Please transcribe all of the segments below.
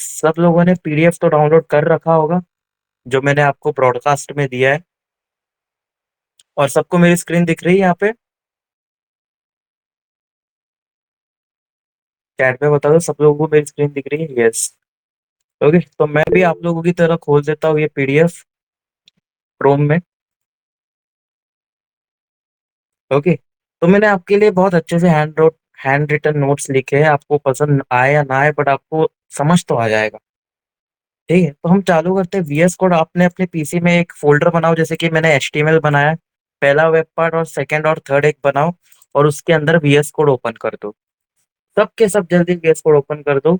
सब लोगों ने पीडीएफ तो डाउनलोड कर रखा होगा, जो मैंने आपको ब्रॉडकास्ट में दिया है। और सबको मेरी स्क्रीन दिख रही है यहाँ पे? चैट में बता दो सब लोगों को मेरी स्क्रीन दिख रही है। यस। ओके, तो मैं भी आप लोगों की तरह खोल देता हूँ ये पीडीएफ क्रोम में। ओके, तो मैंने आपके लिए बहुत अच्छे से हैंड रिटन नोट्स लिखे हैं। आपको पसंद आए या ना आए, बट आपको समझ तो आ जाएगा। ठीक है, तो हम चालू करते हैं। वीएस कोड आपने अपने पीसी में एक फोल्डर बनाओ, जैसे कि मैंने एचटीएमएल बनाया है। पहला वेब पार्ट और सेकंड और थर्ड एक बनाओ, और उसके अंदर वीएस कोड ओपन कर दो। सब के सब जल्दी वीएस कोड ओपन कर दो,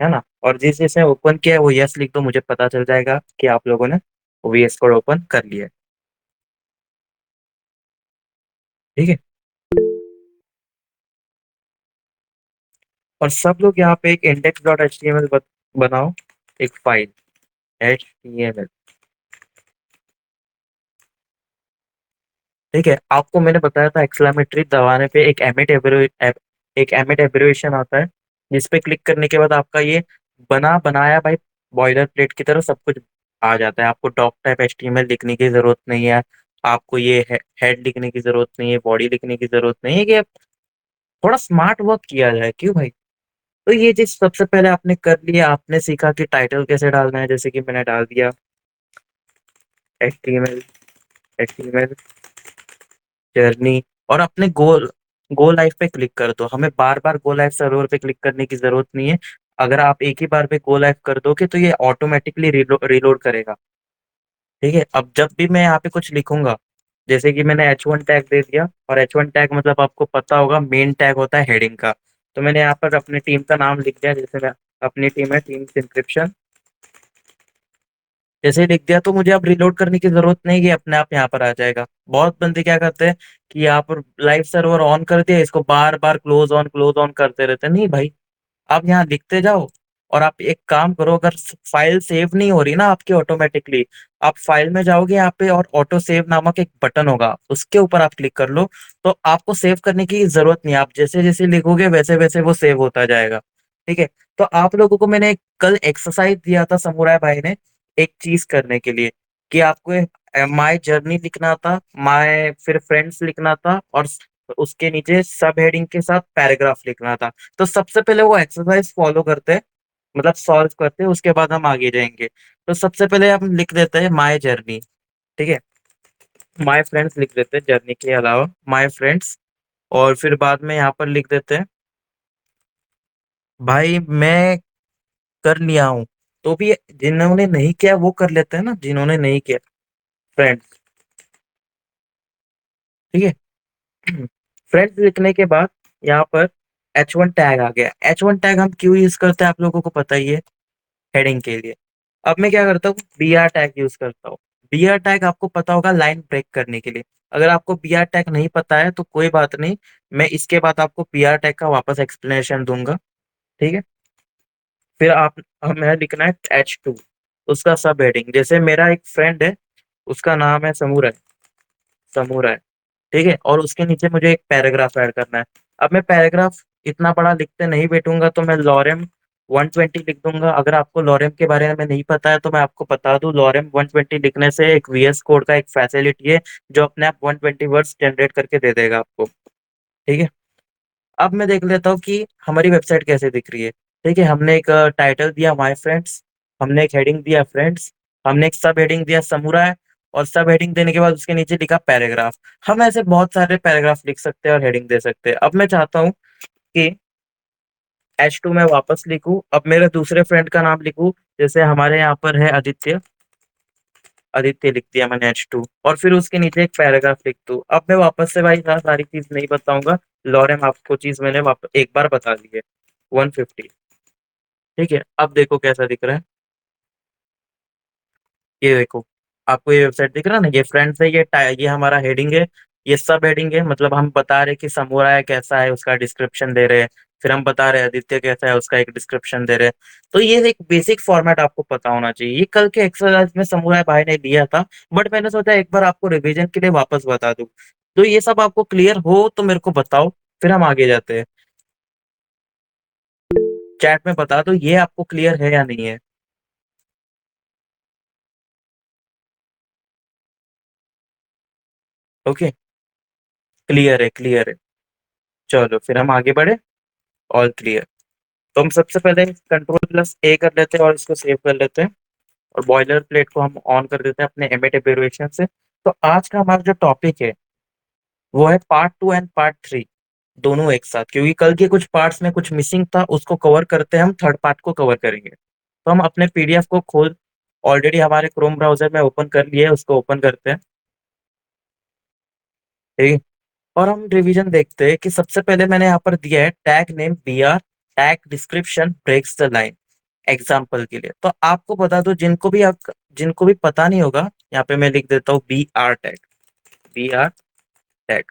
है ना। और जिस जिसने ओपन किया है वो यस लिख दो, मुझे पता चल जाएगा कि आप लोगों ने वीएस कोड ओपन कर लिया है। ठीक है, और सब लोग यहाँ पे एक index dot H T M L बनाओ, एक file H T M L. ठीक है, आपको मैंने बताया था एक्सक्लेमेटरी दबाने पे एक एमिट एब्रिविएशन आता है, जिस पे क्लिक करने के बाद आपका ये बना बनाया भाई बॉयलर प्लेट की तरह सब कुछ आ जाता है। आपको डॉक टाइप एचटीएमएल लिखने की जरूरत नहीं है। आपको ये हेड लिखने की जरूरत नहीं है, बॉडी लिखने की जरूरत नहीं है, कि अब थोड़ा स्मार्ट वर्क किया जाए, क्यों भाई। तो ये चीज सबसे पहले आपने कर लिया। आपने सीखा कि टाइटल कैसे डालना है, जैसे कि मैंने डाल दिया एचटीएमएल एचटीएमएल जर्नी। और अपने गो लाइव पे क्लिक कर दो। हमें बार बार गो लाइव सर्वर पे क्लिक करने की जरूरत नहीं है। अगर आप एक ही बार में गो लाइव कर दोगे तो ये ऑटोमेटिकली रिलोड करेगा। ठीक है, अब जब भी मैं यहाँ पे कुछ लिखूंगा, जैसे कि मैंने H1 टैग दे दिया, और H1 टैग मतलब आपको पता होगा मेन टैग होता है हेडिंग का। तो मैंने यहाँ पर अपनी टीम का नाम लिख दिया, जैसे मैं अपनी टीम है टीम इंक्रिप्शन, जैसे ही लिख दिया तो मुझे अब रिलोड करने की जरूरत नहीं, कि अपने आप यहाँ पर आ जाएगा। बहुत बंदे क्या करते हैं कि यहाँ पर लाइव सर्वर ऑन कर दिया, इसको बार बार क्लोज ऑन करते रहते हैं। नहीं भाई, आप यहाँ लिखते जाओ। और आप एक काम करो, अगर फाइल सेव नहीं हो रही ना आपकी ऑटोमेटिकली, आप फाइल में जाओगे यहाँ पे और ऑटो सेव नामक एक बटन होगा, उसके ऊपर आप क्लिक कर लो। तो आपको सेव करने की जरूरत नहीं है, आप जैसे जैसे लिखोगे वैसे वैसे वो सेव होता जाएगा। ठीक है, तो आप लोगों को मैंने कल एक्सरसाइज दिया था समुराय भाई ने, एक चीज करने के लिए, कि आपको माय जर्नी लिखना था, माय फिर फ्रेंड्स लिखना था, और उसके नीचे सब हेडिंग के साथ पैराग्राफ लिखना था। तो सबसे पहले वो एक्सरसाइज फॉलो करते हैं, मतलब सॉल्व करते हैं, उसके बाद हम आगे जाएंगे। तो सबसे पहले हम लिख देते हैं माय जर्नी। ठीक है, माय फ्रेंड्स लिख देते हैं, जर्नी के अलावा माय फ्रेंड्स। और फिर बाद में यहाँ पर लिख देते हैं भाई मैं कर लिया हूँ। तो भी जिन्होंने नहीं किया वो कर लेते हैं ना, जिन्होंने नहीं किया, फ्रेंड्स। ठीक है, फ्रेंड्स लिखने के बाद यहाँ पर H1 टैग आ गया। H1 टैग हम क्यों यूज करते हैं आप लोगों को पता ही है, हेडिंग के लिए। अब मैं क्या करता हूँ, बीआर टैग यूज करता हूँ। बीआर टैग आपको पता होगा लाइन ब्रेक करने के लिए। अगर आपको बीआर टैग नहीं पता है तो कोई बात नहीं, मैं इसके बाद आपको बीआर टैग का वापस एक्सप्लेनेशन दूंगा। ठीक है, फिर आप हमें लिखना है H2, उसका सब हेडिंग। जैसे मेरा एक फ्रेंड है, उसका नाम है समूराय, समूराय। ठीक है, और उसके नीचे मुझे एक पैराग्राफ ऐड करना है। अब मैं पैराग्राफ इतना बड़ा लिखते नहीं बैठूंगा, तो मैं लॉरेम 120 लिख दूंगा। अगर आपको लॉरेम के बारे में नहीं पता है तो मैं आपको बता दूं, लॉरेम 120 लिखने से एक वीएस कोड का एक फैसिलिटी है, जो अपने आप 120 वर्ड्स जनरेट करके दे देगा आपको। ठीक है, अब मैं देख लेता हूँ कि हमारी वेबसाइट कैसे दिख रही है। ठीक है, हमने एक टाइटल दिया माय फ्रेंड्स, हमने एक हेडिंग दिया फ्रेंड्स, हमने एक सब हेडिंग दिया समुराय, और सब हेडिंग देने के बाद उसके नीचे लिखा पैराग्राफ। हम ऐसे बहुत सारे पैराग्राफ लिख सकते हैं और हेडिंग दे सकते हैं। अब मैं चाहता हूँ कि H2 में वापस लिखूं, अब मेरे दूसरे फ्रेंड का नाम लिखूं, जैसे हमारे यहाँ पर है आदित्य। आदित्य लिख दिया मैंने H2, और फिर उसके नीचे एक पैराग्राफ लिख दूं। अब मैं वापस से भाई सारी चीज नहीं बताऊंगा। लॉरेम आपको चीज मैंने वापस एक बार बता दी है, 150। ठीक है, अब देखो कैसा दिख रहा है। ये देखो, आपको ये वेबसाइट दिख रहा है ना, ये फ्रेंड्स है, ये हमारा हेडिंग है, ये सब हेडिंग है। मतलब हम बता रहे कि समुराय कैसा है उसका डिस्क्रिप्शन दे रहे हैं, फिर हम बता रहे हैं आदित्य कैसा है उसका एक डिस्क्रिप्शन दे रहे हैं। तो ये एक बेसिक फॉर्मेट आपको पता होना चाहिए। ये कल के एक्सरसाइज में समुराय भाई ने दिया था, बट मैंने सोचा एक बार आपको रिवीजन के लिए वापस बता दूं। तो ये सब आपको क्लियर हो तो मेरे को बताओ, फिर हम आगे जाते हैं। चैट में बता दो ये आपको क्लियर है या नहीं है। ओके, क्लियर है, क्लियर है। चलो फिर हम आगे बढ़े। All clear. तो हम सबसे पहले कंट्रोल+A कर लेते हैं और इसको सेव कर लेते हैं। और बॉयलर प्लेट को हम ऑन कर देते हैं अपने एमिट एब्रिविएशन से। तो आज का हमारा जो टॉपिक है वो है पार्ट 2 एंड पार्ट 3, दोनों एक साथ, क्योंकि कल के कुछ पार्ट्स में कुछ मिसिंग था, उसको कवर करते हैं, हम थर्ड पार्ट को कवर करेंगे। तो हम अपने पीडीएफ को खोल ऑलरेडी हमारे क्रोम ब्राउजर में ओपन कर लिए है, उसको ओपन करते हैं। ठीक है। और हम रिवीजन देखते हैं कि सबसे पहले मैंने यहाँ पर दिया है tag name BR, tag description breaks the line, example के लिए। तो आपको बता दो, जिनको भी पता नहीं होगा, यहाँ पे मैं लिख देता हूँ BR टैग।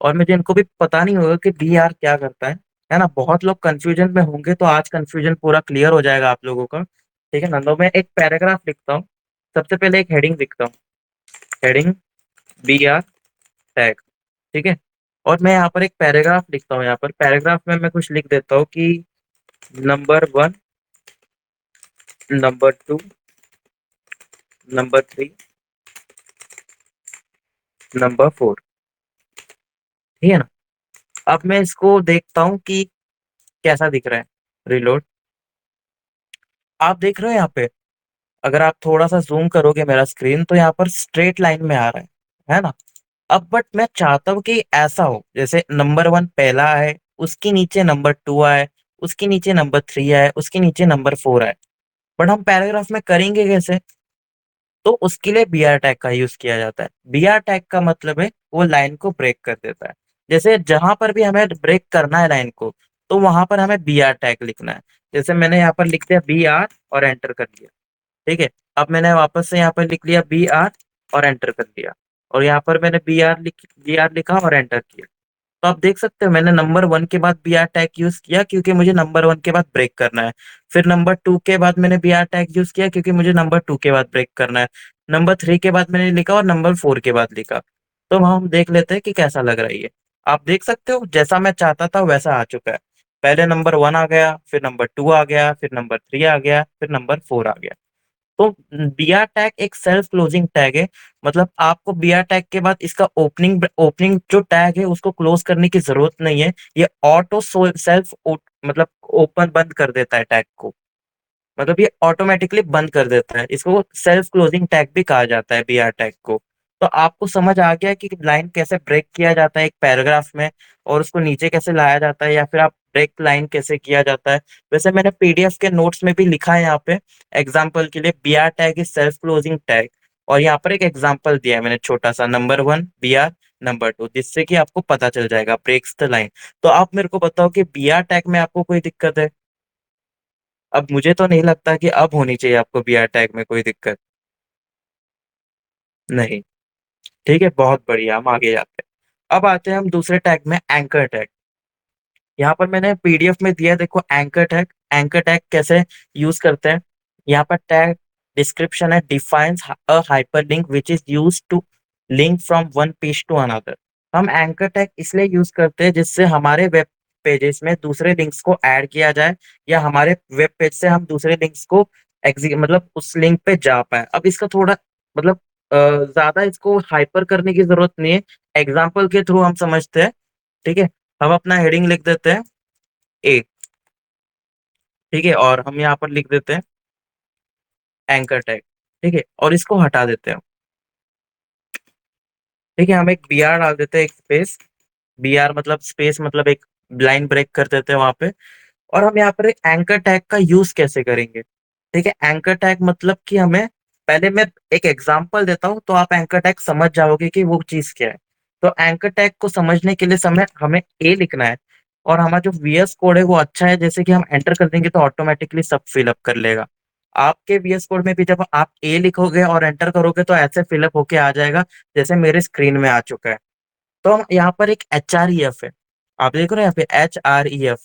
और मुझे इनको भी पता नहीं होगा कि BR क्या करता है ना। बहुत लोग कंफ्यूजन में होंगे, तो आज कंफ्यूजन पूरा क्लियर हो जाएगा आप लोगों का। ठीक है ना। तो मैं एक पैराग्राफ लिखता हूँ। सबसे पहले एक हेडिंग लिखता हूँ, हेडिंग BR टैग। ठीक है। और मैं यहाँ पर एक पैराग्राफ लिखता हूँ। यहाँ पर पैराग्राफ में मैं कुछ लिख देता हूँ कि नंबर 1, नंबर 2, नंबर 3, नंबर 4। ठीक है ना। अब मैं इसको देखता हूँ कि कैसा दिख रहा है। रिलोड। आप देख रहे हो यहाँ पे, अगर आप थोड़ा सा जूम करोगे मेरा स्क्रीन, तो यहाँ पर स्ट्रेट लाइन में आ रहा है ना। अब बट मैं चाहता हूँ कि ऐसा हो जैसे नंबर 1 पहला है, उसके नीचे नंबर 2 आए, उसके नीचे नंबर 3 आए, उसके नीचे नंबर 4 आए। बट हम पैराग्राफ में करेंगे कैसे? तो उसके लिए BR टैग का यूज किया जाता है। BR टैग का मतलब है वो लाइन को ब्रेक कर देता है। जैसे जहां पर भी हमें ब्रेक करना है लाइन को, तो वहां पर हमें BR टैग लिखना है। जैसे मैंने यहाँ पर लिख दिया BR और एंटर कर दिया। ठीक है। अब मैंने वापस से यहाँ पर लिख लिया BR और एंटर कर दिया। और यहाँ पर मैंने BR लिखा और एंटर किया। तो आप देख सकते हो मैंने नंबर 1 के बाद BR टैग यूज किया, क्योंकि मुझे नंबर 1 के बाद ब्रेक करना है। फिर नंबर 2 के बाद मैंने BR टैग यूज किया, क्योंकि मुझे नंबर 2 के बाद ब्रेक करना है। नंबर 3 के बाद मैंने लिखा और नंबर 4 के बाद लिखा। तो हम देख लेते हैं कि कैसा लग रहा है ये। आप देख सकते हो जैसा मैं चाहता था वैसा आ चुका है। पहले नंबर 1 आ गया, फिर नंबर 2 आ गया, फिर नंबर 3 आ गया, फिर नंबर 4 आ गया। तो BR टैग एक सेल्फ क्लोजिंग टैग है। मतलब आपको BR टैग के बाद इसका ओपनिंग ओपनिंग जो टैग है उसको क्लोज करने की जरूरत नहीं है। ये ऑटो सेल्फ मतलब ओपन बंद कर देता है टैग को। मतलब ये ऑटोमेटिकली बंद कर देता है। इसको सेल्फ क्लोजिंग टैग भी कहा जाता है, BR टैग को। तो आपको समझ आ गया कि लाइन कैसे ब्रेक किया जाता है एक पैराग्राफ में, और उसको नीचे कैसे लाया जाता है, या फिर आप ब्रेक लाइन कैसे किया जाता है। वैसे मैंने पीडीएफ के नोट्स में भी लिखा है यहाँ पे एग्जाम्पल के लिए, BR tag is self closing tag. और यहाँ पर एक एग्जाम्पल दिया है मैंने छोटा सा, नंबर 1 BR, नंबर 2, जिससे कि आपको पता चल जाएगा ब्रेक्स द लाइन। तो आप मेरे को बताओ कि BR टैग में आपको कोई दिक्कत है? अब मुझे तो नहीं लगता कि अब होनी चाहिए आपको BR टैग में कोई दिक्कत। नहीं। ठीक है, बहुत बढ़िया, हम आगे जाते हैं। अब आते हैं हम दूसरे टैग में, एंकर टैग। यहाँ पर मैंने पीडीएफ में दिया है, देखो एंकर टैग। एंकर टैग कैसे यूज करते हैं? यहाँ पर टैग डिस्क्रिप्शन है, defines a hyperlink which is used to link from one page to another. हम एंकर टैग इसलिए यूज करते हैं जिससे हमारे वेब पेजेस में दूसरे लिंक्स को ऐड किया जाए, या हमारे वेब पेज से हम दूसरे लिंक्स को मतलब उस लिंक पे जा पाए। अब इसका थोड़ा मतलब ज्यादा इसको हाइपर करने की जरूरत नहीं है, एग्जाम्पल के थ्रू हम समझते हैं। ठीक है। हम अपना हेडिंग लिख देते हैं A। ठीक है। और हम यहाँ पर लिख देते हैं एंकर टैग। ठीक है। और इसको हटा देते हैं। ठीक है। हम एक BR डाल देते हैं, एक स्पेस। BR मतलब स्पेस, मतलब एक लाइन ब्रेक कर देते हैं वहां पे। और हम यहाँ पर एंकर टैग का यूज कैसे करेंगे? ठीक है। एंकर टैग मतलब कि हमें, पहले मैं एक एग्जांपल देता हूँ तो आप एंकर टैग समझ जाओगे कि वो चीज क्या है। तो एंकर टैग को समझने के लिए समय हमें ए लिखना है। और हमारा जो VS कोड है वो अच्छा है, जैसे कि हम एंटर कर देंगे तो ऑटोमेटिकली सब फिलअप कर लेगा। आपके VS कोड में भी जब आप ए लिखोगे और एंटर करोगे तो ऐसे फिलअप होके आ जाएगा, जैसे मेरे स्क्रीन में आ चुका है। तो हम यहाँ पर एक HREF है, आप देख रहे हो यहाँ पे HREF,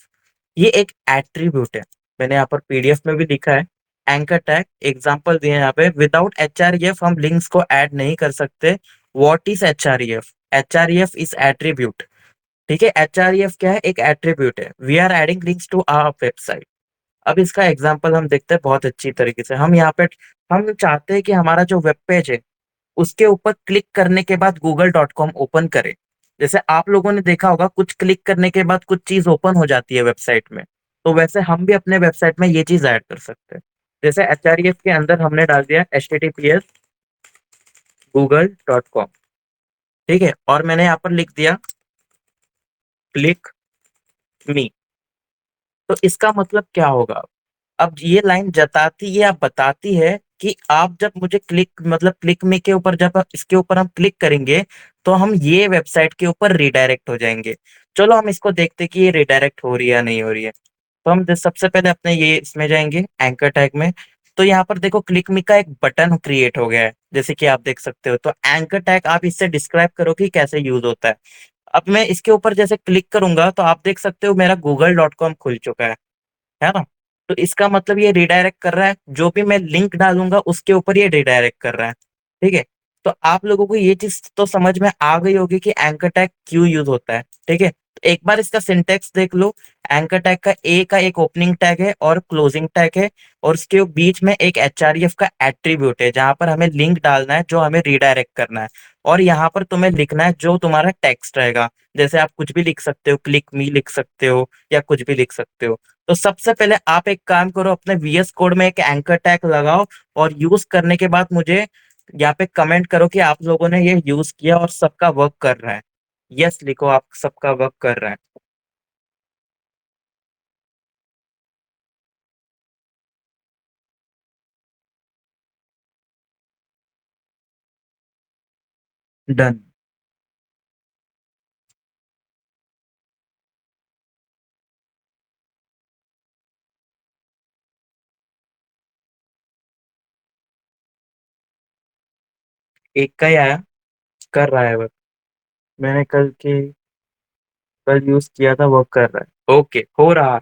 ये एक एट्रीब्यूट है। मैंने यहाँ पर पीडीएफ में भी लिखा है। एंकर टैग एग्जांपल दिए हैं यहाँ पे, विदाउट HREF हम लिंक्स को ऐड नहीं कर सकते। What is HREF? HREF is attribute. ठीक है। HREF क्या है? एक एट्रीब्यूट है। We are adding links to our website. अब इसका एग्जांपल हम देखते हैं बहुत अच्छी तरीके से। हम यहाँ पे हम चाहते हैं कि हमारा जो वेब पेज है उसके ऊपर क्लिक करने के बाद google.com ओपन करे। जैसे आप लोगों ने देखा होगा कुछ क्लिक करने के बाद कुछ चीज ओपन हो जाती है वेबसाइट में, तो वैसे हम भी अपने वेबसाइट में ये चीज ऐड कर सकते हैं। जैसे एचआरईएफ के अंदर हमने डाल दिया https google.com, ठीक है, और मैंने यहाँ पर लिख दिया क्लिक मी। तो इसका मतलब क्या होगा? अब ये लाइन जताती है या बताती है कि आप जब मुझे क्लिक मतलब क्लिक मी के ऊपर जब इसके ऊपर हम क्लिक करेंगे तो हम ये वेबसाइट के ऊपर रिडायरेक्ट हो जाएंगे। चलो हम इसको देखते हैं कि ये रिडायरेक्ट हो रही है या नहीं हो रही है। तो हम सबसे पहले अपने ये इसमें जाएंगे एंकर टैग में। तो यहाँ पर देखो क्लिक मी का एक बटन क्रिएट हो गया है, जैसे कि आप देख सकते हो। तो एंकर टैग आप इससे डिस्क्राइब करो कि कैसे यूज होता है। अब मैं इसके ऊपर जैसे क्लिक करूंगा तो आप देख सकते हो मेरा google.com खुल चुका है ना? तो इसका मतलब ये रिडायरेक्ट कर रहा है, जो भी मैं लिंक डालूंगा उसके ऊपर ये रिडायरेक्ट कर रहा है। ठीक है, तो आप लोगों को ये चीज तो समझ में आ गई होगी कि एंकर टैग क्यों यूज होता है। ठीक है, तो एक बार इसका सिंटेक्स देख लो। एंकर टैग का ए का एक ओपनिंग टैग है और क्लोजिंग टैग है, और उसके बीच में एक एचआरईएफ का एट्रीब्यूट है जहां पर हमें लिंक डालना है जो हमें रिडायरेक्ट करना है। और यहाँ पर तुम्हें लिखना है जो तुम्हारा टेक्स्ट रहेगा। जैसे आप कुछ भी लिख सकते हो, क्लिक मी लिख सकते हो या कुछ भी लिख सकते हो। तो सबसे पहले आप एक काम करो, अपने वीएस कोड में एक एंकर टैग लगाओ और यूज करने के बाद मुझे यहाँ पे कमेंट करो कि आप लोगों ने ये यूज किया और सबका वर्क कर रहा है। यस लिखो, आप सबका वर्क कर रहा है। डन। एक का ही आया, कर रहा है वर्क। मैंने कल यूज किया था, वर्क कर रहा है। ओके, हो रहा है।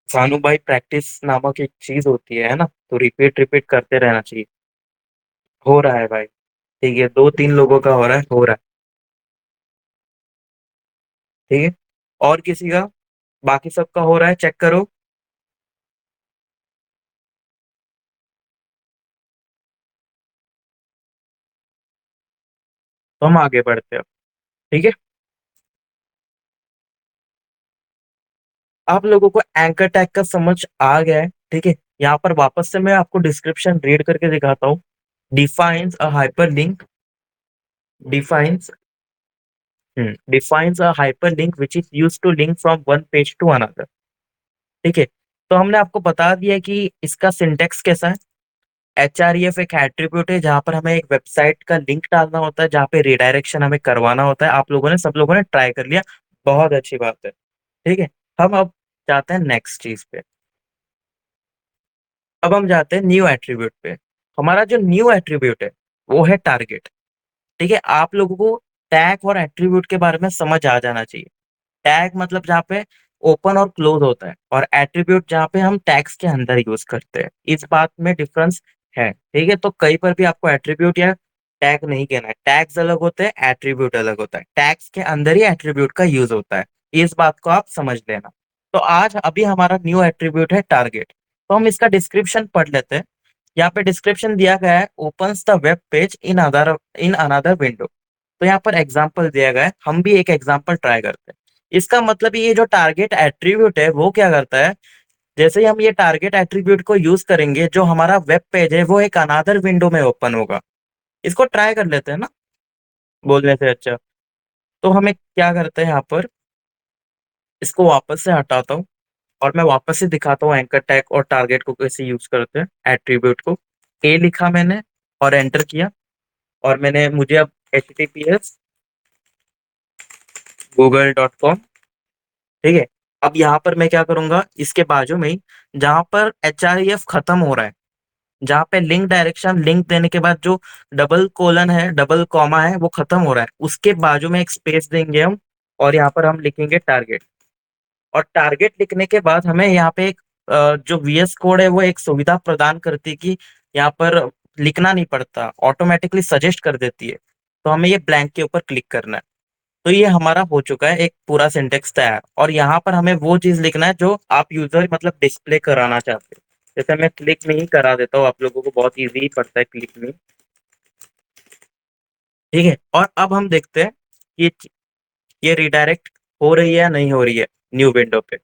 सानू भाई, प्रैक्टिस नामक एक चीज होती है ना, तो रिपीट रिपीट करते रहना चाहिए। हो रहा है भाई। ठीक है, 2-3 लोगों का हो रहा है, हो रहा है। ठीक है, और किसी का? बाकी सबका हो रहा है, चेक करो। तो हम आगे बढ़ते हैं। ठीक है, आप लोगों को एंकर टैग का समझ आ गया है। ठीक है, यहाँ पर वापस से मैं आपको डिस्क्रिप्शन रीड करके दिखाता हूँ। Defines a hyperlink defines defines a hyperlink which is used to link from one page to another. ठीक है, तो हमने आपको बता दिया कि इसका सिंटेक्स कैसा है। एचआरईएफ एक एट्रीब्यूट है जहां पर हमें एक वेबसाइट का लिंक डालना होता है, जहां पे रिडायरेक्शन हमें करवाना होता है। आप लोगों ने सब लोगों ने ट्राई कर लिया, बहुत अच्छी बात है। ठीक है, हम अब जाते हैं नेक्स्ट चीज पे। अब हम जाते हैं न्यू एट्रीब्यूट पे। हमारा जो न्यू एट्रीब्यूट है वो है टारगेट। ठीक है, आप लोगों को टैग और एट्रीब्यूट के बारे में समझ आ जाना चाहिए। टैग मतलब जहाँ पे ओपन और क्लोज होता है, और एट्रीब्यूट जहाँ पे हम टैग्स के अंदर यूज करते हैं। इस बात में डिफरेंस है। ठीक है, तो कहीं पर भी आपको एट्रीब्यूट या टैग नहीं कहना है। टैग्स अलग होते हैं, एट्रीब्यूट अलग होता है। टैग्स के अंदर ही एट्रीब्यूट का यूज होता है। इस बात को आप समझ लेना। तो आज अभी हमारा न्यू एट्रीब्यूट है टारगेट। तो हम इसका डिस्क्रिप्शन पढ़ लेते हैं। यहाँ पे डिस्क्रिप्शन दिया गया है, opens the web page in another window. तो यहाँ पर एग्जाम्पल दिया गया है, हम भी एक एग्जाम्पल ट्राई करते हैं। इसका मतलब ये जो टारगेट एट्रीब्यूट है वो क्या करता है, जैसे ही हम ये टारगेट एट्रीब्यूट को यूज करेंगे, जो हमारा वेब पेज है वो एक अनादर विंडो में ओपन होगा। इसको ट्राई कर लेते हैं ना, बोलने से अच्छा। तो हमें क्या करते हैं यहाँ पर, इसको वापस से हटाता हूँ और मैं वापस से दिखाता हूँ एंकर टैग और टारगेट को कैसे यूज करते हैं। एट्रीब्यूट को ए लिखा मैंने और एंटर किया, और मैंने मुझे अब https google.com। ठीक है, अब यहाँ पर मैं क्या करूंगा, इसके बाजू में ही जहां पर एच खत्म हो रहा है, जहां पे लिंक डायरेक्शन लिंक देने के बाद जो डबल कोलन है, डबल कॉमा है, वो खत्म हो रहा है, उसके बाजू में एक स्पेस देंगे हम। और यहाँ पर हम लिखेंगे टारगेट। और टारगेट लिखने के बाद हमें यहाँ पे एक जो वीएस कोड है वो एक सुविधा प्रदान करती है कि यहाँ पर लिखना नहीं पड़ता, ऑटोमेटिकली सजेस्ट कर देती है। तो हमें ये ब्लैंक के ऊपर क्लिक करना है। तो ये हमारा हो चुका है, एक पूरा सिंटेक्स तैयार। और यहाँ पर हमें वो चीज लिखना है जो आप यूजर मतलब डिस्प्ले कराना चाहते हो। जैसे मैं क्लिक में ही करा देता हूँ, आप लोगों को बहुत इजी पड़ता है क्लिक में। ठीक है, और अब हम देखते हैं कि ये रिडायरेक्ट हो रही है या नहीं हो रही है न्यू विंडो पे।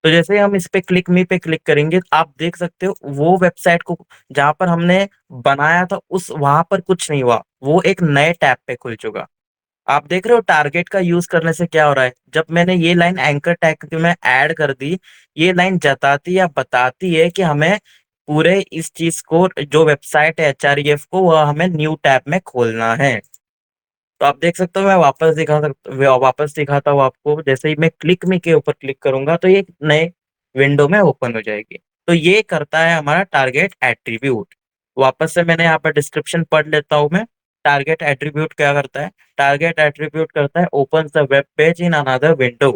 तो जैसे हम इस पे क्लिक मी पे क्लिक करेंगे, आप देख सकते हो वो वेबसाइट को जहां पर हमने बनाया था उस वहां पर कुछ नहीं हुआ, वो एक नए टैब पे खुल चुका। आप देख रहे हो टारगेट का यूज करने से क्या हो रहा है। जब मैंने ये लाइन एंकर टैग में ऐड कर दी, ये लाइन जताती या बताती है कि हमें पूरे इस चीज को, जो वेबसाइट है एचआरईएफ को, वह हमें न्यू टैब में खोलना है। तो आप देख सकते हो, मैं वापस दिखाता हूँ आपको। जैसे ही मैं क्लिक मी के ऊपर क्लिक करूंगा तो ये नए विंडो में ओपन हो जाएगी। तो ये करता है हमारा टारगेट एट्रीब्यूट। वापस से मैंने यहाँ पर डिस्क्रिप्शन पढ़ लेता हूँ मैं। टारगेट एट्रीब्यूट क्या करता है? टारगेट एट्रीब्यूट करता है open the web page in another window.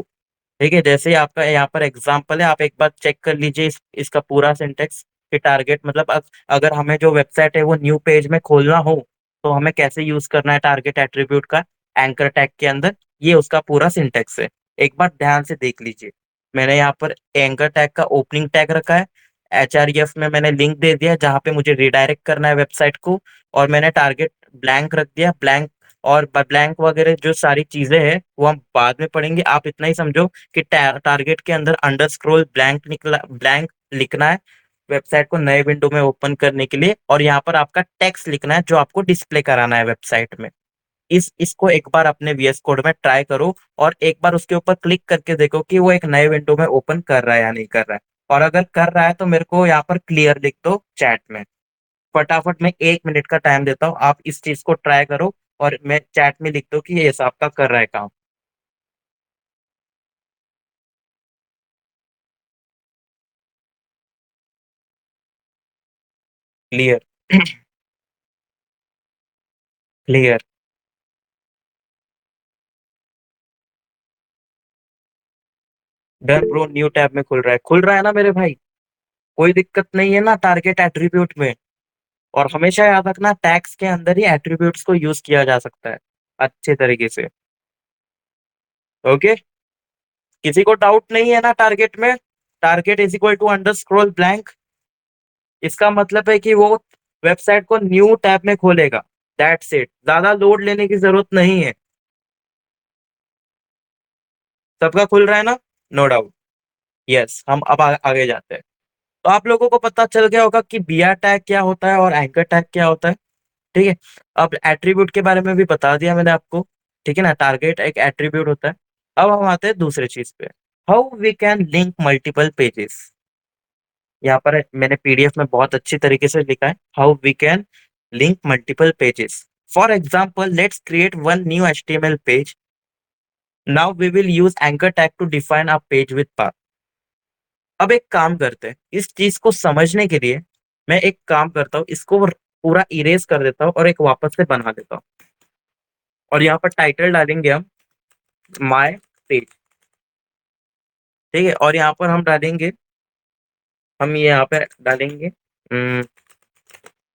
ठीक है, जैसे ही आपका यहाँ पर एग्जाम्पल है, आप एक बार चेक कर लीजिए इसका पूरा सिंटेक्स। कि टारगेट मतलब अगर हमें जो वेबसाइट है वो न्यू पेज में खोलना हो, तो हमें कैसे यूज करना है टारगेट एट्रीब्यूट का एंकर टैग के अंदर। ये उसका पूरा सिंटेक्स है। एक बार ध्यान से देख लीजिए। मैंने यहाँ पर एंकर टैग का ओपनिंग टैग रखा है। एचआरईएफ में मैंने लिंक दे दिया जहाँ पे मुझे रिडायरेक्ट करना है वेबसाइट को। और मैंने टारगेट ब्लैंक रख दिया, ब्लैंक। और ब्लैंक वगैरह जो सारी चीजें हैं वो हम बाद में पढ़ेंगे। आप इतना ही समझो कि टारगेट के अंदर अंडरस्क्रोल ब्लैंक निकला, ब्लैंक लिखना है वेबसाइट को नए विंडो में ओपन करने के लिए। और यहाँ पर आपका टेक्स्ट लिखना है जो आपको डिस्प्ले कराना है वेबसाइट में। इसको एक बार अपने वीएस कोड में ट्राई करो, और एक बार उसके ऊपर क्लिक करके देखो कि वो एक नए विंडो में ओपन कर रहा है या नहीं कर रहा है। और अगर कर रहा है तो मेरे को यहाँ पर क्लियर लिख दो चैट में। फटाफट मैं 1 मिनट का टाइम देता हूँ, आप इस चीज को ट्राई करो। और मैं चैट में लिख दो कि ये आपका कर रहा है काम। Clear. Clear. Done bro, new tab में खुल रहा है, खुल रहा है ना मेरे भाई? कोई दिक्कत नहीं है ना टारगेट एट्रीब्यूट में? और हमेशा याद रखना, टैग्स के अंदर ही एट्रीब्यूट्स को यूज किया जा सकता है अच्छे तरीके से। ओके। किसी को डाउट नहीं है ना टारगेट में? Target is equal to underscore blank. इसका मतलब है कि वो वेबसाइट को न्यू टैब में खोलेगा। दैट्स इट, ज्यादा लोड लेने की जरूरत नहीं है। सबका खुल रहा है ना? No doubt. यस, हम अब आगे जाते हैं। तो आप लोगों को पता चल गया होगा कि बीआर टैग क्या होता है और एंकर टैग क्या होता है। ठीक है। अब एट्रीब्यूट के बारे में भी बता दिया मैंने आपको। ठीक है ना, टारगेट एक एट्रीब्यूट होता है। अब हम आते हैं दूसरे चीज पे। How we can link multiple pages. यहाँ पर मैंने पीडीएफ में बहुत अच्छी तरीके से लिखा है, how we can link multiple pages. For example, let's create one new HTML page. Now we will use anchor tag to define a page with path. अब एक काम करते हैं, इस चीज को समझने के लिए मैं एक काम करता हूँ, इसको पूरा इरेज कर देता हूँ और एक वापस से बना देता हूँ। और यहाँ पर टाइटल डालेंगे हम माय पेज। ठीक है, और यहाँ पर हम डालेंगे, हम ये यहाँ पे डालेंगे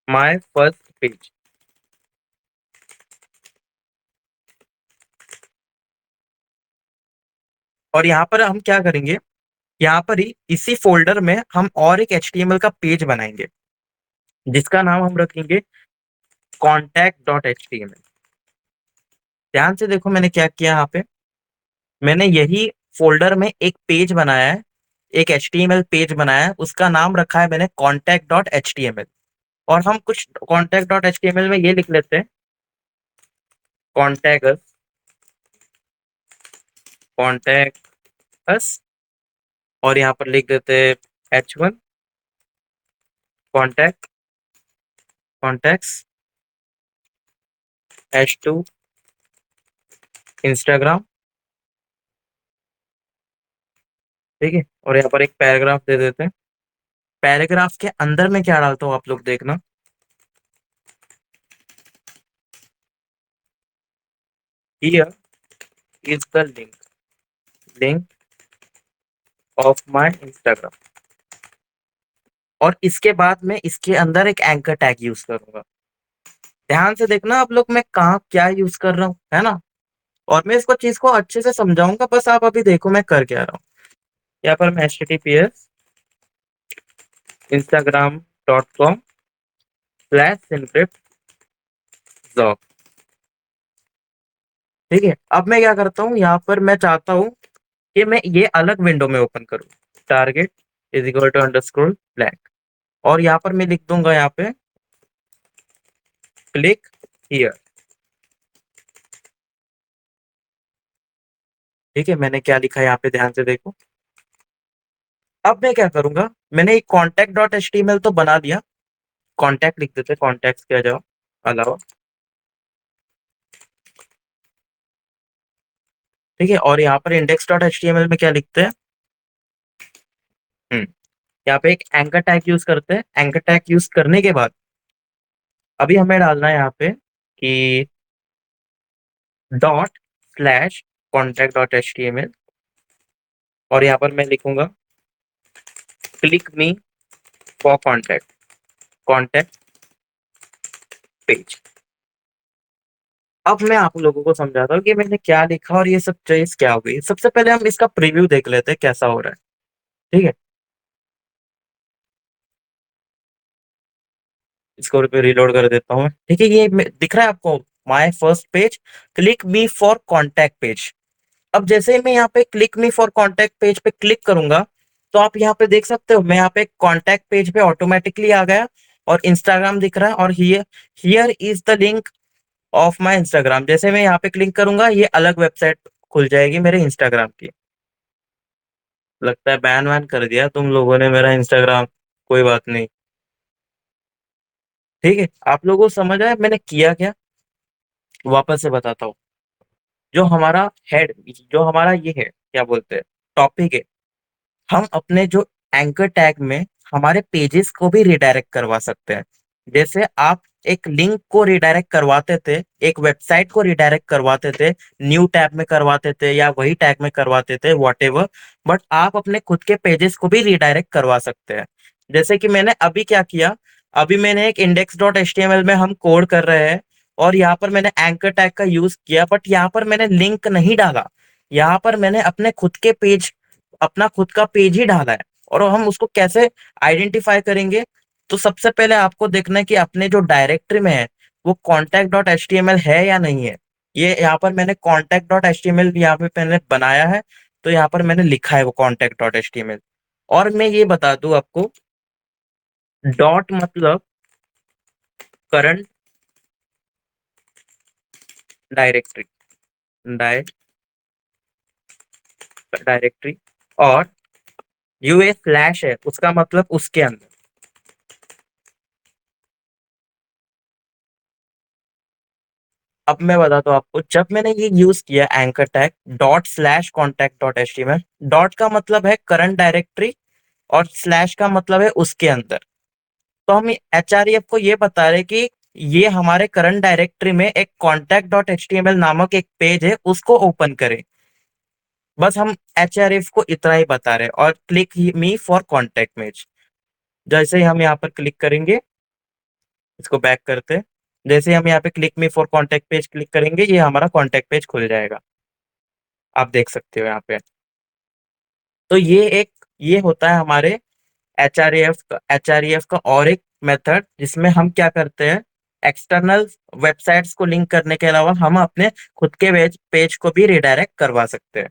माय फर्स्ट पेज। और यहाँ पर हम क्या करेंगे, यहाँ पर ही इसी फोल्डर में हम और एक एचटीएमएल का पेज बनाएंगे जिसका नाम हम रखेंगे contact.html। ध्यान से देखो मैंने क्या किया यहाँ पे। मैंने यही फोल्डर में एक पेज बनाया है, एक एचटीएमएल पेज बनाया है, उसका नाम रखा है मैंने contact.html। और हम कुछ contact.html में ये लिख लेते हैं, contact us, contact us। और यहाँ पर लिख देते हैं h1 contact, contacts, h2 Instagram. ठीक है, और यहाँ पर एक पैराग्राफ दे देते हैं। पैराग्राफ के अंदर में क्या डालता हूँ आप लोग देखना। Here is the link, link of my Instagram. और इसके बाद में इसके अंदर एक एंकर टैग यूज करूंगा। ध्यान से देखना आप लोग, मैं कहाँ क्या यूज कर रहा हूँ, है ना? और मैं इसको चीज को अच्छे से समझाऊंगा, बस आप अभी देखो मैं कर क्या रहा हूँ। यहाँ पर मैं HTTPS instagram.com/encrypt जॉब। ठीक है, अब मैं क्या करता हूँ, यहाँ पर मैं चाहता हूँ कि मैं ये अलग विंडो में ओपन करूँ। Target is equal to underscore blank, और यहाँ पर मैं लिख दूंगा यहाँ पे क्लिक हियर। ठीक है, मैंने क्या लिखा है यहाँ पे ध्यान से देखो। अब मैं क्या करूंगा, मैंने एक contact dot H T M L तो बना लिया। कॉन्टैक्ट लिख देते, कॉन्टैक्ट किया जाओ अलावा। ठीक है, और यहाँ पर index dot H T M L में क्या लिखते हैं, हम्म यहाँ पे एक एंकर टैग यूज करते हैं। एंकर टैग यूज करने के बाद अभी हमें डालना है यहाँ पे कि dot slash contact dot H T M L, और यहाँ पर मैं लिखूंगा click me for contact, contact page. अब मैं आप लोगों को समझाता हूँ कि मैंने क्या लिखा और ये सब चीज क्या हो गई। सबसे पहले हम इसका प्रीव्यू देख लेते हैं कैसा हो रहा है। ठीक है, इसको रिलोड कर देता हूँ। ठीक है, ये दिख रहा है आपको, my first page, click me for contact page. अब जैसे ही मैं यहाँ पे click me for contact page पे क्लिक करूंगा, तो आप यहाँ पे देख सकते हो मैं यहाँ पे कॉन्टैक्ट पेज पे ऑटोमेटिकली आ गया, और इंस्टाग्राम दिख रहा है, और here here is the link of my Instagram. जैसे मैं यहाँ पे क्लिक करूंगा, ये अलग वेबसाइट खुल जाएगी मेरे इंस्टाग्राम की। लगता है बैन वैन कर दिया तुम लोगों ने मेरा इंस्टाग्राम। कोई बात नहीं। ठीक है, आप लोगों को समझ आया मैंने किया क्या, वापस से बताता हूँ। जो हमारा हेड, जो हमारा ये है क्या बोलते हैं, टॉपिक है, हम अपने जो एंकर टैग में हमारे पेजेस को भी रिडायरेक्ट करवा सकते हैं। जैसे आप एक लिंक को रिडायरेक्ट करवाते थे, एक वेबसाइट को रिडायरेक्ट करवाते थे, न्यू टैब में करवाते थे या वही टैग में करवाते थे, वॉट एवर, बट आप अपने खुद के पेजेस को भी रिडायरेक्ट करवा सकते हैं। जैसे कि मैंने अभी क्या किया, अभी मैंने एक index dot H T M L में हम कोड कर रहे हैं, और यहाँ पर मैंने एंकर टैग का यूज किया, बट यहाँ पर मैंने लिंक नहीं डाला। यहाँ पर मैंने अपने खुद के पेज, अपना खुद का पेज ही डाला है। और हम उसको कैसे आइडेंटिफाई करेंगे, तो सबसे पहले आपको देखना है कि अपने जो डायरेक्टरी में है वो contact dot H T M L है या नहीं है। ये यहाँ पर मैंने contact dot H T M L यहाँ पे मैंने बनाया है, तो यहाँ पर मैंने लिखा है वो contact dot H T M L. और मैं ये बता दूं आपको, डॉट मतलब करंट डायरेक्टरी, डायरेक्टरी, और यूए फ्लैश है उसका मतलब उसके अंदर। अब मैं बताता हूँ आपको, जब मैंने ये यूज किया anchor tag dot slash contact dot H T M L, dot का मतलब है करंट डायरेक्टरी और स्लैश का मतलब है उसके अंदर। तो हम एच आर एफ को ये बता रहे कि ये हमारे करंट डायरेक्टरी में एक contact dot H T M L नामक एक पेज है, उसको ओपन करें। बस हम एच आर एफ को इतना ही बता रहे हैं। और click me for contact page, जैसे ही हम यहाँ पर क्लिक करेंगे, इसको बैक करते हैं, जैसे ही हम यहाँ पे click me for contact page click करेंगे, ये हमारा कॉन्टैक्ट पेज खुल जाएगा। आप देख सकते हो यहाँ पे। तो ये होता है हमारे एच आर ई एफ का और एक मेथड, जिसमें हम क्या करते हैं, एक्सटर्नल वेबसाइट्स को लिंक करने के अलावा हम अपने खुद के पेज पेज को भी रिडायरेक्ट करवा सकते हैं।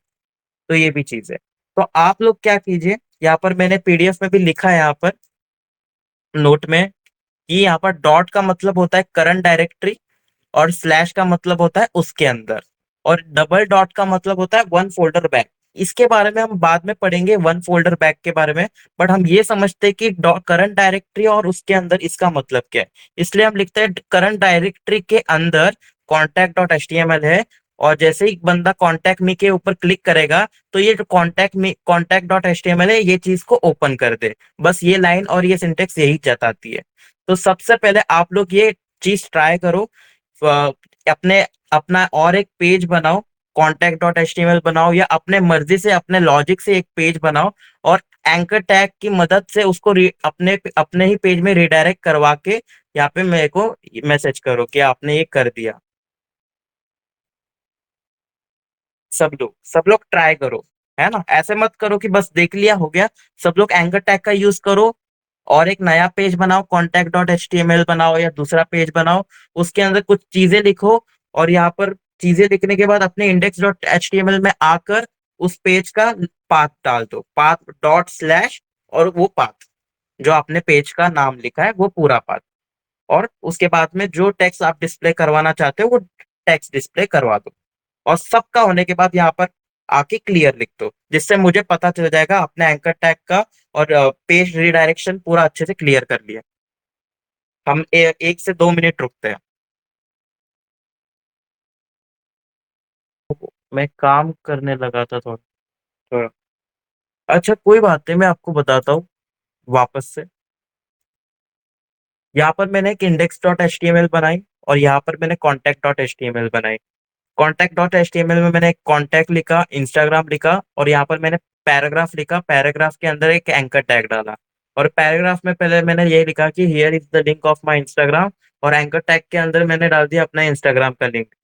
तो ये भी चीज है। तो आप लोग क्या कीजिए, यहाँ पर मैंने पीडीएफ में भी लिखा है, यहाँ पर नोट में, कि यहाँ पर डॉट का मतलब होता है करंट डायरेक्टरी, और स्लैश का मतलब होता है उसके अंदर, और डबल डॉट का मतलब होता है वन फोल्डर बैक। इसके बारे में हम बाद में पढ़ेंगे, वन फोल्डर बैक के बारे में। बट हम ये समझते हैं कि करंट डायरेक्टरी और उसके अंदर इसका मतलब क्या है, इसलिए हम लिखते हैं करंट डायरेक्टरी के अंदर contact dot H T M L है। और जैसे ही बंदा कॉन्टैक्ट मी के ऊपर क्लिक करेगा, तो ये जो contact dot H T M L है, ये चीज को ओपन कर दे। बस ये लाइन और ये सिंटेक्स यही जताती है। तो सबसे पहले आप लोग ये चीज ट्राई करो, अपने अपना और एक पेज बनाओ, contact dot H T M L बनाओ, या अपने मर्जी से अपने लॉजिक से एक पेज बनाओ, और एंकर टैग की मदद से उसको अपने अपने ही पेज में रिडायरेक्ट करवा के यहाँ पे मेरे को मैसेज करो कि आपने ये कर दिया। सब लोग ट्राई करो, है ना, ऐसे मत करो कि बस देख लिया हो गया। सब लोग एंकर टैग का यूज करो, और एक नया पेज बनाओ, contact dot H T M L बनाओ या दूसरा पेज बनाओ, उसके अंदर कुछ चीजें लिखो, और यहाँ पर चीजें लिखने के बाद अपने index dot H T M L में आकर उस पेज का पाथ डाल दो, पाथ डॉट स्लैश, और वो पाथ जो आपने पेज का नाम लिखा है वो पूरा पाथ, और उसके बाद में जो टेक्स्ट आप डिस्प्ले करवाना चाहते हो वो टेक्स्ट डिस्प्ले करवा दो। और सबका होने के बाद यहाँ पर आके क्लियर लिख दो, जिससे मुझे पता चल जाएगा अपने एंकर टैग का और पेज रिडायरेक्शन पूरा अच्छे से क्लियर कर लिया। हम 1 से 2 मिनट रुकते हैं। मैं काम करने लगा था थोड़ा थोड़ा। अच्छा कोई बात नहीं, मैं आपको बताता हूँ वापस से। यहाँ पर मैंने एक index dot H T M L बनाई, और यहाँ पर मैंने contact dot H T M L बनाई। Contact dot H T M L में मैंने एक कॉन्टैक्ट लिखा, इंस्टाग्राम लिखा, और यहाँ पर मैंने पैराग्राफ लिखा, पैराग्राफ के अंदर एक एंकर टैग डाला। और पैराग्राफ में पहले मैंने ये लिखा कि here is the link of my Instagram, और एंकर टैग के अंदर मैंने डाल दिया अपना इंस्टाग्राम का लिंक।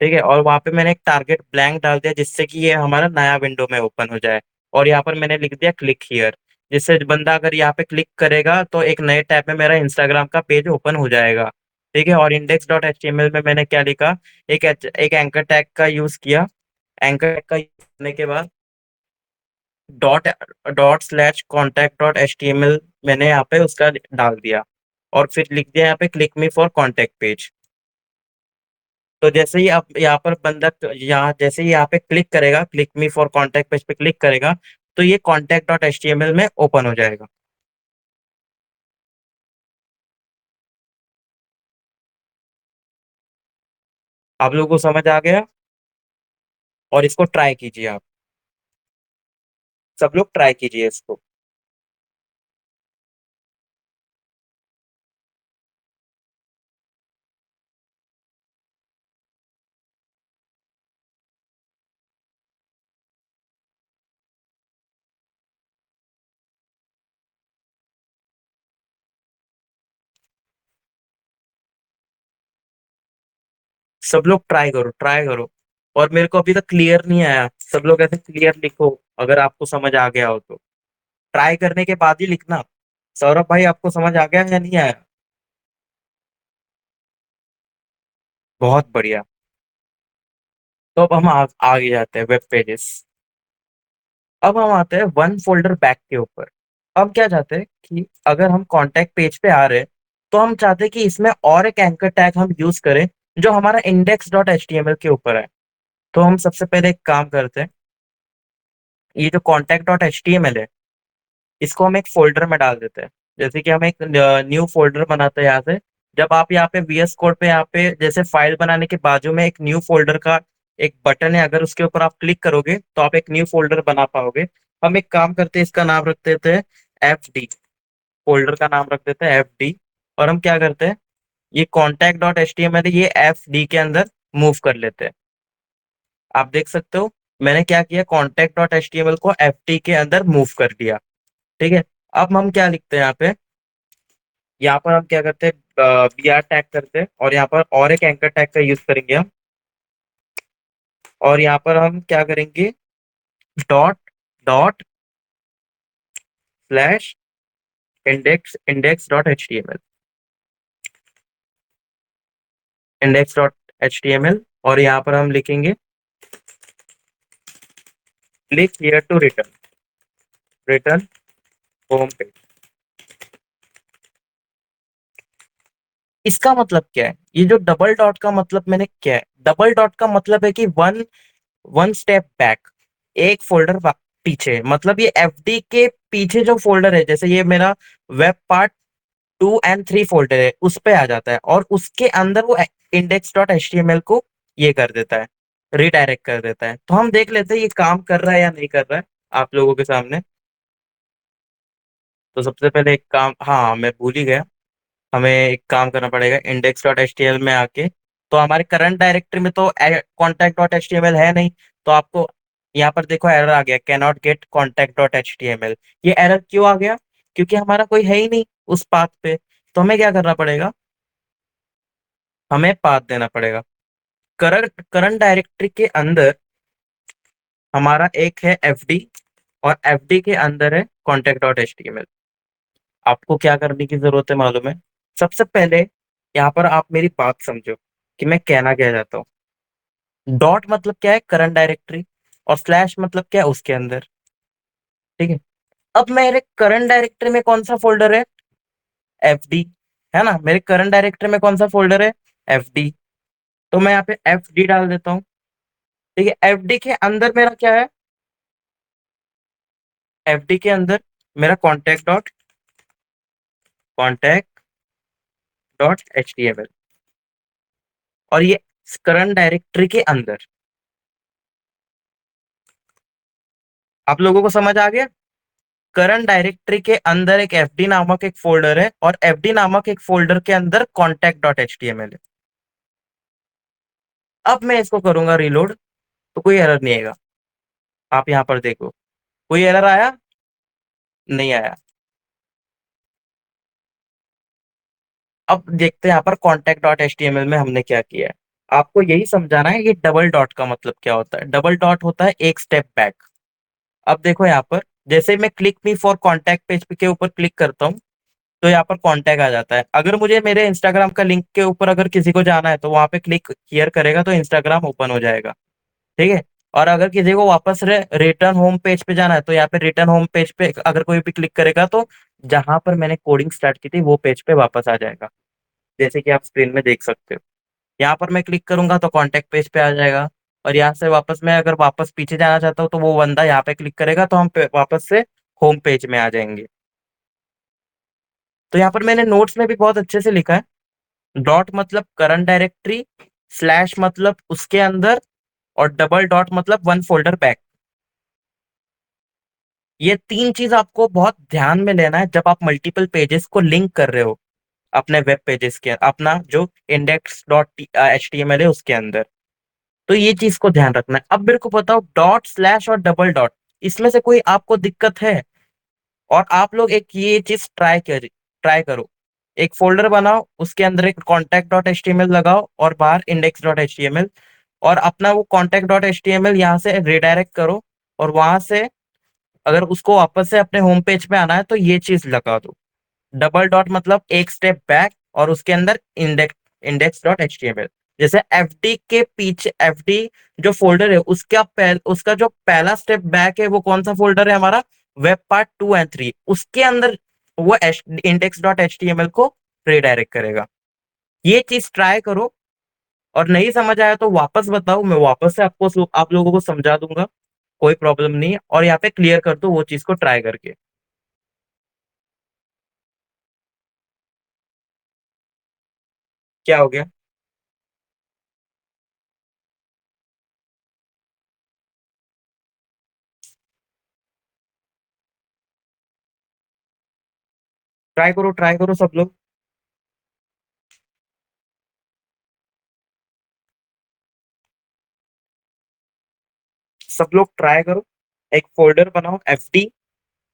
ठीक है, और वहां पे मैंने एक टारगेट ब्लैंक डाल दिया, जिससे कि ये हमारा नया विंडो में ओपन हो जाए। और यहाँ पर मैंने लिख दिया क्लिक हियर, जिससे बंदा अगर यहाँ पे क्लिक करेगा तो एक नए टैब में मेरा इंस्टाग्राम का पेज ओपन हो जाएगा। ठीक है, और index dot H T M L में मैंने क्या लिखा, एक एंकर टैग का यूज किया। एंकर टैग का यूज करने के बाद dot dot slash contact dot H T M L मैंने यहाँ पे उसका डाल दिया, और फिर लिख दिया यहाँ पे click me for contact page. तो जैसे ही आप यहाँ पर बंदा यहाँ जैसे ही यहाँ पे क्लिक करेगा, click me for contact page पे क्लिक करेगा, तो ये contact dot H T M L में ओपन हो जाएगा। आप लोगों को समझ आ गया? और इसको ट्राई कीजिए आप, सब लोग ट्राई कीजिए इसको। सब लोग ट्राई करो, ट्राई करो। और मेरे को अभी तक क्लियर नहीं आया, सब लोग ऐसे क्लियर लिखो अगर आपको समझ आ गया हो तो। ट्राई करने के बाद ही लिखना। सौरभ भाई आपको समझ आ गया या नहीं आया? बहुत बढ़िया। तो अब हम आगे जाते हैं वेब पेजेस। अब हम आते हैं वन फोल्डर बैक के ऊपर। अब क्या चाहते हैं कि अगर हम कॉन्टैक्ट पेज पे आ रहे हैं, तो हम चाहते हैं कि इसमें और एक एंकर टैग हम यूज करें जो हमारा index dot H T M L के ऊपर है। तो हम सबसे पहले एक काम करते हैं, ये जो contact dot H T M L है, इसको हम एक फोल्डर में डाल देते हैं। जैसे कि हम एक न्यू फोल्डर बनाते हैं यहाँ से। जब आप यहाँ पे वीएस कोड पे यहाँ पे जैसे फाइल बनाने के बाजू में एक न्यू फोल्डर का एक बटन है, अगर उसके ऊपर आप क्लिक करोगे तो आप एक न्यू फोल्डर बना पाओगे। हम एक काम करते हैं, इसका नाम रख देते हैं एफ डी। फोल्डर का नाम रख देते हैं एफ डी। और हम क्या करते हैं, ये contact dot H T M L ये एफ डी के अंदर मूव कर लेते हैं। आप देख सकते हो मैंने क्या किया, contact dot H T M L को एफ डी के अंदर मूव कर दिया। ठीक है, अब हम क्या लिखते हैं यहाँ पर हम क्या करते हैं, बी आर टैग करते हैं, और यहाँ पर और एक एंकर टैग का यूज करेंगे हम। और यहाँ पर हम क्या करेंगे, dot dot slash index index dot H T M L, index dot H T M L. और यहाँ पर हम लिखेंगे click here to return return home page. इसका मतलब क्या है, ये जो डबल डॉट का मतलब मैंने क्या है, डबल डॉट का मतलब है कि वन वन स्टेप बैक, एक फोल्डर पीछे। मतलब ये एफडी के पीछे जो फोल्डर है, जैसे ये मेरा वेब पार्ट 2 और 3 फोल्डर है, उस पे आ जाता है, और उसके अंदर वो index dot H T M L को ये कर देता है, रिडायरेक्ट कर देता है। तो हम देख लेते हैं ये काम कर रहा है या नहीं कर रहा है आप लोगों के सामने। तो सबसे पहले एक काम, हाँ मैं भूल ही गया, हमें एक काम करना पड़ेगा index dot H T M L में आके। तो हमारे करंट डायरेक्टरी में तो contact dot H T M L है नहीं, तो आपको यहाँ पर देखो एरर आ गया, cannot get contact dot H T M L. ये एरर क्यों आ गया? क्योंकि हमारा कोई है ही नहीं उस पाथ पे। तो हमें क्या करना पड़ेगा, हमें पाथ देना पड़ेगा। करंट करंट डायरेक्टरी के अंदर हमारा एक है एफडी, और एफडी के अंदर है कॉन्टैक्ट डॉट एचटीएमएल। आपको क्या करने की जरूरत है मालूम है? सबसे पहले यहाँ पर आप मेरी बात समझो कि मैं कहना क्या चाहता हूँ। डॉट मतलब क्या है? Current directory. और स्लैश मतलब क्या है? उसके अंदर। ठीक है। अब मेरे करंट डायरेक्टरी में कौन सा फोल्डर है? एफडी। है ना? मेरे करंट डायरेक्टरी में कौन सा फोल्डर है? एफडी। तो मैं यहाँ पे एफडी डाल देता हूँ। ठीक है। एफडी के अंदर मेरा क्या है? एफडी के अंदर मेरा contact dot H T M L. और ये करंट डायरेक्टरी के अंदर। आप लोगों को समझ आ गया? करंट डायरेक्टरी के अंदर एक एफडी नामक एक फोल्डर है, और एफडी नामक एक फोल्डर के अंदर contact dot H T M L है। अब मैं इसको करूंगा रीलोड, तो कोई एरर नहीं आएगा। आप यहां पर देखो, कोई एरर आया? नहीं आया। अब देखते हैं यहाँ पर contact dot H T M L में हमने क्या किया है। आपको यही समझाना है ये डबल डॉट का मतलब क्या होता है। डबल डॉट होता है एक स्टेप बैक। अब देखो यहाँ पर, जैसे मैं click me for contact page के ऊपर क्लिक करता हूँ, तो यहाँ पर कॉन्टैक्ट आ जाता है। अगर मुझे मेरे इंस्टाग्राम का लिंक के ऊपर अगर किसी को जाना है, तो वहां पे क्लिक हियर करेगा तो इंस्टाग्राम ओपन हो जाएगा। ठीक है। और अगर किसी को वापस रिटर्न होम पेज पे जाना है, तो यहाँ पे रिटर्न होम पेज पे अगर कोई भी क्लिक करेगा, तो जहां पर मैंने कोडिंग स्टार्ट की थी वो पेज पे वापस आ जाएगा। जैसे कि आप स्क्रीन में देख सकते हो, यहाँ पर मैं क्लिक करूंगा तो कॉन्टैक्ट पेज पे आ जाएगा। और यहाँ से वापस मैं अगर वापस पीछे जाना चाहता हूँ, तो वो बंदा यहाँ पे क्लिक करेगा तो हम वापस से होम पेज में आ जाएंगे। तो यहाँ पर मैंने नोट्स में भी बहुत अच्छे से लिखा है। डॉट मतलब करंट डायरेक्टरी, स्लैश मतलब उसके अंदर, और डबल डॉट मतलब वन फोल्डर बैक। ये तीन चीज आपको बहुत ध्यान में लेना है जब आप मल्टीपल पेजेस को लिंक कर रहे हो अपने वेब पेजेस के, अपना जो index dot H T M L है उसके अंदर। तो ये चीज को ध्यान रखना है। अब मेरे को बताओ, डॉट स्लैश और डबल डॉट, इसमें से कोई आपको दिक्कत है? और आप लोग एक ये चीज ट्राई करो। एक फोल्डर बनाओ, उसके अंदर एक contact dot H T M L लगाओ, और बाहर index dot H T M L. और अपना वो contact dot H T M L यहाँ से रिडायरेक्ट करो, और वहां से अगर उसको वापस से अपने होम पेज पे आना है, तो ये चीज लगा दो। डबल डॉट मतलब एक स्टेप बैक, और उसके अंदर index dot H T M L. जैसे एफडी के पीछे, एफडी जो फोल्डर है उसका जो पहला स्टेप बैक है, वो कौन सा फोल्डर है हमारा? वेब पार्ट 2 और 3। उसके अंदर वो index dot H T M L को रिडायरेक्ट करेगा। ये चीज ट्राई करो, और नहीं समझ आया तो वापस बताओ, मैं वापस से आपको आप लोगों को समझा दूंगा। कोई प्रॉब्लम नहीं है। और यहाँ पे क्लियर कर दो वो चीज को ट्राई करके। क्या हो गया? ट्राई करो सब लोग। सब लोग ट्राई करो। एक फोल्डर बनाओ एफडी,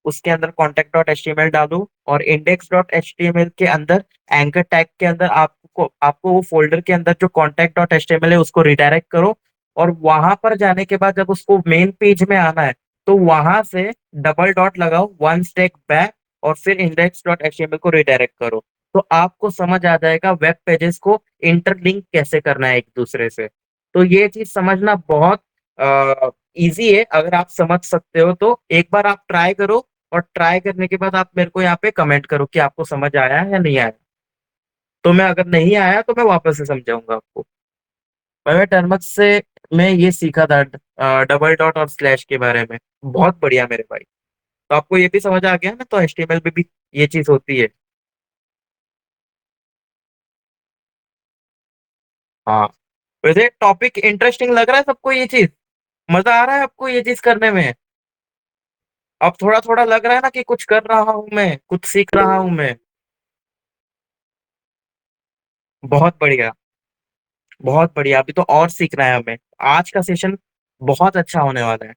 उसके अंदर contact dot H T M L डालो, और index dot H T M L के अंदर एंकर टैग के अंदर आपको वो फोल्डर के अंदर जो contact dot H T M L है उसको रिडायरेक्ट करो। और वहां पर जाने के बाद जब उसको मेन पेज में आना है, तो वहां से डबल डॉट लगाओ, वन स्टेप बैक, और फिर index dot H T M L को रिडायरेक्ट करो। तो आपको समझ आ जाएगा वेब पेजेस को इंटरलिंक कैसे करना है एक दूसरे से। तो ये चीज समझना बहुत इजी है। अगर आप समझ सकते हो तो एक बार आप ट्राई करो, और ट्राई करने के बाद आप मेरे को यहाँ पे कमेंट करो कि आपको समझ आया है या नहीं आया। तो मैं अगर नहीं आया तो मैं वापस से समझाऊंगा आपको। मैं टर्मक्स से मैं ये सीखा था, डबल डॉट और स्लैश के बारे में। बहुत बढ़िया मेरे भाई। तो आपको ये भी समझ आ गया ना? तो एचटीएमएल में भी ये चीज होती है। हाँ। वैसे टॉपिक इंटरेस्टिंग लग रहा है सबको ये चीज? मजा आ रहा है आपको ये चीज करने में? अब थोड़ा थोड़ा लग रहा है ना कि कुछ कर रहा हूं मैं, कुछ सीख रहा हूं मैं। बहुत बढ़िया। बहुत बढ़िया। अभी तो और सीखना है हमें। आज का सेशन बहुत अच्छा होने वाला है।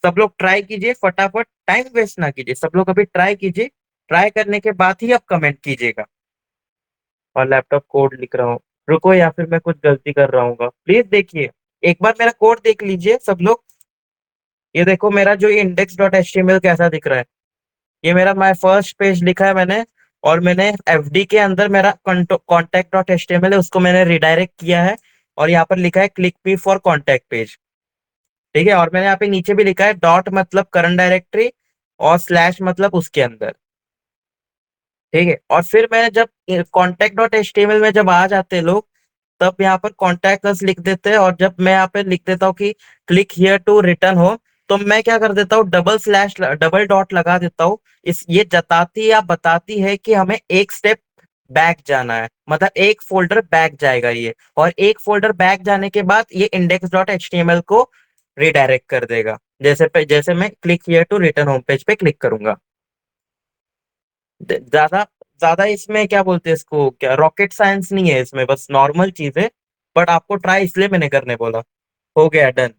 सब लोग ट्राई कीजिए फटाफट, टाइम वेस्ट ना कीजिए। सब लोग अभी ट्राई कीजिए। ट्राई करने के बाद ही आप कमेंट कीजिएगा। और लैपटॉप कोड लिख रहा हूँ। रुको, या फिर मैं कुछ गलती कर रहा हूँ, प्लीज देखिए। एक बार मेरा कोड देख लीजिए सब लोग। ये देखो मेरा जो ये index dot H T M L कैसा दिख रहा है। ये मेरा माय फर्स्ट पेज लिखा है मैंने। और मैंने एफडी के अंदर मेरा contact dot H T M L है, उसको मैंने रिडायरेक्ट किया है। और यहाँ पर लिखा है click me for contact page. ठीक है, और मैंने यहाँ पे नीचे भी लिखा है डॉट मतलब करंट डायरेक्टरी, और स्लैश मतलब उसके अंदर। ठीक है, और फिर मैंने जब contact dot H T M L में जब आ जाते हैं लोग, तब यहाँ पर कॉन्टैक्ट अस लिख देते हैं। और जब मैं यहाँ पे लिख देता हूँ कि क्लिक हियर टू रिटर्न हो, तो मैं क्या कर देता हूँ, डबल स्लैश डबल डॉट लगा देता हूँ। इस ये जताती या बताती है कि हमें एक स्टेप बैक जाना है, मतलब एक फोल्डर बैक जाएगा ये। और एक फोल्डर बैक जाने के बाद ये index dot H T M L को रिडायरेक्ट कर देगा। जैसे मैं click here to return home page पे क्लिक करूंगा। ज्यादा ज्यादा इसमें क्या बोलते हैं इसको, क्या रॉकेट साइंस नहीं है इसमें, बस नॉर्मल चीज है। बट आपको ट्राई इसलिए मैंने करने बोला। हो गया डन।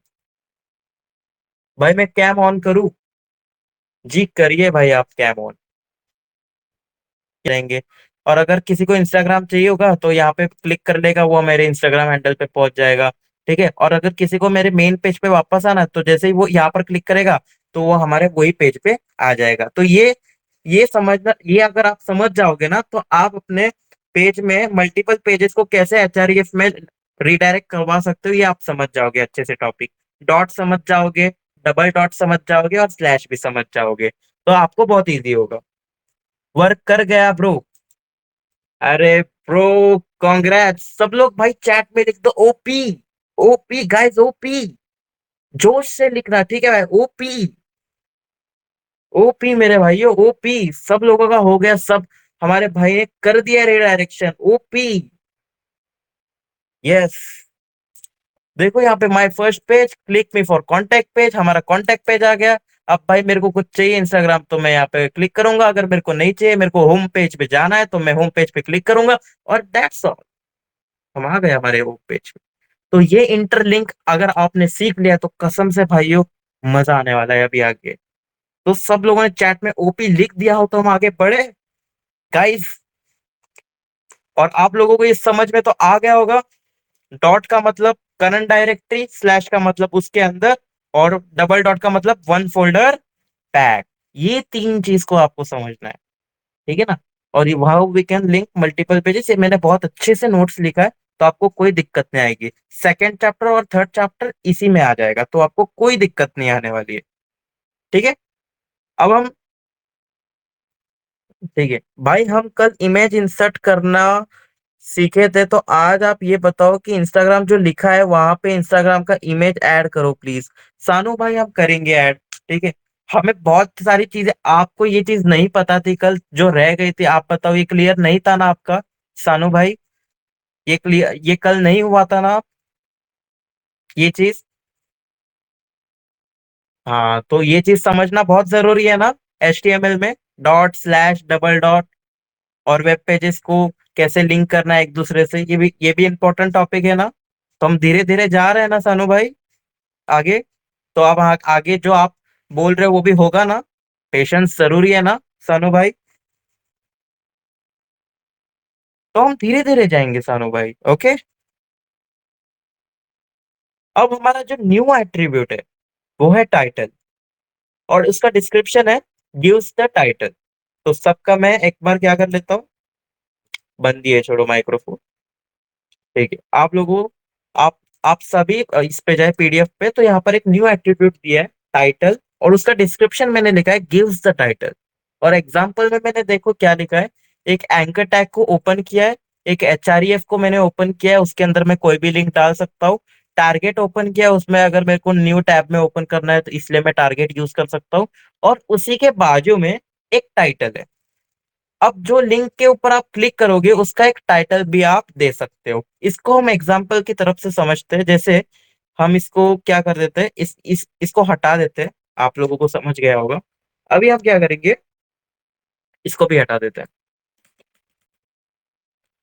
भाई मैं कैम ऑन करूँ? जी करिए भाई, आप कैम ऑन रहेंगे। और अगर किसी को इंस्टाग्राम चाहिए होगा तो यहाँ पे क्लिक कर लेगा, वो मेरे इंस्टाग्राम हैंडल पे पहुंच जाएगा। ठीक है, और अगर किसी को मेरे मेन पेज पे वापस आना है, तो जैसे ही वो यहाँ पर क्लिक करेगा, तो वो हमारे वही पेज पे आ जाएगा। तो ये समझना, ये अगर आप समझ जाओगे ना, तो आप अपने पेज में मल्टीपल पेजेस को कैसे एचआरईएफ में रिडायरेक्ट करवा सकते हो, ये आप समझ जाओगे अच्छे से। टॉपिक डॉट समझ जाओगे, डबल डॉट समझ जाओगे, और स्लैश भी समझ जाओगे, तो आपको बहुत इजी होगा। वर्क कर गया ब्रो। अरे ब्रो, कॉन्ग्रेट्स सब लोग भाई, चैट में लिख दो ओपी। OP guys, OP. जोश से लिखना, ठीक है भाई, ओपी। ओपी मेरे भाइयों, ओपी सब लोगों का हो गया सब। हमारे भाई ने कर दिया रिडायरेक्शन, ओपी। यस। देखो यहाँ पे my first page, click me for contact page, हमारा कांटेक्ट पेज आ गया। अब भाई मेरे को कुछ चाहिए इंस्टाग्राम, तो मैं यहाँ पे क्लिक करूंगा। अगर मेरे को नहीं चाहिए, मेरे को होम पेज पे जाना है, तो मैं होम पेज पे क्लिक करूंगा। और दैट्स ऑल, हम आ गए हमारे होम पेज पे। तो ये इंटरलिंक अगर आपने सीख लिया, तो कसम से भाइयों, मजा आने वाला है अभी आगे। तो सब लोगों ने चैट में ओपी लिख दिया हो, तो हम आगे बढ़े गाइस। और आप लोगों को ये समझ में तो आ गया होगा, डॉट का मतलब करंट डायरेक्टरी, स्लैश का मतलब उसके अंदर, और डबल डॉट का मतलब वन फोल्डर बैक। ये तीन चीज को आपको समझना है, ठीक है ना। और how we can link multiple pages, ये मैंने बहुत अच्छे से नोट्स लिखा है, तो आपको कोई दिक्कत नहीं आएगी। सेकंड चैप्टर और थर्ड चैप्टर इसी में आ जाएगा, तो आपको कोई दिक्कत नहीं आने वाली है। ठीक है। अब हम, ठीक है भाई, हम कल इमेज इंसर्ट करना सीखे थे, तो आज आप ये बताओ कि इंस्टाग्राम जो लिखा है वहां पे इंस्टाग्राम का इमेज ऐड करो प्लीज। सानू भाई हम करेंगे ऐड। ठीक है। हमें बहुत सारी चीजें, आपको ये चीज नहीं पता थी कल जो रह गई थी, आप बताओ, ये क्लियर नहीं था ना आपका? सानू भाई, ये क्लियर, ये कल नहीं हुआ था ना ये चीज? हाँ, तो ये चीज समझना बहुत जरूरी है ना। HTML में डॉट स्लैश डबल डॉट और वेब पेजेस को कैसे लिंक करना है एक दूसरे से, ये भी इंपॉर्टेंट टॉपिक है ना। तो हम धीरे धीरे जा रहे हैं ना सानू भाई आगे। तो अब आगे जो आप बोल रहे हो वो भी होगा ना। पेशेंस जरूरी है ना सानू भाई। तो हम धीरे धीरे जाएंगे सानू भाई, ओके। अब हमारा जो न्यू एट्रीब्यूट है, वो है टाइटल। और उसका डिस्क्रिप्शन है गिव्स द टाइटल। तो सबका मैं एक बार क्या कर लेता हूँ, बंद दिए छोड़ो माइक्रोफोन। ठीक है, आप लोगों, आप आप सभी इस पे जाए पीडीएफ पे, तो यहाँ पर एक न्यू एट्रीब्यूट दिया है टाइटल। और उसका डिस्क्रिप्शन मैंने लिखा है गिव्स द टाइटल। और एग्जाम्पल में मैंने देखो क्या लिखा है, एक एंकर टैग को ओपन किया है, एक एचआरईएफ को मैंने ओपन किया है, उसके अंदर मैं कोई भी लिंक डाल सकता हूँ। टारगेट ओपन किया है, उसमें अगर मेरे को न्यू टैब में ओपन करना है, तो इसलिए मैं टारगेट यूज कर सकता हूँ। और उसी के बाजू में एक टाइटल है। अब जो लिंक के ऊपर आप क्लिक करोगे, उसका एक टाइटल भी आप दे सकते हो। इसको हम एग्जाम्पल की तरफ से समझते हैं। जैसे हम इसको क्या कर देते हैं, इसको हटा देते हैं। आप लोगों को समझ गया होगा। अभी हम क्या करेंगे, इसको भी हटा देते हैं।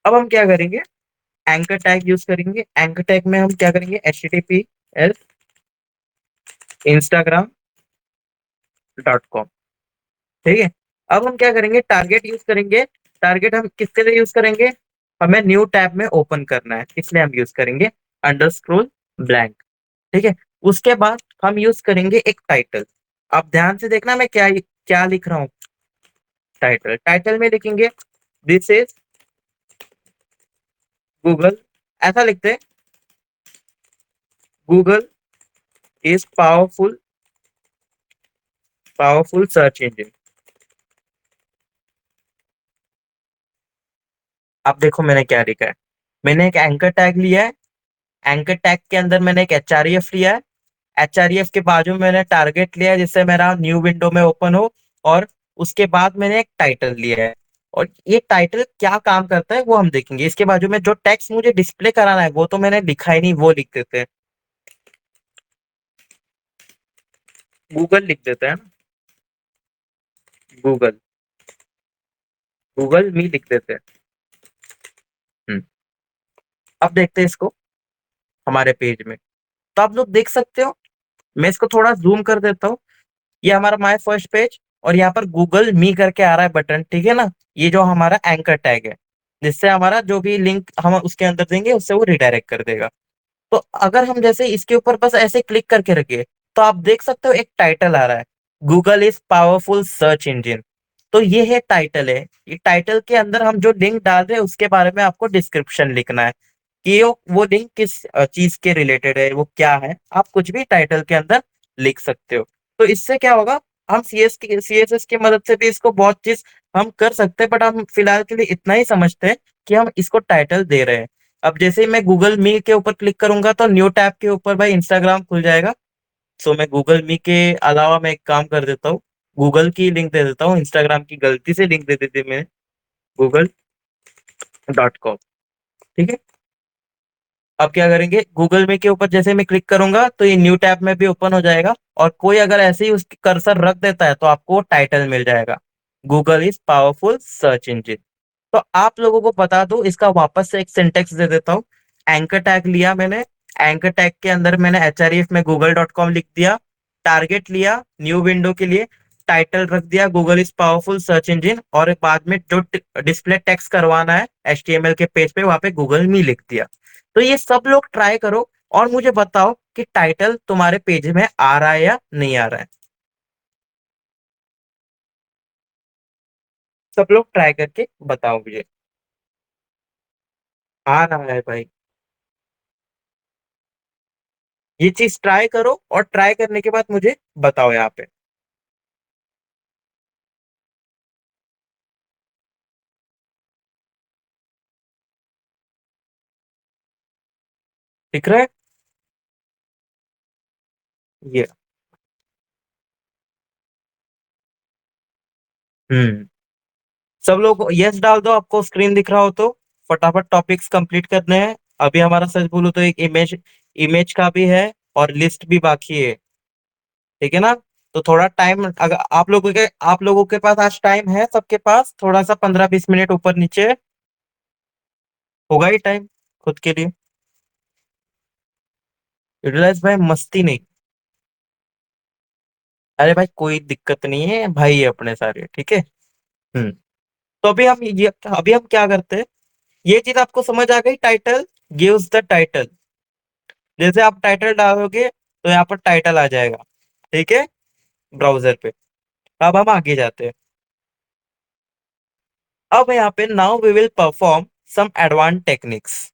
अब हम क्या करेंगे, एंकर टैग यूज करेंगे। एंकर टैग में हम क्या करेंगे, HTTPS instagram.com। ठीक है। अब हम क्या करेंगे, टारगेट यूज करेंगे। टारगेट हम किसके लिए यूज करेंगे, हमें न्यू टैब में ओपन करना है, इसलिए हम यूज करेंगे अंडरस्क्रोल ब्लैंक। ठीक है। उसके बाद हम यूज करेंगे एक टाइटल। आप ध्यान से देखना मैं क्या क्या लिख रहा हूँ। टाइटल, टाइटल में लिखेंगे दिस इज गूगल, ऐसा लिखते हैं, Google is powerful, powerful search engine. अब देखो मैंने क्या लिखा है। मैंने एक एंकर टैग लिया है, एंकर टैग के अंदर मैंने एक एच लिया है, एच के बाजू में मैंने टारगेट लिया है जिससे मेरा न्यू विंडो में ओपन हो, और उसके बाद मैंने एक टाइटल लिया है। और ये टाइटल क्या काम करता है वो हम देखेंगे। इसके बाजू में जो टेक्स्ट मुझे डिस्प्ले कराना है वो तो मैंने लिखा ही नहीं, वो लिख देते हैं, गूगल लिख देते हैं ना, गूगल, गूगल मी लिख देते हैं। हम्म, अब देखते हैं इसको हमारे पेज में। तो आप लोग देख सकते हो, मैं इसको थोड़ा जूम कर देता हूँ। ये हमारा माय फर्स्ट पेज, और यहाँ पर गूगल मी करके आ रहा है बटन, ठीक है ना। ये जो हमारा एंकर टैग है, जिससे हमारा जो भी लिंक हम उसके अंदर देंगे उससे वो रिडायरेक्ट कर देगा। तो अगर हम जैसे इसके ऊपर बस ऐसे क्लिक करके रखे, तो आप देख सकते हो एक टाइटल आ रहा है, Google is powerful search engine. तो ये है टाइटल है। ये टाइटल के अंदर हम जो लिंक डाल रहे हैं उसके बारे में आपको डिस्क्रिप्शन लिखना है कि वो लिंक किस चीज के रिलेटेड है, वो क्या है, आप कुछ भी टाइटल के अंदर लिख सकते हो। तो इससे क्या होगा, हम सीएसएस की मदद से भी इसको बहुत चीज हम कर सकते हैं, बट हम फिलहाल के लिए इतना ही समझते हैं कि हम इसको टाइटल दे रहे हैं। अब जैसे ही मैं गूगल मी के ऊपर क्लिक करूंगा तो न्यू टैब के ऊपर भाई इंस्टाग्राम खुल जाएगा। सो मैं गूगल मी के अलावा मैं एक काम कर देता हूँ, गूगल की लिंक दे देता हूँ, इंस्टाग्राम की गलती से लिंक दे दी थी मैंने, google.com। ठीक है। अब क्या करेंगे, गूगल में के ऊपर जैसे मैं क्लिक करूंगा तो ये न्यू टैब में भी ओपन हो जाएगा, और कोई अगर ऐसे ही उसकी कर्सर रख देता है तो आपको टाइटल मिल जाएगा, Google is powerful search engine. तो आप लोगों को बता दूं, इसका वापस से एक सिंटेक्स दे देता हूँ। एंकर टैग लिया मैंने, एंकर टैग के अंदर मैंने एच में google.com लिख दिया, टारगेट लिया न्यू विंडो के लिए, टाइटल रख दिया Google is powerful search engine, और बाद में जो डिस्प्ले टेक्स्ट करवाना है HTML के पेज पे वहां पे गूगल मी लिख दिया। तो ये सब लोग ट्राई करो और मुझे बताओ कि टाइटल तुम्हारे पेज में आ रहा है या नहीं आ रहा है। सब लोग ट्राई करके बताओ मुझे। आ रहा है भाई, ये चीज ट्राई करो और ट्राई करने के बाद मुझे बताओ यहाँ पे। दिख रहा है ये। हम्म, सब लोग यस डाल दो, आपको स्क्रीन दिख रहा हो तो। फटाफट टॉपिक्स कंप्लीट करने हैं। अभी हमारा सच बोलूं तो एक इमेज, इमेज का भी है और लिस्ट भी बाकी है, ठीक है ना। तो थोड़ा टाइम, अगर आप लोगों के पास आज टाइम है, सबके पास थोड़ा सा 15-20 मिनट ऊपर नीचे होगा ही टाइम खुद के लिए। यूटिलाइज भाई, मस्ती नहीं। अरे भाई कोई दिक्कत नहीं है भाई, ये अपने सारे ठीक है। हम्म। तो अभी हम क्या करते हैं, ये चीज आपको समझ आ गई, टाइटल गिव्स द टाइटल। जैसे आप टाइटल डालोगे तो यहाँ पर टाइटल आ जाएगा, ठीक है, ब्राउजर पे। अब हम आगे जाते हैं। अब यहाँ पे now we will perform some advance techniques,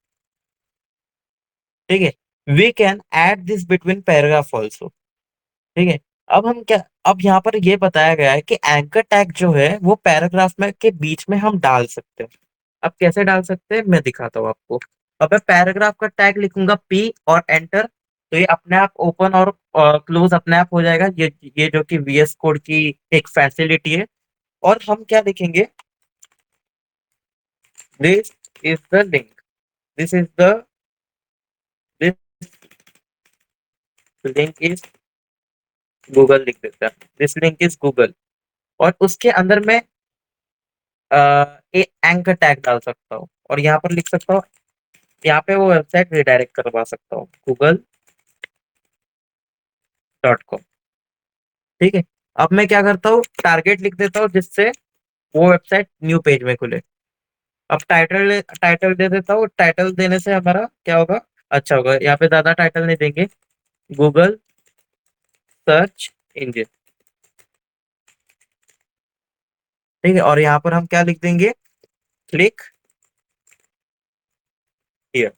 ठीक है। We can add this between paragraph also, ठीक है। अब हम क्या, अब यहाँ पर ये बताया गया है कि एंकर टैग जो है वो पैराग्राफ में के बीच में हम डाल सकते हैं। अब कैसे डाल सकते हैं मैं दिखाता हूँ आपको। अब मैं पैराग्राफ का टैग लिखूंगा पी और एंटर, तो ये अपने आप ओपन और क्लोज अपने आप हो जाएगा। ये जो कि VS कोड की एक फैसिलिटी है। और हम क्या लिखेंगे, this is the link, this is the, this link is Google लिख देता है, दिस लिंक इज गूगल। और उसके अंदर मैं एक एंकर टैग डाल सकता हूँ, और यहाँ पर लिख सकता हूँ, यहाँ पे वो वेबसाइट रिडायरेक्ट करवा सकता हूँ, google.com। ठीक है। अब मैं क्या करता हूँ, टारगेट लिख देता हूँ जिससे वो वेबसाइट न्यू पेज में खुले। अब टाइटल टाइटल दे देता हूँ, टाइटल देने से हमारा क्या होगा, अच्छा होगा। यहाँ पे ज्यादा टाइटल नहीं देंगे, गूगल सर्च इंजन। ठीक है, और यहाँ पर हम क्या लिख देंगे, क्लिक हियर।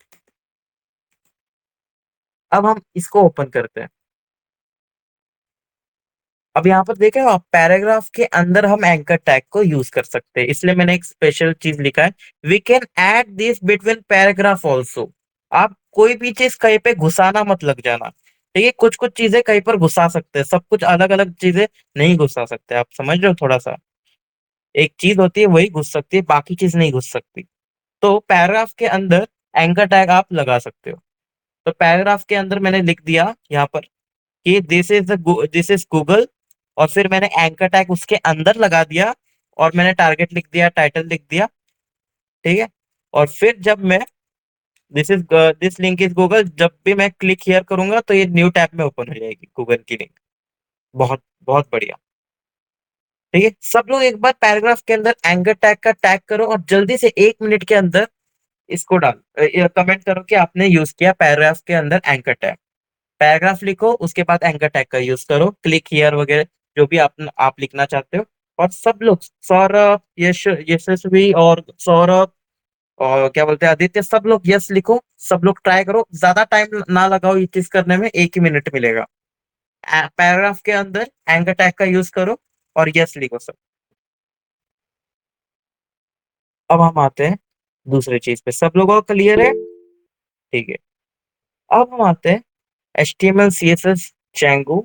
अब हम इसको ओपन करते हैं। अब यहाँ पर देखें आप, पैराग्राफ के अंदर हम एंकर टैग को यूज कर सकते हैं, इसलिए मैंने एक स्पेशल चीज लिखा है, we can add this between paragraph also. आप कोई भी चीज कहीं पे घुसाना मत लग जाना। ठीक है, कुछ कुछ चीजें कहीं पर घुसा सकते हैं, सब कुछ अलग अलग चीजें नहीं घुसा सकते, आप समझ रहे हो थोड़ा सा। एक चीज होती है वही घुस सकती है, बाकी चीज नहीं घुस सकती। तो पैराग्राफ के अंदर एंकर टैग आप लगा सकते हो। तो पैराग्राफ के अंदर मैंने लिख दिया यहाँ पर कि दिस इज गूगल, और फिर मैंने एंकर टैग उसके अंदर लगा दिया, और मैंने टारगेट लिख दिया, टाइटल लिख दिया। ठीक है, और फिर जब मैं दिस लिंक इज गूगल, जब भी मैं क्लिक हियर करूंगा तो ये न्यू टैब में ओपन हो जाएगी गूगल की लिंक। बहुत बहुत बढ़िया। ठीक है, सब लोग एक बार पैराग्राफ के अंदर एंकर टैग का टैग करो, और जल्दी से 1 मिनट के अंदर इसको कमेंट करो कि आपने यूज किया पैराग्राफ के अंदर एंकर टैग। पैराग्राफ लिखो, उसके बाद एंकर टैग का यूज करो, क्लिक हियर वगैरह जो भी आप लिखना चाहते हो। और सब लोग, सौरभ, यशस्वी और सौरभ और क्या बोलते हैं आदित्य, सब लोग यस लिखो, सब लोग ट्राई करो, ज्यादा टाइम ना लगाओ ये चीज करने में, 1 ही मिनट मिलेगा। पैराग्राफ के अंदर एंकर टैग का यूज करो और यस लिखो सब। अब हम आते हैं दूसरे चीज पे, सब लोगों को क्लियर है? ठीक है, अब हम आते हैं HTML CSS Django।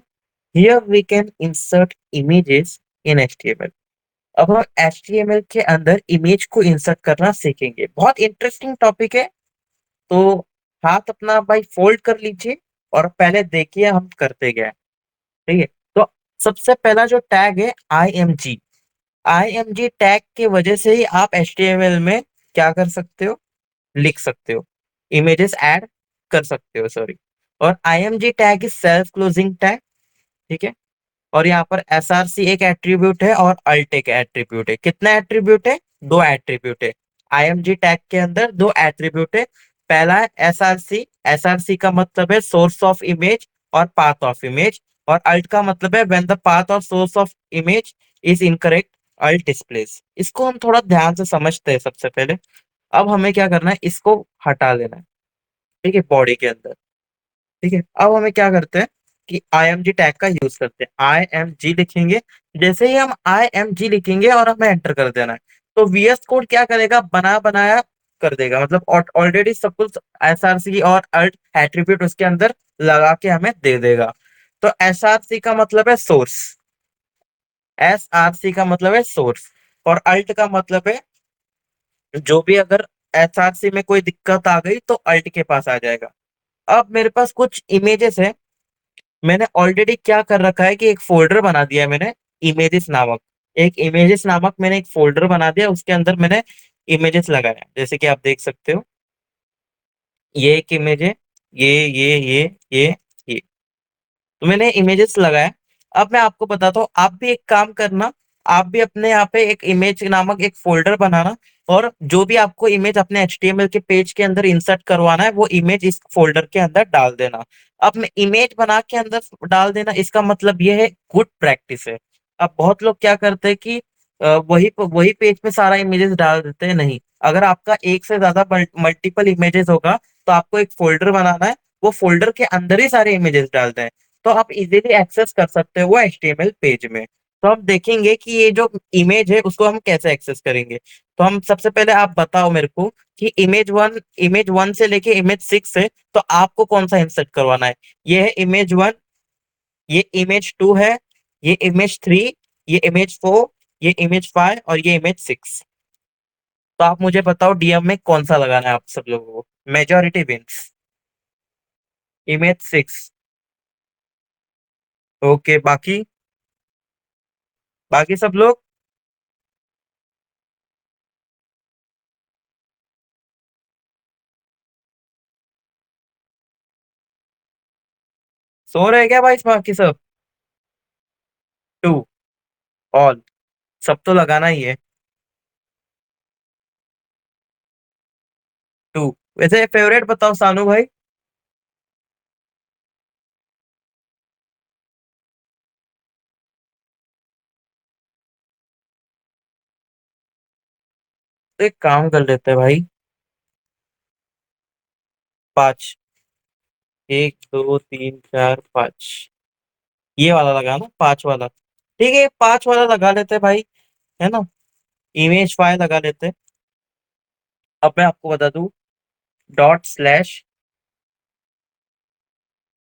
Here we can insert images in HTML। अब हम HTML के अंदर इमेज को इंसर्ट करना सीखेंगे, बहुत इंटरेस्टिंग टॉपिक है। तो हाथ अपना भाई फोल्ड कर लीजिए और पहले देखिए हम करते क्या है। ठीक है, तो सबसे पहला जो टैग है आई एम जी टैग की वजह से ही आप HTML में क्या कर सकते हो, लिख सकते हो, इमेजेस ऐड कर सकते हो, सॉरी। और IMG tag is self closing tag. ठीक है, और यहाँ पर SRC एक एट्रीब्यूट है और अल्ट एक एट्रीब्यूट है। कितना एट्रीब्यूट है? 2 एट्रीब्यूट है। IMG टैग के अंदर 2 एट्रीब्यूट है। पहला है SRC। SRC का मतलब है सोर्स ऑफ इमेज और पाथ ऑफ इमेज, और अल्ट का मतलब है व्हेन द पाथ और source of image is incorrect, alt displays. इसको हम थोड़ा ध्यान से समझते हैं सबसे पहले। अब हमें क्या करना है, इसको हटा देना है। ठीक है, बॉडी के अंदर। ठीक है, अब हमें क्या करते हैं कि IMG टैग का यूज करते हैं, IMG लिखेंगे। जैसे ही हम IMG लिखेंगे और हमें एंटर कर देना है, तो VS कोड क्या करेगा, बना बनाया कर देगा, मतलब ऑलरेडी सब कुछ SRC और अल्ट एट्रीब्यूट उसके अंदर लगा के हमें दे देगा। तो SRC का मतलब है सोर्स, SRC का मतलब है सोर्स, और अल्ट का मतलब है जो भी अगर SRC में कोई दिक्कत आ गई तो अल्ट के पास आ जाएगा। अब मेरे पास कुछ इमेजेस है, मैंने ऑलरेडी क्या कर रखा है कि एक फोल्डर बना दिया है मैंने, इमेजेस नामक। मैंने एक फोल्डर बना दिया, उसके अंदर मैंने इमेजेस लगाया, जैसे कि आप देख सकते हो। ये एक इमेज है, ये ये तो मैंने इमेजेस लगाया। अब मैं आपको बताता हूँ, आप भी एक काम करना, आप भी अपने यहाँ पे एक इमेज नामक एक फोल्डर बनाना, और जो भी आपको इमेज अपने HTML के पेज के अंदर इंसर्ट करवाना है वो इमेज इस फोल्डर के अंदर डाल देना। अब मैं इमेज बना के अंदर डाल देना, इसका मतलब ये है गुड प्रैक्टिस है। अब बहुत लोग क्या करते हैं कि वही वही पेज पे सारा इमेजेस डाल देते हैं, नहीं। अगर आपका एक से ज्यादा मल्टीपल इमेजेस होगा तो आपको एक फोल्डर बनाना है, वो फोल्डर के अंदर ही सारे इमेजेस डालते हैं, तो आप इजीली एक्सेस कर सकते हो वो HTML पेज में। तो हम देखेंगे कि ये जो इमेज है उसको हम कैसे एक्सेस करेंगे। तो हम सबसे पहले, आप बताओ मेरे को कि इमेज वन से लेके इमेज 6 है, तो आपको कौन सा इंसर्ट करवाना है। ये है इमेज 1, ये इमेज 2 है, ये इमेज 3, ये इमेज 4, ये इमेज 5 और ये इमेज 6। तो आप मुझे बताओ DM में कौन सा लगाना है आप सब लोगों को, मेजोरिटी विंस। इमेज 6। ओके, बाकी बाकी सब लोग सो रहे हैं क्या भाई, बाकी सब? 2, ऑल, सब तो लगाना ही है। 2। वैसे फेवरेट बताओ सानू भाई। तो एक काम कर लेते हैं भाई, 5, 1 2 3 4 5, ये वाला लगा ना, 5 वाला। ठीक है, 5 वाला लगा लेते हैं भाई, है ना। इमेज फाइल लगा लेते हैं। अब मैं आपको बता दूं, डॉट स्लैश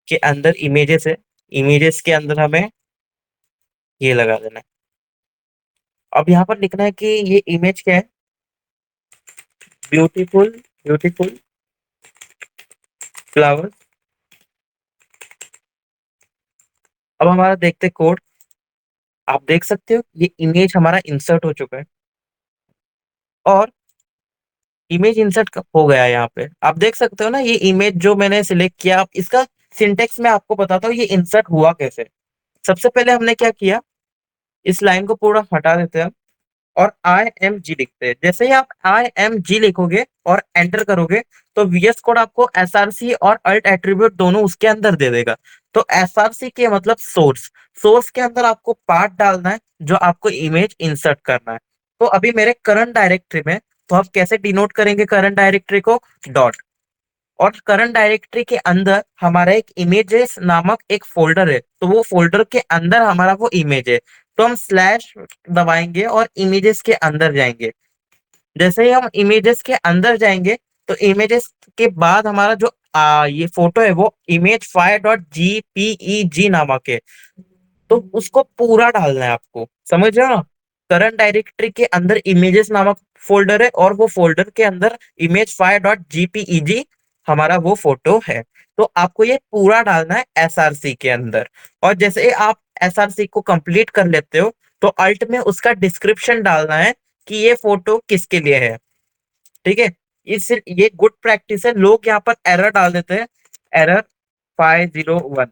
के अंदर इमेजेस है, इमेजेस के अंदर हमें ये लगा देना है। अब यहाँ पर लिखना है कि ये इमेज क्या है, ब्यूटीफुल, ब्यूटीफुल फ्लावर। अब हमारा देखते कोड, आप देख सकते हो ये इमेज हमारा इंसर्ट हो चुका है, और इमेज इंसर्ट हो गया है। यहाँ पे आप देख सकते हो ना, ये इमेज जो मैंने सिलेक्ट किया, अब इसका सिंटेक्स मैं आपको बताता हूँ ये इंसर्ट हुआ कैसे। सबसे पहले हमने क्या किया, इस लाइन को पूरा हटा देते हैं और IMG लिखते हैं। जैसे ही आप IMG लिखोगे और एंटर करोगे, तो VS कोड आपको SRC और अल्ट एट्रीब्यूट दोनों उसके अंदर दे देगा। तो SRC के मतलब सोर्स, सोर्स के अंदर आपको पार्ट डालना है जो आपको इमेज इंसर्ट करना है। तो अभी मेरे करंट डायरेक्टरी में, तो आप कैसे डिनोट करेंगे करंट डायरेक्टरी को, डॉट, और करंट डायरेक्टरी के अंदर हमारा एक इमेजेस नामक एक फोल्डर है, तो वो फोल्डर के अंदर हमारा वो इमेज है। तो हम स्लैश दबाएंगे और इमेजेस के अंदर जाएंगे। जैसे ही हम इमेजेस के अंदर जाएंगे, तो इमेजेस के बाद हमारा जो ये फोटो है वो इमेज फाइल डॉट JPEG नामक है। तो उसको पूरा डालना है आपको, समझ रहे हो ना। करंट डायरेक्टरी के अंदर इमेजेस नामक फोल्डर है, और वो फोल्डर के अंदर इमेज फाइल डॉट JPEG हमारा वो फोटो है। तो आपको ये पूरा डालना है SRC के अंदर। और जैसे ही आप SRC को कंप्लीट कर लेते हो, तो अल्ट में उसका डिस्क्रिप्शन डालना है कि ये फोटो किसके लिए है। ठीक है, ये गुड प्रैक्टिस है। लोग यहाँ पर एरर डाल देते हैं, एरर 501,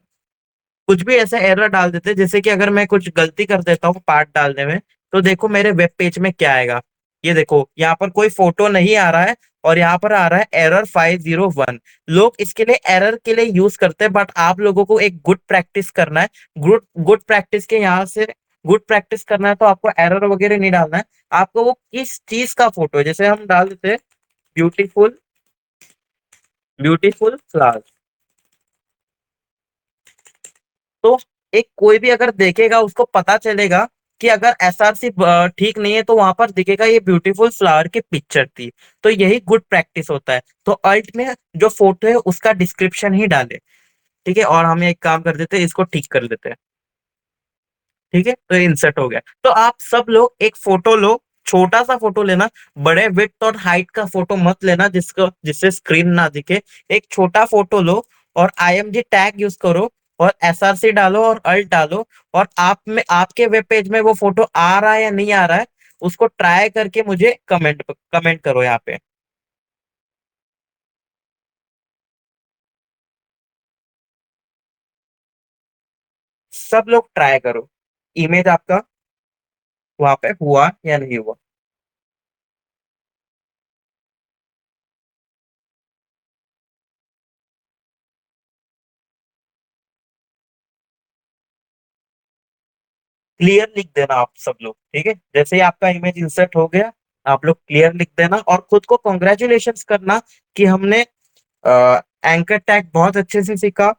कुछ भी ऐसा एरर डाल देते हैं। जैसे कि अगर मैं कुछ गलती कर देता हूँ पार्ट डालने में, तो देखो मेरे वेब पेज में क्या आएगा। ये देखो यहाँ पर कोई फोटो नहीं आ रहा है, और यहाँ पर आ रहा है एरर 501। लोग इसके लिए एरर के लिए यूज करते हैं, बट आप लोगों को एक गुड प्रैक्टिस करना है। गुड गुड प्रैक्टिस के यहाँ से गुड प्रैक्टिस करना है, तो आपको एरर वगैरह नहीं डालना है। आपको वो किस चीज का फोटो है, जैसे हम डाल देते हैं ब्यूटीफुल, ब्यूटीफुल फ्लावर। तो एक कोई भी अगर देखेगा उसको पता चलेगा कि अगर SRC ठीक नहीं है, तो वहां पर दिखेगा ये ब्यूटीफुल फ्लावर की पिक्चर थी। तो यही गुड प्रैक्टिस होता है। तो अल्ट में जो फोटो है उसका डिस्क्रिप्शन ही डाले। ठीक है, और हम एक काम कर देते हैं, इसको ठीक कर देते हैं। ठीक है, तो इंसर्ट हो गया। तो आप सब लोग एक फोटो लो, छोटा सा फोटो लेना, बड़े विड्थ और हाइट का फोटो मत लेना जिससे स्क्रीन ना दिखे। एक छोटा फोटो लो, और IMG टैग यूज करो, और SRC डालो और अल्ट डालो, और आप में आपके वेब पेज में वो फोटो आ रहा है या नहीं आ रहा है, उसको ट्राई करके मुझे कमेंट कमेंट करो यहाँ पे। सब लोग ट्राई करो, इमेज आपका वहां पे हुआ या नहीं हुआ। क्लियर लिख देना आप सब लोग। ठीक है, जैसे ही आपका इमेज इंसर्ट हो गया, आप लोग क्लियर लिख देना, और खुद को कॉन्ग्रेचुलेशन करना कि हमने एंकर टैग बहुत अच्छे से सीखा।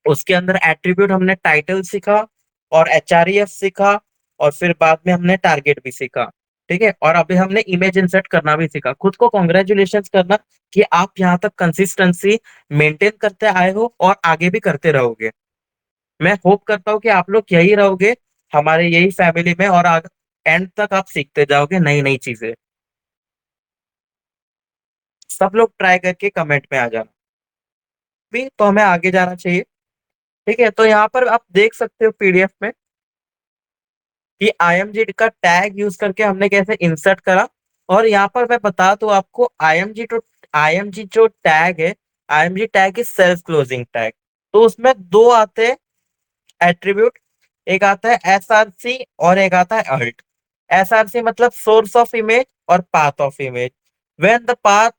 उसके अंदर एट्रीब्यूट हमने टाइटल सीखा, और HREF सीखा, और फिर बाद में हमने टारगेट भी सीखा। ठीक है, और अभी हमने इमेज इंसर्ट करना भी सीखा। खुद को कॉन्ग्रेचुलेशन करना कि आप यहाँ तक कंसिस्टेंसी मेंटेन करते आए हो, और आगे भी करते रहोगे। मैं होप करता हूँ कि आप लोग यही रहोगे हमारे यही फैमिली में, और एंड तक आप सीखते जाओगे नई नई चीजें। सब लोग ट्राई करके कमेंट में आ जाना। भी तो हमें आगे जाना चाहिए। ठीक है, तो यहाँ पर आप देख सकते हो PDF में कि IMG का टैग यूज करके हमने कैसे इंसर्ट करा। और यहाँ पर मैं बता दूं आपको, IMG जो टैग है, IMG tag is self closing tag. तो उसमें दो आते हैं एट्रीब्यूट, एक आता है SRC और एक आता है अल्ट। SRC मतलब सोर्स ऑफ इमेज और path of image. When the path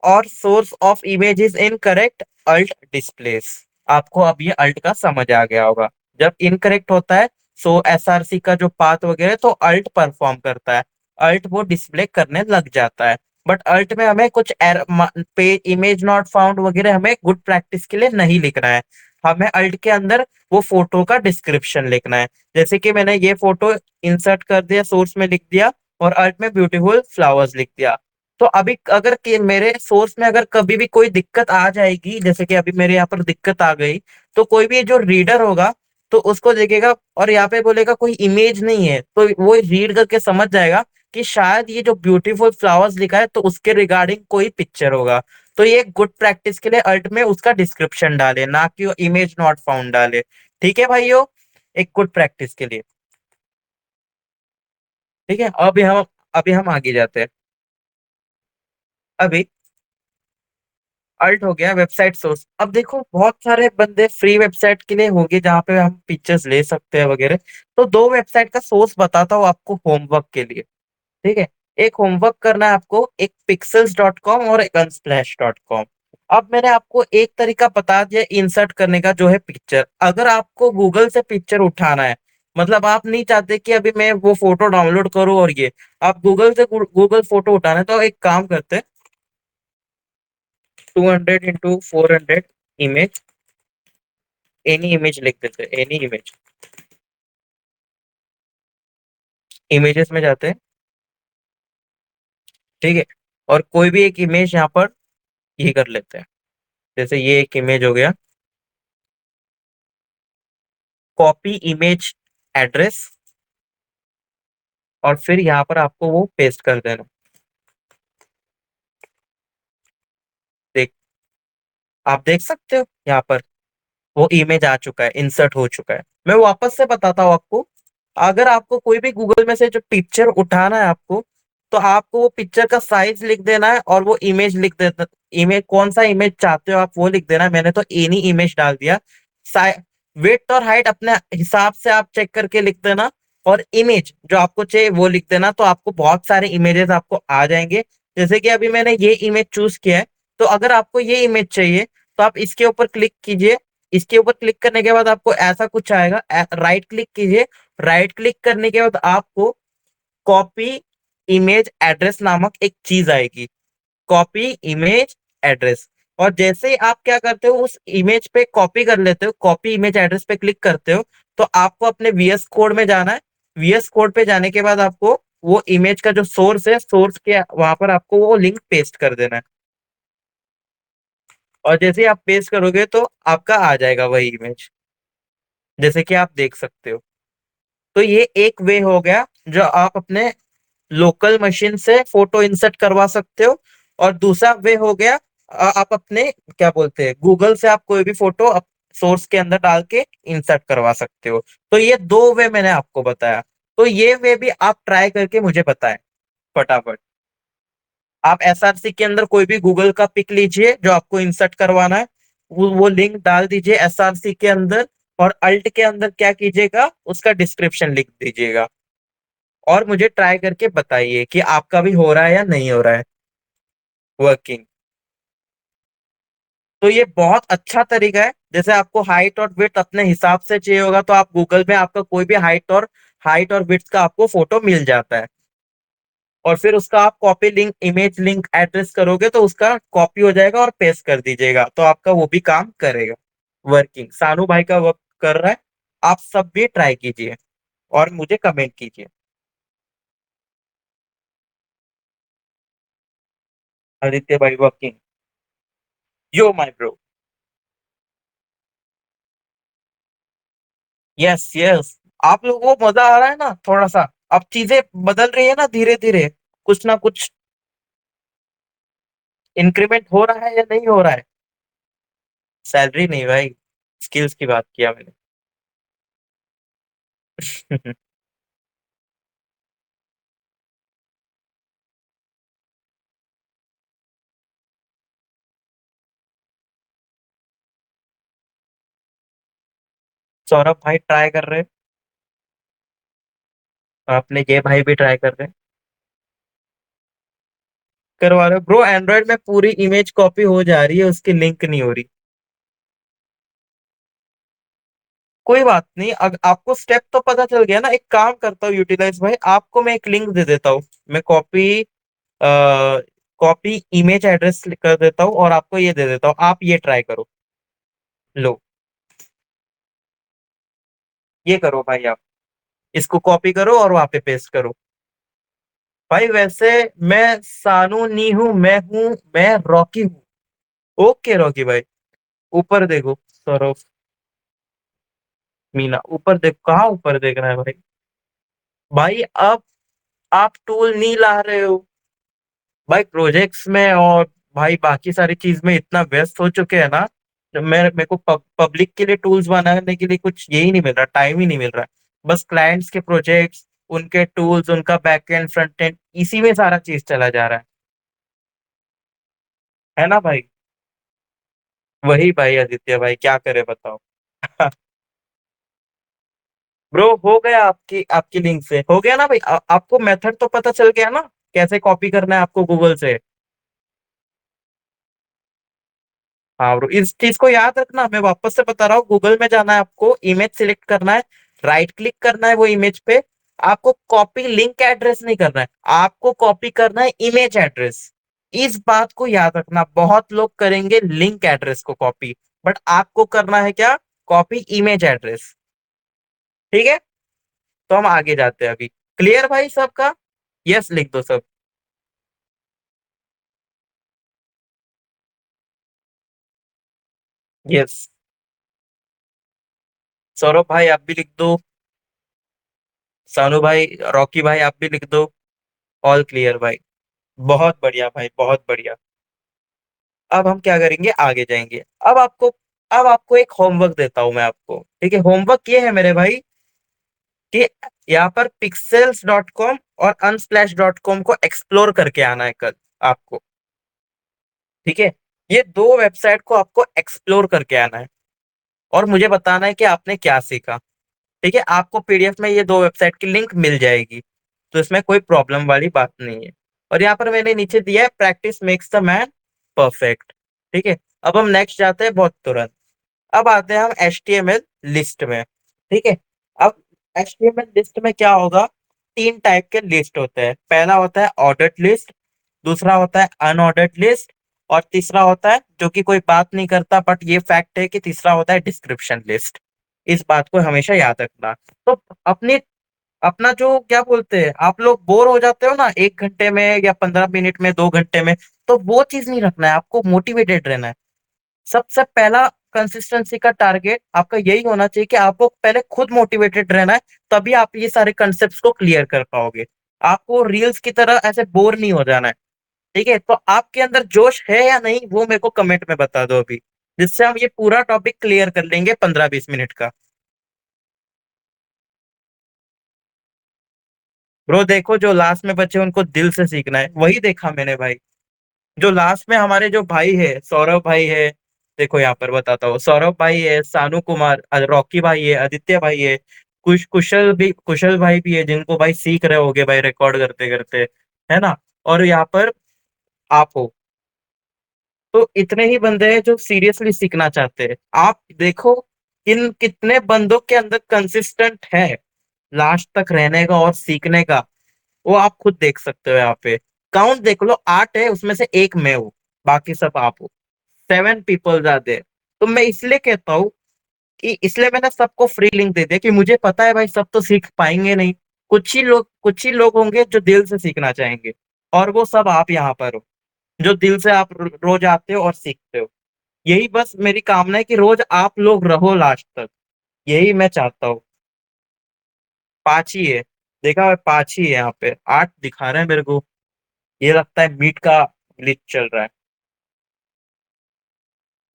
और source of image is incorrect, alt displays. आपको अब ये अल्ट का समझ आ गया होगा। जब इनकरेक्ट होता है, सो SRC का जो पाथ वगैरह, तो अल्ट परफॉर्म करता है। अल्ट वो डिस्प्ले करने लग जाता है। बट अल्ट में हमें कुछ पेज इमेज नॉट फाउंड वगैरह हमें गुड प्रैक्टिस के लिए नहीं लिखना है। हमें अल्ट के अंदर वो फोटो का डिस्क्रिप्शन लिखना है। जैसे कि मैंने ये फोटो इंसर्ट कर दिया, सोर्स में लिख दिया, और अल्ट में ब्यूटीफुल फ्लावर्स लिख दिया। तो अभी अगर मेरे सोर्स में अगर कभी भी कोई दिक्कत आ जाएगी, जैसे कि अभी मेरे यहाँ पर दिक्कत आ गई, तो कोई भी जो रीडर होगा तो उसको देखेगा और यहाँ पे बोलेगा कोई इमेज नहीं है, तो वो रीड करके समझ जाएगा कि शायद ये जो ब्यूटीफुल फ्लावर्स लिखा है तो उसके रिगार्डिंग कोई पिक्चर होगा। तो ये गुड प्रैक्टिस के लिए अल्ट में उसका डिस्क्रिप्शन डाले, ना कि इमेज नॉट फाउंड डाले। ठीक है भाइयों, एक गुड प्रैक्टिस के लिए। ठीक है, अभी हम आगे जाते हैं। अभी अल्ट हो गया वेबसाइट सोर्स। अब देखो बहुत सारे बंदे फ्री वेबसाइट के लिए होंगे जहाँ पे हम पिक्चर्स ले सकते हैं वगैरह। तो दो वेबसाइट का सोर्स बताता हूँ आपको होमवर्क के लिए। ठीक है, एक होमवर्क करना है आपको, एक pixels.com और एक unsplash.com। अब मैंने आपको एक तरीका बता दिया इंसर्ट करने का, जो है पिक्चर। अगर आपको गूगल से पिक्चर उठाना है, मतलब आप नहीं चाहते कि अभी मैं वो फोटो डाउनलोड करूं और ये, आप गूगल से गूगल फोटो उठाना है, तो एक काम करते हैं, 200 into 400 इमेज, एनी इमेज लिख देते हैं, एनी इमेज। इमेजेस में जाते हैं। ठीक है, और कोई भी एक इमेज यहाँ पर ये कर लेते हैं। जैसे ये एक इमेज हो गया, कॉपी इमेज एड्रेस, और फिर यहाँ पर आपको वो पेस्ट कर देना। देख, आप देख सकते हो यहाँ पर वो इमेज आ चुका है, इंसर्ट हो चुका है। मैं वापस से बताता हूँ आपको। अगर आपको कोई भी गूगल में से जो पिक्चर उठाना है आपको, तो आपको वो पिक्चर का साइज लिख देना है और वो इमेज लिख देना। इमेज कौन सा इमेज चाहते हो आप वो लिख देना है। मैंने तो एनी इमेज डाल दिया। वेट और हाइट अपने हिसाब से आप चेक करके लिख देना, और इमेज जो आपको चाहिए वो लिख देना। तो आपको बहुत सारे इमेजेस आपको आ जाएंगे। जैसे कि अभी मैंने ये इमेज चूज किया है, तो अगर आपको ये इमेज चाहिए तो आप इसके ऊपर क्लिक कीजिए। इसके ऊपर क्लिक करने के बाद आपको ऐसा कुछ आएगा, राइट क्लिक कीजिए। राइट क्लिक करने के बाद आपको कॉपी इमेज एड्रेस नामक एक चीज आएगी, कॉपी इमेज एड्रेस। और जैसे ही आप क्या करते हो, उस इमेज पे कॉपी कर लेते हो, कॉपी इमेज एड्रेस पे क्लिक करते हो, तो आपको अपने वीएस कोड में जाना है। वीएस कोड पे जाने के बाद आपको वो इमेज का जो सोर्स है, सोर्स के वहां पर आपको वो लिंक पेस्ट कर देना है। और जैसे ही आप पेस्ट करोगे तो आपका आ जाएगा वही इमेज, जैसे कि आप देख सकते हो। तो ये एक वे हो गया जो आप अपने लोकल मशीन से फोटो इंसर्ट करवा सकते हो। और दूसरा वे हो गया, आप अपने क्या बोलते हैं, गूगल से आप कोई भी फोटो सोर्स के अंदर डाल के इंसर्ट करवा सकते हो। तो ये दो वे मैंने आपको बताया। तो ये वे भी आप ट्राई करके मुझे बताएं फटाफट। आप एसआरसी के अंदर कोई भी गूगल का पिक लीजिए जो आपको इंसर्ट करवाना है, वो लिंक डाल दीजिए एसआरसी के अंदर, और अल्ट के अंदर क्या कीजिएगा, उसका डिस्क्रिप्शन लिख दीजिएगा। और मुझे ट्राई करके बताइए कि आपका भी हो रहा है या नहीं हो रहा है वर्किंग। तो ये बहुत अच्छा तरीका है। जैसे आपको हाइट और विड्थ अपने हिसाब से चाहिए होगा, तो आप गूगल में आपका कोई भी हाइट और विड्थ का आपको फोटो मिल जाता है। और फिर उसका आप copy link, image link address करोगे तो उसका कॉपी हो जाएगा और पेस्ट कर दीजिएगा, तो आपका वो भी काम करेगा। वर्किंग, सानू भाई का वर्क कर रहा है। आप सब भी ट्राई कीजिए और मुझे कमेंट कीजिए। आदित्य भाई working. Yo my bro. Yes yes. आप लोगों को मजा आ रहा है ना थोड़ा सा? अब चीजें बदल रही है ना धीरे धीरे, कुछ ना कुछ इंक्रीमेंट हो रहा है या नहीं हो रहा है? सैलरी नहीं भाई, स्किल्स की बात किया मैंने। सौरभ भाई ट्राई कर रहे हैं, अपने ये भाई भी ट्राई कर रहे हैं। करवा रहे ब्रो, एंड्रॉइड में पूरी इमेज कॉपी हो जा रही है, उसकी लिंक नहीं हो रही। कोई बात नहीं, आपको स्टेप तो पता चल गया ना। एक काम करता हूँ यूटिलाइज भाई, आपको मैं एक लिंक दे देता हूँ। मैं कॉपी इमेज एड्रेस कर देता हूँ और आपको ये दे देता हूँ, आप ये ट्राई करो। लो, ये करो भाई, आप इसको कॉपी करो और वहां पे पेस्ट करो। भाई वैसे मैं सानू नहीं हूँ, मैं रॉकी हूँ। ओके रॉकी भाई, ऊपर देखो सौरभ, मीना ऊपर देखो, कहाँ ऊपर देख रहा है भाई? भाई अब आप टूल नहीं ला रहे हो भाई प्रोजेक्ट्स में, और भाई बाकी सारी चीज में इतना व्यस्त हो चुके हैं ना। तो मेरे को पब्लिक के लिए टूल्स बनाने के लिए कुछ यही नहीं मिल रहा, टाइम ही नहीं मिल रहा। बस क्लाइंट्स के प्रोजेक्ट्स, उनके टूल्स, उनका बैकएंड फ्रंट एंड, इसी में सारा चीज चला जा रहा है ना भाई? वही भाई आदित्य भाई, क्या करे बताओ। ब्रो हो गया, आपकी आपकी लिंक से हो गया ना भाई? आपको मेथड तो पता चल गया ना, कैसे कॉपी करना है आपको गूगल से? हाँ ब्रो, इस चीज को याद रखना, मैं वापस से बता रहा हूँ। गूगल में जाना है आपको, इमेज सिलेक्ट करना है, राइट क्लिक करना है वो इमेज पे। आपको कॉपी लिंक एड्रेस नहीं करना है, आपको कॉपी करना है इमेज एड्रेस। इस बात को याद रखना, बहुत लोग करेंगे लिंक एड्रेस को कॉपी, बट आपको करना है क्या? Copy image address. ठीक है, तो हम आगे जाते हैं अभी। क्लियर भाई सबका? यस लिख दो सब। यस। सौरभ भाई आप भी लिख दो। सानू भाई, रॉकी भाई आप भी लिख दो। ऑल क्लियर भाई। बहुत बढ़िया भाई, बहुत बढ़िया। अब हम क्या करेंगे, आगे जाएंगे। अब आपको एक होमवर्क देता हूं मैं आपको, ठीक है? होमवर्क ये है मेरे भाई कि यहाँ पर pixels.com और unsplash.com को एक्सप्लोर करके आना है कल आपको। ठीक है, ये दो वेबसाइट को आपको एक्सप्लोर करके आना है और मुझे बताना है कि आपने क्या सीखा। ठीक है, आपको पीडीएफ में ये दो वेबसाइट की लिंक मिल जाएगी, तो इसमें कोई प्रॉब्लम वाली बात नहीं है। और यहाँ पर मैंने नीचे दिया है, practice makes the man perfect. ठीक है, अब हम नेक्स्ट जाते हैं बहुत तुरंत। अब आते हैं हम HTML लिस्ट में। ठीक है, अब HTML लिस्ट में क्या होगा? तीन टाइप के लिस्ट होते हैं। पहला होता है ऑर्डर्ड लिस्ट, दूसरा होता है अनऑर्डर्ड लिस्ट, और तीसरा होता है, जो कि कोई बात नहीं करता बट ये फैक्ट है कि तीसरा होता है डिस्क्रिप्शन लिस्ट। इस बात को हमेशा याद रखना। तो अपनी अपना जो क्या बोलते हैं, आप लोग बोर हो जाते हो ना 1 घंटे में या 15 मिनट में, 2 घंटे में, तो वो चीज नहीं रखना है, आपको मोटिवेटेड रहना है। सबसे पहला कंसिस्टेंसी का टारगेट आपका यही होना चाहिए कि आपको पहले खुद मोटिवेटेड रहना है, तभी आप ये सारे कंसेप्ट को क्लियर कर पाओगे। आपको रील्स की तरह ऐसे बोर नहीं हो जाना है। ठीक है, तो आपके अंदर जोश है या नहीं, वो मेरे को कमेंट में बता दो अभी, जिससे हम ये पूरा टॉपिक क्लियर कर लेंगे 15-20 मिनट का। ब्रो देखो, जो लास्ट में बच्चे उनको दिल से सीखना है, वही देखा मैंने भाई। जो लास्ट में हमारे जो भाई है, सौरभ भाई है, देखो यहाँ पर बताता हूँ, सौरभ भाई है, सानू कुमार, रॉकी भाई है, आदित्य भाई है, कुशल भाई भी है, जिनको भाई सीख रहे होगे भाई रिकॉर्ड करते करते, है ना? और यहाँ पर आप हो। तो इतने ही बंदे हैं जो सीरियसली सीखना चाहते हैं। आप देखो इन कितने बंदों के अंदर कंसिस्टेंट है लास्ट तक रहने का और सीखने का, वो आप खुद देख सकते हो। यहाँ पे काउंट देख लो, 8 है, उसमें से एक मैं हूँ, बाकी सब आप हो। 7 पीपल आते हैं। तो मैं इसलिए कहता हूँ कि इसलिए मैंने सबको फ्री लिंक दे दिया, कि मुझे पता है भाई सब तो सीख पाएंगे नहीं। कुछ ही लोग होंगे जो दिल से सीखना चाहेंगे, और वो सब आप यहाँ पर हो, जो दिल से आप रोज आते हो और सीखते हो। यही बस मेरी कामना है कि रोज आप लोग रहो लास्ट तक, यही मैं चाहता हूँ। 5 ही है, देखा है? 5 ही है, यहाँ पे 8 दिखा रहे हैं मेरे को। ये लगता है मीट का ग्लिच चल रहा है।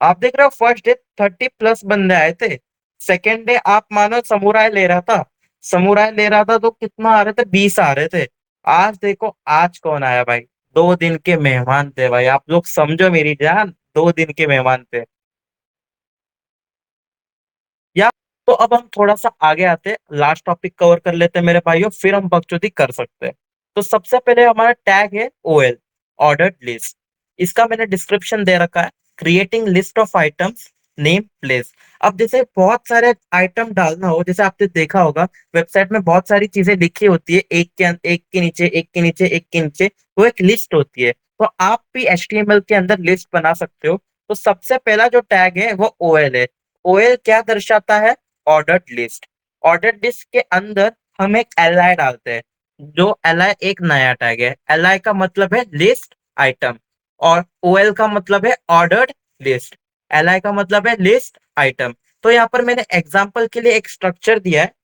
आप देख रहे हो, फर्स्ट डे 30+ बंदे आए थे। सेकेंड डे आप मानो समुराय ले रहा था, समुराय ले रहा था तो कितना आ रहे थे? 20 आ रहे थे। आज देखो आज कौन आया भाई? 2 दिन के मेहमान थे भाई, आप लोग समझो मेरी जान, 2 दिन के मेहमान थे। या तो अब हम थोड़ा सा आगे आते हैं, लास्ट टॉपिक कवर कर लेते हैं मेरे भाइयों, फिर हम बकचोदी कर सकते हैं। तो सबसे पहले हमारा टैग है OL, ऑर्डर्ड लिस्ट। इसका मैंने डिस्क्रिप्शन दे रखा है, creating list of items name place. अब जैसे बहुत सारे आइटम डालना हो, जैसे आपने देखा होगा वेबसाइट में बहुत सारी चीजें लिखी होती है, एक के नीचे एक के नीचे एक के नीचे, वो एक लिस्ट होती है। तो आप भी HTML के अंदर लिस्ट बना सकते हो। तो सबसे पहला जो टैग है वो OL है। OL क्या दर्शाता है? Ordered list. ऑर्डर्ड लिस्ट के अंदर हम एक LI डालते हैं। जो LI एक नया टैग है। LI का मतलब है लिस्ट आइटम, और OL का मतलब है ऑर्डर्ड लिस्ट। LI का मतलब है लिस्ट आइटम। तो यहाँ पर मैंने एग्जाम्पल के लिए एक स्ट्रक्चर दिया है,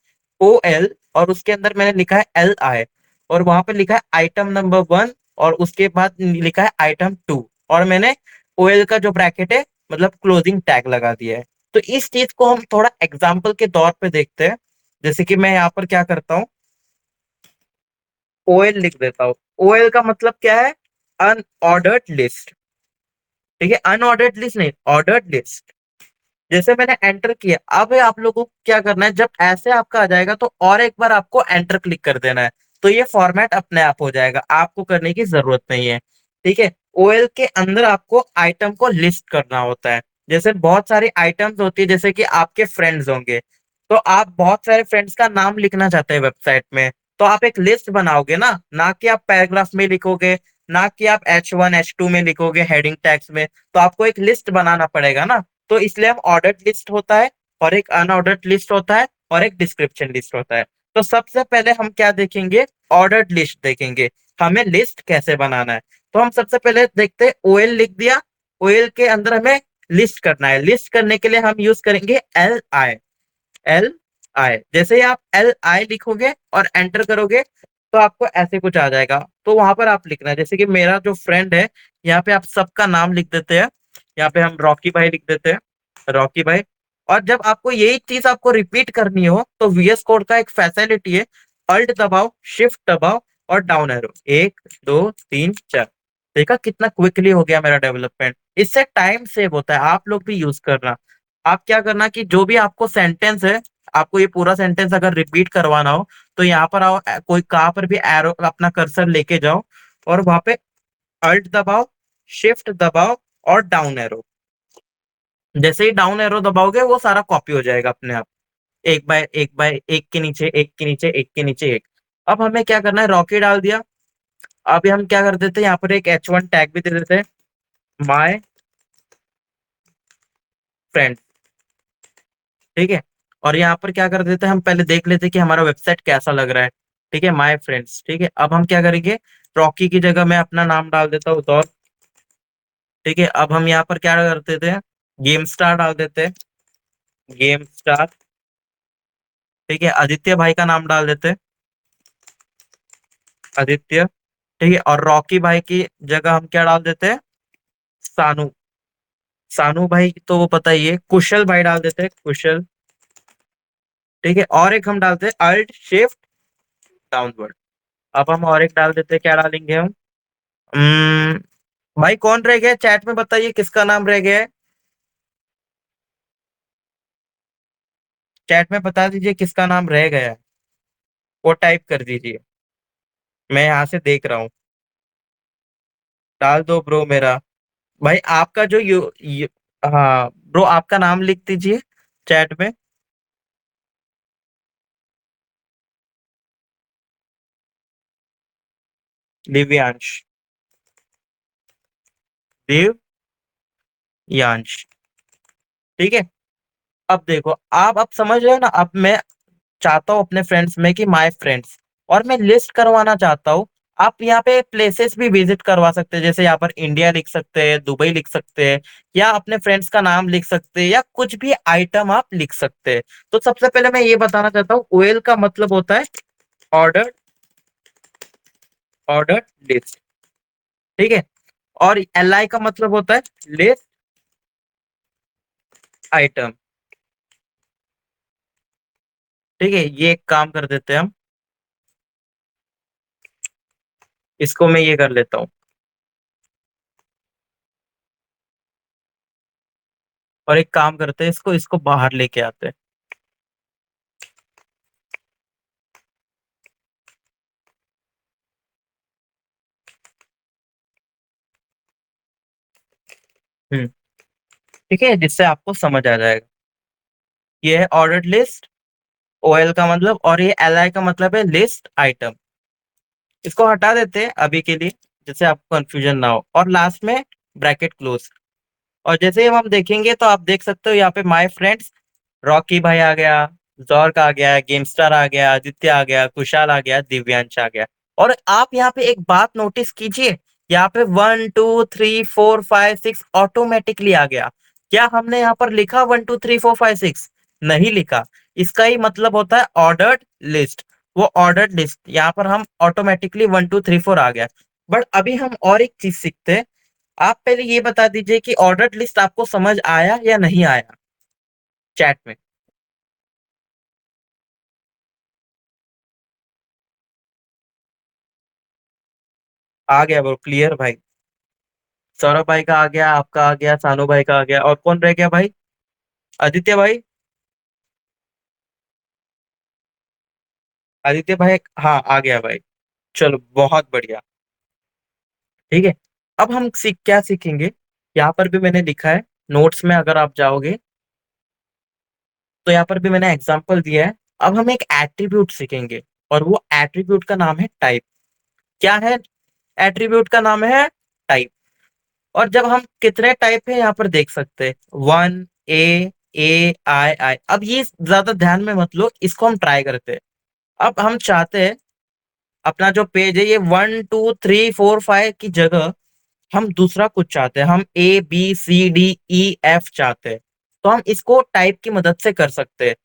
OL, और उसके अंदर मैंने लिखा है LI, और वहां पर लिखा है आइटम नंबर 1, और उसके बाद लिखा है आइटम 2, और मैंने OL का जो ब्रैकेट है मतलब क्लोजिंग टैग लगा दिया है। तो इस चीज को हम थोड़ा एग्जाम्पल के तौर पे देखते हैं। जैसे कि मैं यहाँ पर क्या करता हूँ, OL लिख देता हूँ। OL का मतलब क्या है? Unordered list. ठीक है, अनऑर्डर्ड लिस्ट नहीं, ऑर्डर्ड लिस्ट। जैसे मैंने एंटर किया, अब आप लोगों को क्या करना है, जब ऐसे आपका आ जाएगा तो और एक बार आपको एंटर क्लिक कर देना है। तो ये फॉर्मेट अपने आप हो जाएगा, आपको करने की जरूरत नहीं है। ठीक है। OL के अंदर आपको आइटम को लिस्ट करना होता है। जैसे बहुत सारी आइटम्स होती है, जैसे कि आपके फ्रेंड्स होंगे, तो आप बहुत सारे फ्रेंड्स का नाम लिखना चाहते हैं वेबसाइट में, तो आप एक लिस्ट बनाओगे ना कि आप पैराग्राफ में लिखोगे, ना कि आप H1 H2 में लिखोगे हेडिंग टैग्स में। तो आपको एक लिस्ट बनाना पड़ेगा ना। तो इसलिए हम ऑर्डर्ड लिस्ट होता है, और एक अनऑर्डर्ड लिस्ट होता है, और एक डिस्क्रिप्शन लिस्ट होता है। तो सबसे पहले हम क्या देखेंगे? ऑर्डर्ड लिस्ट देखेंगे, हमें लिस्ट कैसे बनाना है। तो हम सबसे पहले देखते हैं, OL लिख दिया। OL के अंदर हमें लिस्ट करना है। लिस्ट करने के लिए हम यूज करेंगे LI। LI, जैसे ही आप LI लिखोगे और एंटर करोगे तो आपको ऐसे कुछ आ जाएगा। तो वहां पर आप लिखना है, जैसे कि मेरा जो फ्रेंड है, यहाँ पे आप सबका नाम लिख देते हैं। यहाँ पे हम रॉकी भाई लिख देते हैं, रॉकी भाई। और जब आपको यही चीज आपको रिपीट करनी हो तो VS कोड का एक फैसिलिटी है, अल्ट दबाओ, शिफ्ट दबाओ, और डाउन एरो, 1 2 3 4। देखा कितना क्विकली हो गया मेरा डेवलपमेंट। इससे टाइम सेव होता है, आप लोग भी यूज करना। आप क्या करना कि जो भी आपको सेंटेंस है, आपको ये पूरा सेंटेंस अगर रिपीट करवाना हो तो यहाँ पर आओ, कोई कहाँ पर भी एरो अपना कर्सर लेके जाओ, और वहां पे अल्ट दबाओ, शिफ्ट दबाओ, और डाउन एरो। जैसे ही डाउन एरो दबाओगे वो सारा कॉपी हो जाएगा अपने आप, एक बाय एक के नीचे एक के नीचे एक के नीचे एक। अब हमें क्या करना है, रॉकी डाल दिया। अब हम क्या कर देते हैं, यहाँ पर एक H1 टैग भी दे देते हैं, माय फ्रेंड। ठीक है। और यहाँ पर क्या कर देते हैं, हम पहले देख लेते हैं कि हमारा वेबसाइट कैसा लग रहा है। ठीक है, माय फ्रेंड्स। ठीक है, अब हम क्या करेंगे, रॉकी की जगह मैं अपना नाम डाल देता हूँ दौर। ठीक है, अब हम यहाँ पर क्या करते थे, गेम स्टार डाल देते हैं, गेम स्टार। ठीक है, आदित्य भाई का नाम डाल देते हैं, आदित्य। ठीक है, और रॉकी भाई की जगह हम क्या डाल देते हैं, सानू। सानू भाई तो वो पता ही है, कुशल भाई डाल देते हैं, कुशल। ठीक है, और एक हम डालते हैं अल्ट शिफ्ट डाउनवर्ड। अब हम और एक डाल देते हैं, क्या डालेंगे हम? हम्म, भाई कौन रह गया चैट में, बताइए किसका नाम रह गया है। चैट में बता दीजिए किसका नाम रह गया है, वो टाइप कर दीजिए, मैं यहाँ से देख रहा हूँ। डाल दो ब्रो मेरा। भाई आपका जो हाँ ब्रो, आपका नाम लिख दीजिए चैट में। दिव्यांश, दिव्यांश। ठीक है। अब देखो, आप अब समझ रहे हो ना। अब मैं चाहता हूँ अपने फ्रेंड्स में कि माय फ्रेंड्स, और मैं लिस्ट करवाना चाहता हूँ। आप यहाँ पे प्लेसेस भी विजिट करवा सकते हैं, जैसे यहाँ पर इंडिया लिख सकते हैं, दुबई लिख सकते हैं, या अपने फ्रेंड्स का नाम लिख सकते हैं, या कुछ भी आइटम आप लिख सकते हैं। तो सबसे पहले मैं ये बताना चाहता हूँ, OL का मतलब होता है ऑर्डर, ऑर्डर लिस्ट। ठीक है। और LI का मतलब होता है लिस्ट आइटम। ठीक है, ये एक काम कर देते हैं हम, इसको मैं ये कर लेता हूँ, और एक काम करते हैं, इसको इसको बाहर लेके आते हैं। हम्म, ठीक है, जिससे आपको समझ आ जाएगा। ये है ऑर्डर्ड लिस्ट, ओएल का मतलब, और ये एल आई का मतलब है लिस्ट आइटम। इसको हटा देते हैं अभी के लिए, जिससे आपको कंफ्यूजन ना हो, और लास्ट में ब्रैकेट क्लोज। और जैसे ही हम देखेंगे तो आप देख सकते हो यहाँ पे माय फ्रेंड्स, रॉकी भाई आ गया, जॉर्क आ गया, गेमस्टार आ गया, आदित्य आ गया, कुशाल आ गया, दिव्यांश आ गया। और आप यहाँ पे एक बात नोटिस कीजिए, यहाँ पे 1 2 3 4 5 6 ऑटोमेटिकली आ गया। क्या हमने यहाँ पर लिखा 1 2 3 4 5 6? नहीं लिखा। इसका ही मतलब होता है ऑर्डर्ड लिस्ट। वो ऑर्डर्ड लिस्ट यहाँ पर हम ऑटोमेटिकली 1 2 3 4 आ गया। बट अभी हम और एक चीज सीखते हैं। आप पहले ये बता दीजिए कि ऑर्डर्ड लिस्ट आपको समझ आया या नहीं आया, चैट में। आ गया ब्रो, क्लियर भाई। सौरभ भाई का आ गया, आपका आ गया, सानू भाई का आ गया, और कौन रह गया भाई? आदित्य भाई। आदित्य भाई, हाँ आ गया भाई। चलो बहुत बढ़िया। ठीक है, अब हम क्या सीखेंगे। यहाँ पर भी मैंने लिखा है नोट्स में, अगर आप जाओगे तो यहाँ पर भी मैंने एग्जांपल दिया है। अब हम एक एट्रीब्यूट सीखेंगे, और वो एट्रीब्यूट का नाम है टाइप। क्या है? एट्रीब्यूट का नाम है टाइप। और जब हम कितने टाइप है यहाँ पर देख सकते हैं, वन, ए आई आई। अब ये ज्यादा ध्यान में मत लो, इसको हम ट्राई करते हैं। अब हम चाहते हैं अपना जो पेज है, ये 1 2 3 4 5 की जगह हम दूसरा कुछ चाहते हैं, हम ABCDEF चाहते हैं। तो हम इसको टाइप की मदद से कर सकते हैं।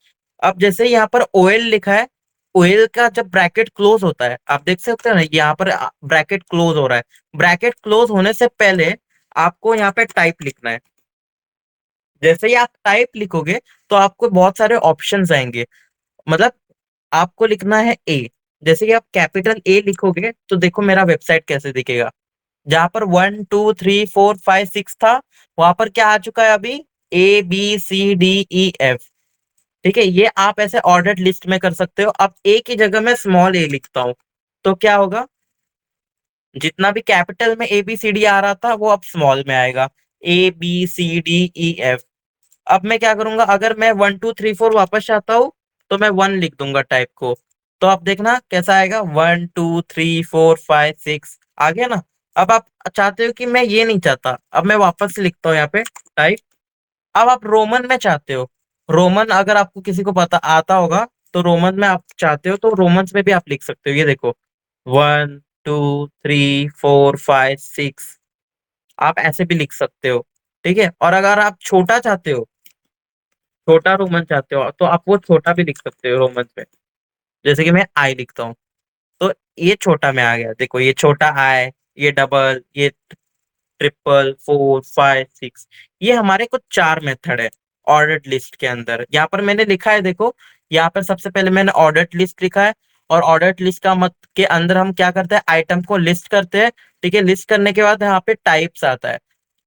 अब जैसे यहाँ पर ओएल लिखा है, ओएल का जब ब्रैकेट क्लोज होता है, आप देख सकते हो ना, यहाँ पर ब्रैकेट क्लोज हो रहा है। ब्रैकेट क्लोज होने से पहले आपको यहाँ पे टाइप लिखना है। जैसे ही आप टाइप लिखोगे तो आपको बहुत सारे ऑप्शंस आएंगे। मतलब आपको लिखना है ए। जैसे कि आप कैपिटल ए लिखोगे तो देखो मेरा वेबसाइट कैसे दिखेगा। जहां पर 1 2 3 4 5 6 था, वहां पर क्या आ चुका है अभी? ABCDEF। ठीक है, ये आप ऐसे ऑर्डर्ड लिस्ट में कर सकते हो। अब ए की जगह मैं स्मॉल ए लिखता हूँ, तो क्या होगा? जितना भी कैपिटल में ABCD आ रहा था वो अब स्मॉल में आएगा, ABCDEF। अब मैं क्या करूंगा, अगर मैं 1 2 3 4 वापस चाहता हूँ तो मैं वन लिख दूंगा टाइप को। तो आप देखना कैसा आएगा, 1 2 3 4 5 6 आ गया ना। अब आप चाहते हो कि मैं ये नहीं चाहता, अब मैं वापस से लिखता हूँ यहाँ पे टाइप। अब आप रोमन में चाहते हो, रोमन अगर आपको किसी को पता आता होगा, तो रोमन में आप चाहते हो तो रोमन्स में भी आप लिख सकते हो। ये देखो, 1 2 3 4 5 6, आप ऐसे भी लिख सकते हो। ठीक है, और अगर आप छोटा चाहते हो, छोटा रोमन चाहते हो, तो आप वो छोटा भी लिख सकते हो रोमन में। जैसे कि मैं आई लिखता हूँ, तो ये छोटा में आ गया। देखो ये छोटा आई, ये डबल, ये ट्रिपल, 4 5 6। ये हमारे कुछ चार मेथड है ऑर्डर्ड लिस्ट के अंदर। यहाँ पर मैंने लिखा है, देखो यहाँ पर सबसे पहले मैंने ऑर्डर्ड लिस्ट लिखा है। और ऑर्डर्ड लिस्ट का मत के अंदर हम क्या करते हैं, आइटम को लिस्ट करते हैं। ठीक है, लिस्ट करने के बाद यहाँ पे टाइप्स आता है।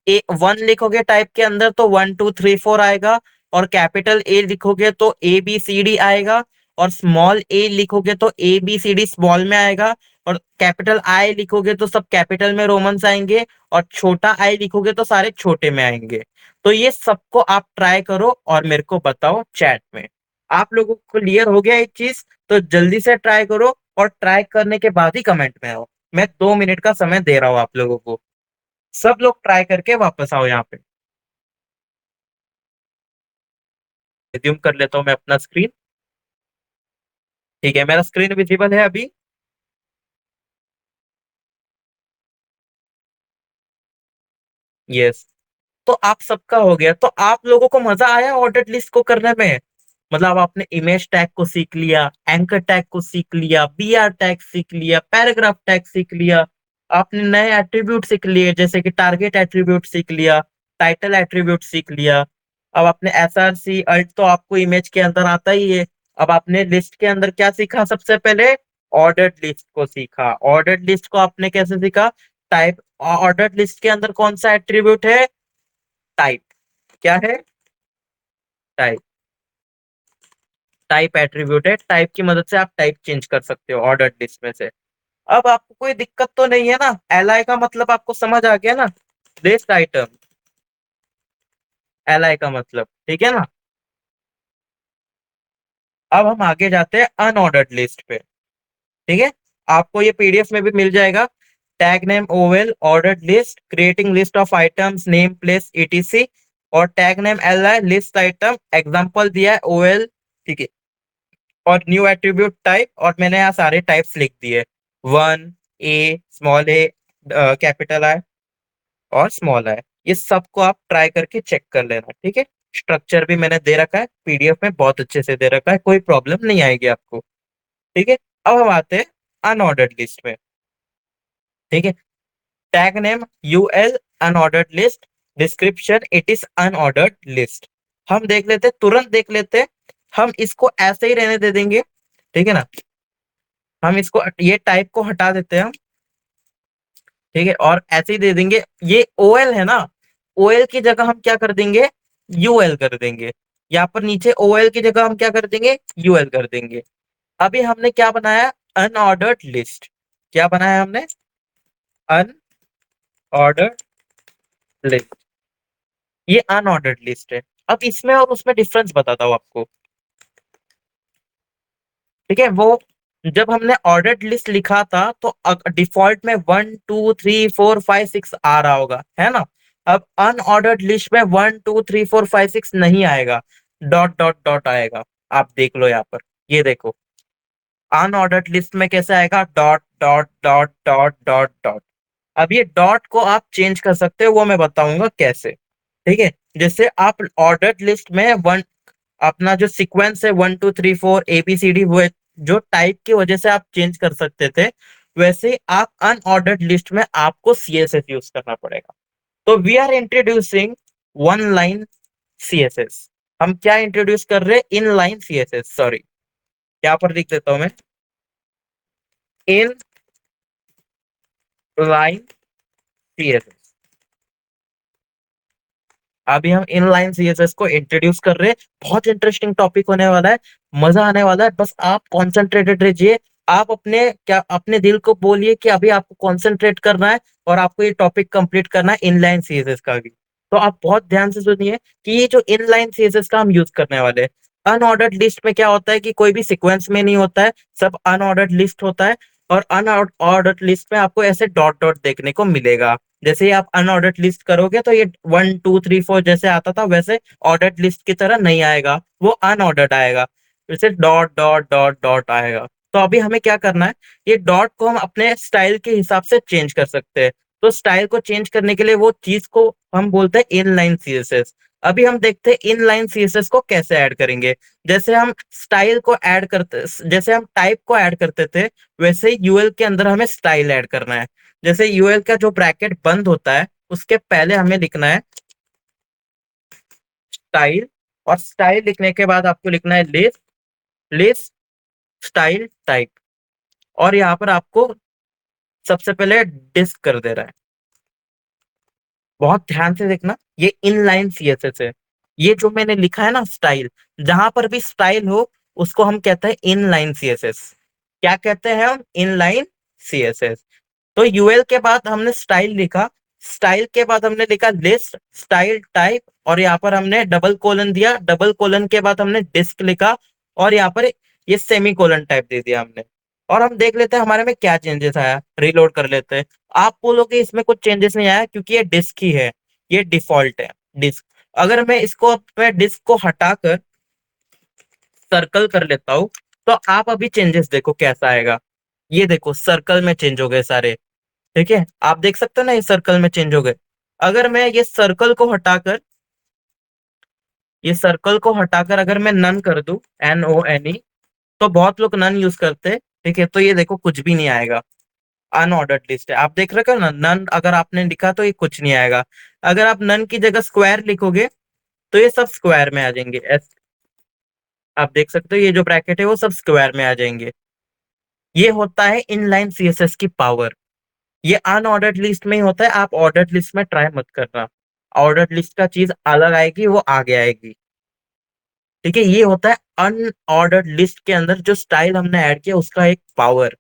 ए वन लिखोगे टाइप के अंदर तो 1 2 3 4 आएगा। और कैपिटल ए लिखोगे तो ABCD आएगा। और स्मॉल ए लिखोगे तो ABCD स्मॉल में आएगा। और कैपिटल आई लिखोगे तो सब कैपिटल में रोमन्स आएंगे। और छोटा आई लिखोगे तो सारे छोटे में आएंगे। तो ये सबको आप ट्राई करो और मेरे को बताओ चैट में। आप लोगों को क्लियर हो गया एक चीज? तो जल्दी से ट्राई करो, और ट्राई करने के बाद ही कमेंट में आओ। मैं 2 मिनट का समय दे रहा हूँ आप लोगों को। सब लोग ट्राई करके वापस आओ यहाँ पे। रिज्यूम कर लेता हूँ मैं अपना स्क्रीन। ठीक है, मेरा स्क्रीन विजिबल है अभी। यस। तो आप सबका हो गया, तो आप लोगों को मजा आया ऑर्डर लिस्ट को करने में? मतलब आपने इमेज टैग को सीख लिया, एंकर टैग को सीख लिया, BR टैग सीख लिया, पैराग्राफ टैग सीख लिया। आपने नए एट्रीब्यूट सीख लिए, जैसे कि टारगेट एट्रीब्यूट सीख लिया, टाइटल एट्रीब्यूट सीख लिया। अब आपने SRC अल्ट तो आपको इमेज के अंदर आता ही है। अब आपने लिस्ट के अंदर क्या सीखा? सबसे पहले ऑर्डर्ड लिस्ट को सीखा। ऑर्डर्ड लिस्ट को आपने कैसे सीखा? टाइप। ऑर्डर्ड लिस्ट के अंदर कौन सा एट्रीब्यूट है? टाइप। क्या है? टाइप। टाइप एट्रीब्यूट है, टाइप की मदद से आप टाइप चेंज कर सकते हो ऑर्डर्ड लिस्ट में से। अब आपको कोई दिक्कत तो नहीं है ना? LI का मतलब आपको समझ आ गया ना? List item. li का मतलब, ठीक है ना। अब हम आगे जाते हैं अनऑर्डर्ड लिस्ट पे, ठीक है। आपको ये पीडीएफ में भी मिल जाएगा। Tag name OL, ordered list, creating list of items, name place ETC, और tag name L I, list item, example दिया है ओवेल, ठीक है। और न्यू एट्रीब्यूट टाइप, और मैंने यहाँ सारे टाइप्स लिख दिए, one, A, small A, capital I और स्मॉल आई। ये सबको आप ट्राई करके चेक कर लेना, ठीक है। स्ट्रक्चर भी मैंने दे रखा है पीडीएफ में, बहुत अच्छे से दे रखा है, कोई प्रॉब्लम नहीं आएगी आपको, ठीक है। अब हम आते हैं अनऑर्डर्ड लिस्ट में, ठीक है। Tag name UL, unordered list, description it is unordered list. हम देख लेते हैं, तुरंत देख लेते हैं। हम इसको ऐसे ही रहने दे देंगे, ठीक है ना। हम इसको ये टाइप को हटा देते हैं हम, ठीक है, और ऐसे ही दे देंगे। ये ओएल है ना, ओएल की जगह हम क्या कर देंगे, यूएल कर देंगे। यहाँ पर नीचे ओएल की जगह हम क्या कर देंगे, यूएल कर देंगे। अभी हमने क्या बनाया, अनऑर्डर्ड लिस्ट। क्या बनाया हमने, अनऑर्डर्ड लिस्ट। ये अनऑर्डर्ड लिस्ट है। अब इसमें और उसमें डिफरेंस बताता हूँ आपको, ठीक है। वो जब हमने ऑर्डर्ड लिस्ट लिखा था तो डिफॉल्ट में 1 2 3 4 5 6 आ रहा होगा, है ना। अब अनऑर्डर्ड लिस्ट में 1 2 3 4 5 6 नहीं आएगा, डॉट डॉट डॉट आएगा। आप देख लो यहाँ पर, ये देखो, अनऑर्डर्ड लिस्ट में कैसे आएगा, dot dot dot dot dot dot. अब ये डॉट को आप चेंज कर सकते हो, वो मैं बताऊंगा कैसे, ठीक है। जैसे आप ऑर्डर्ड लिस्ट में वन, अपना जो सीक्वेंस है 1 2 3 4 ABCD, वो जो टाइप की वजह से आप चेंज कर सकते थे, वैसे आप अनऑर्डर्ड लिस्ट में आपको CSS यूज करना पड़ेगा। तो we are introducing one line CSS। हम क्या इंट्रोड्यूस कर रहे हैं, इन लाइन CSS, सॉरी, यहाँ पर लिख देता हूं मैं, इन लाइन CSS। अभी हम इनलाइन सीएसएस को इंट्रोड्यूस कर रहे हैं। बहुत इंटरेस्टिंग टॉपिक होने वाला है, मजा आने वाला है। बस आप कॉन्सेंट्रेटेड रहिए। आप अपने क्या, अपने दिल को बोलिए कि अभी आपको कॉन्सेंट्रेट करना है और आपको ये टॉपिक कंप्लीट करना है, इनलाइन सीएसएस का भी। तो आप बहुत ध्यान से सुनिए कि ये जो इनलाइन सीएसएस का हम यूज करने वाले हैं। अनऑर्डर्ड लिस्ट में क्या होता है कि कोई भी सीक्वेंस में नहीं होता है, सब अनऑर्डर्ड लिस्ट होता है। और अनऑर्डर्ड लिस्ट में आपको ऐसे डॉट डॉट देखने को मिलेगा। जैसे ही आप अनऑर्डर्ड लिस्ट करोगे तो ये 1 2 3 4 जैसे आता था, वैसे ऑर्डर्ड लिस्ट की तरह नहीं आएगा, वो अनऑर्डर्ड आएगा। जैसे डॉट डॉट डॉट डॉट आएगा। तो अभी हमें क्या करना है, ये डॉट को हम अपने स्टाइल के हिसाब से चेंज कर सकते हैं। तो स्टाइल को चेंज करने के लिए वो चीज को हम बोलते हैं इनलाइन सीएसएस। अभी हम देखते हैं इनलाइन सीएसएस को कैसे ऐड करेंगे। जैसे हम स्टाइल को ऐड करते, जैसे हम टाइप को ऐड करते थे, वैसे ही यूएल के अंदर हमें स्टाइल ऐड करना है। जैसे यूएल का जो ब्रैकेट बंद होता है, उसके पहले हमें लिखना है स्टाइल, और स्टाइल लिखने के बाद आपको लिखना है लिस्ट, लिस्ट स्टाइल टाइप। और यहाँ पर आपको सबसे पहले डिस्क कर दे रहा है। बहुत ध्यान से देखना, ये इनलाइन सीएसएस है। ये जो मैंने लिखा है ना स्टाइल, जहां पर भी स्टाइल हो उसको हम कहते हैं इनलाइन सीएसएस। क्या कहते हैं हम, इनलाइन सीएसएस। तो यूएल के बाद हमने स्टाइल लिखा, स्टाइल के बाद हमने लिखा लिस्ट स्टाइल टाइप, और यहाँ पर हमने डबल कोलन दिया, डबल कोलन के बाद हमने डिस्क लिखा, और यहाँ पर ये सेमी कोलन टाइप दे दिया हमने। और हम देख लेते हैं हमारे में क्या चेंजेस आया, रीलोड कर लेते हैं। आप बोलोगे इसमें कुछ चेंजेस नहीं आया, क्योंकि ये डिस्क ही है, ये डिफॉल्ट है डिस्क। अगर मैं इसको, मैं डिस्क को हटाकर सर्कल कर लेता हूँ, तो आप अभी चेंजेस देखो कैसा आएगा। ये देखो, सर्कल में चेंज हो गए सारे, ठीक है। आप देख सकते हो ना, ये सर्कल में चेंज हो गए। अगर मैं ये सर्कल को हटाकर, ये सर्कल को हटाकर अगर मैं नन कर दूं, NONE, तो बहुत लोग नन यूज करते हैं, ठीक है। तो ये देखो कुछ भी नहीं आएगा, अनऑर्डर्ड लिस्ट है। आप देख रहे हो ना, नन अगर आपने लिखा तो ये कुछ नहीं आएगा। अगर आप नन की जगह स्क्वायर लिखोगे तो ये सब स्क्वायर में आ जाएंगे। आप देख सकते हो ये जो ब्रैकेट है वो सब स्क्वायर में आ जाएंगे। ये होता है इनलाइन सीएसएस की पावर। ये अनऑर्डर्ड लिस्ट में ही होता है, आप ऑर्डर्ड लिस्ट में ट्राई मत करना। ऑर्डर्ड लिस्ट का चीज अलग आएगी, वो आगे आएगी, ठीक है। ये होता है अनऑर्डर्ड लिस्ट के अंदर जो स्टाइल हमने ऐड किया उसका एक पावर।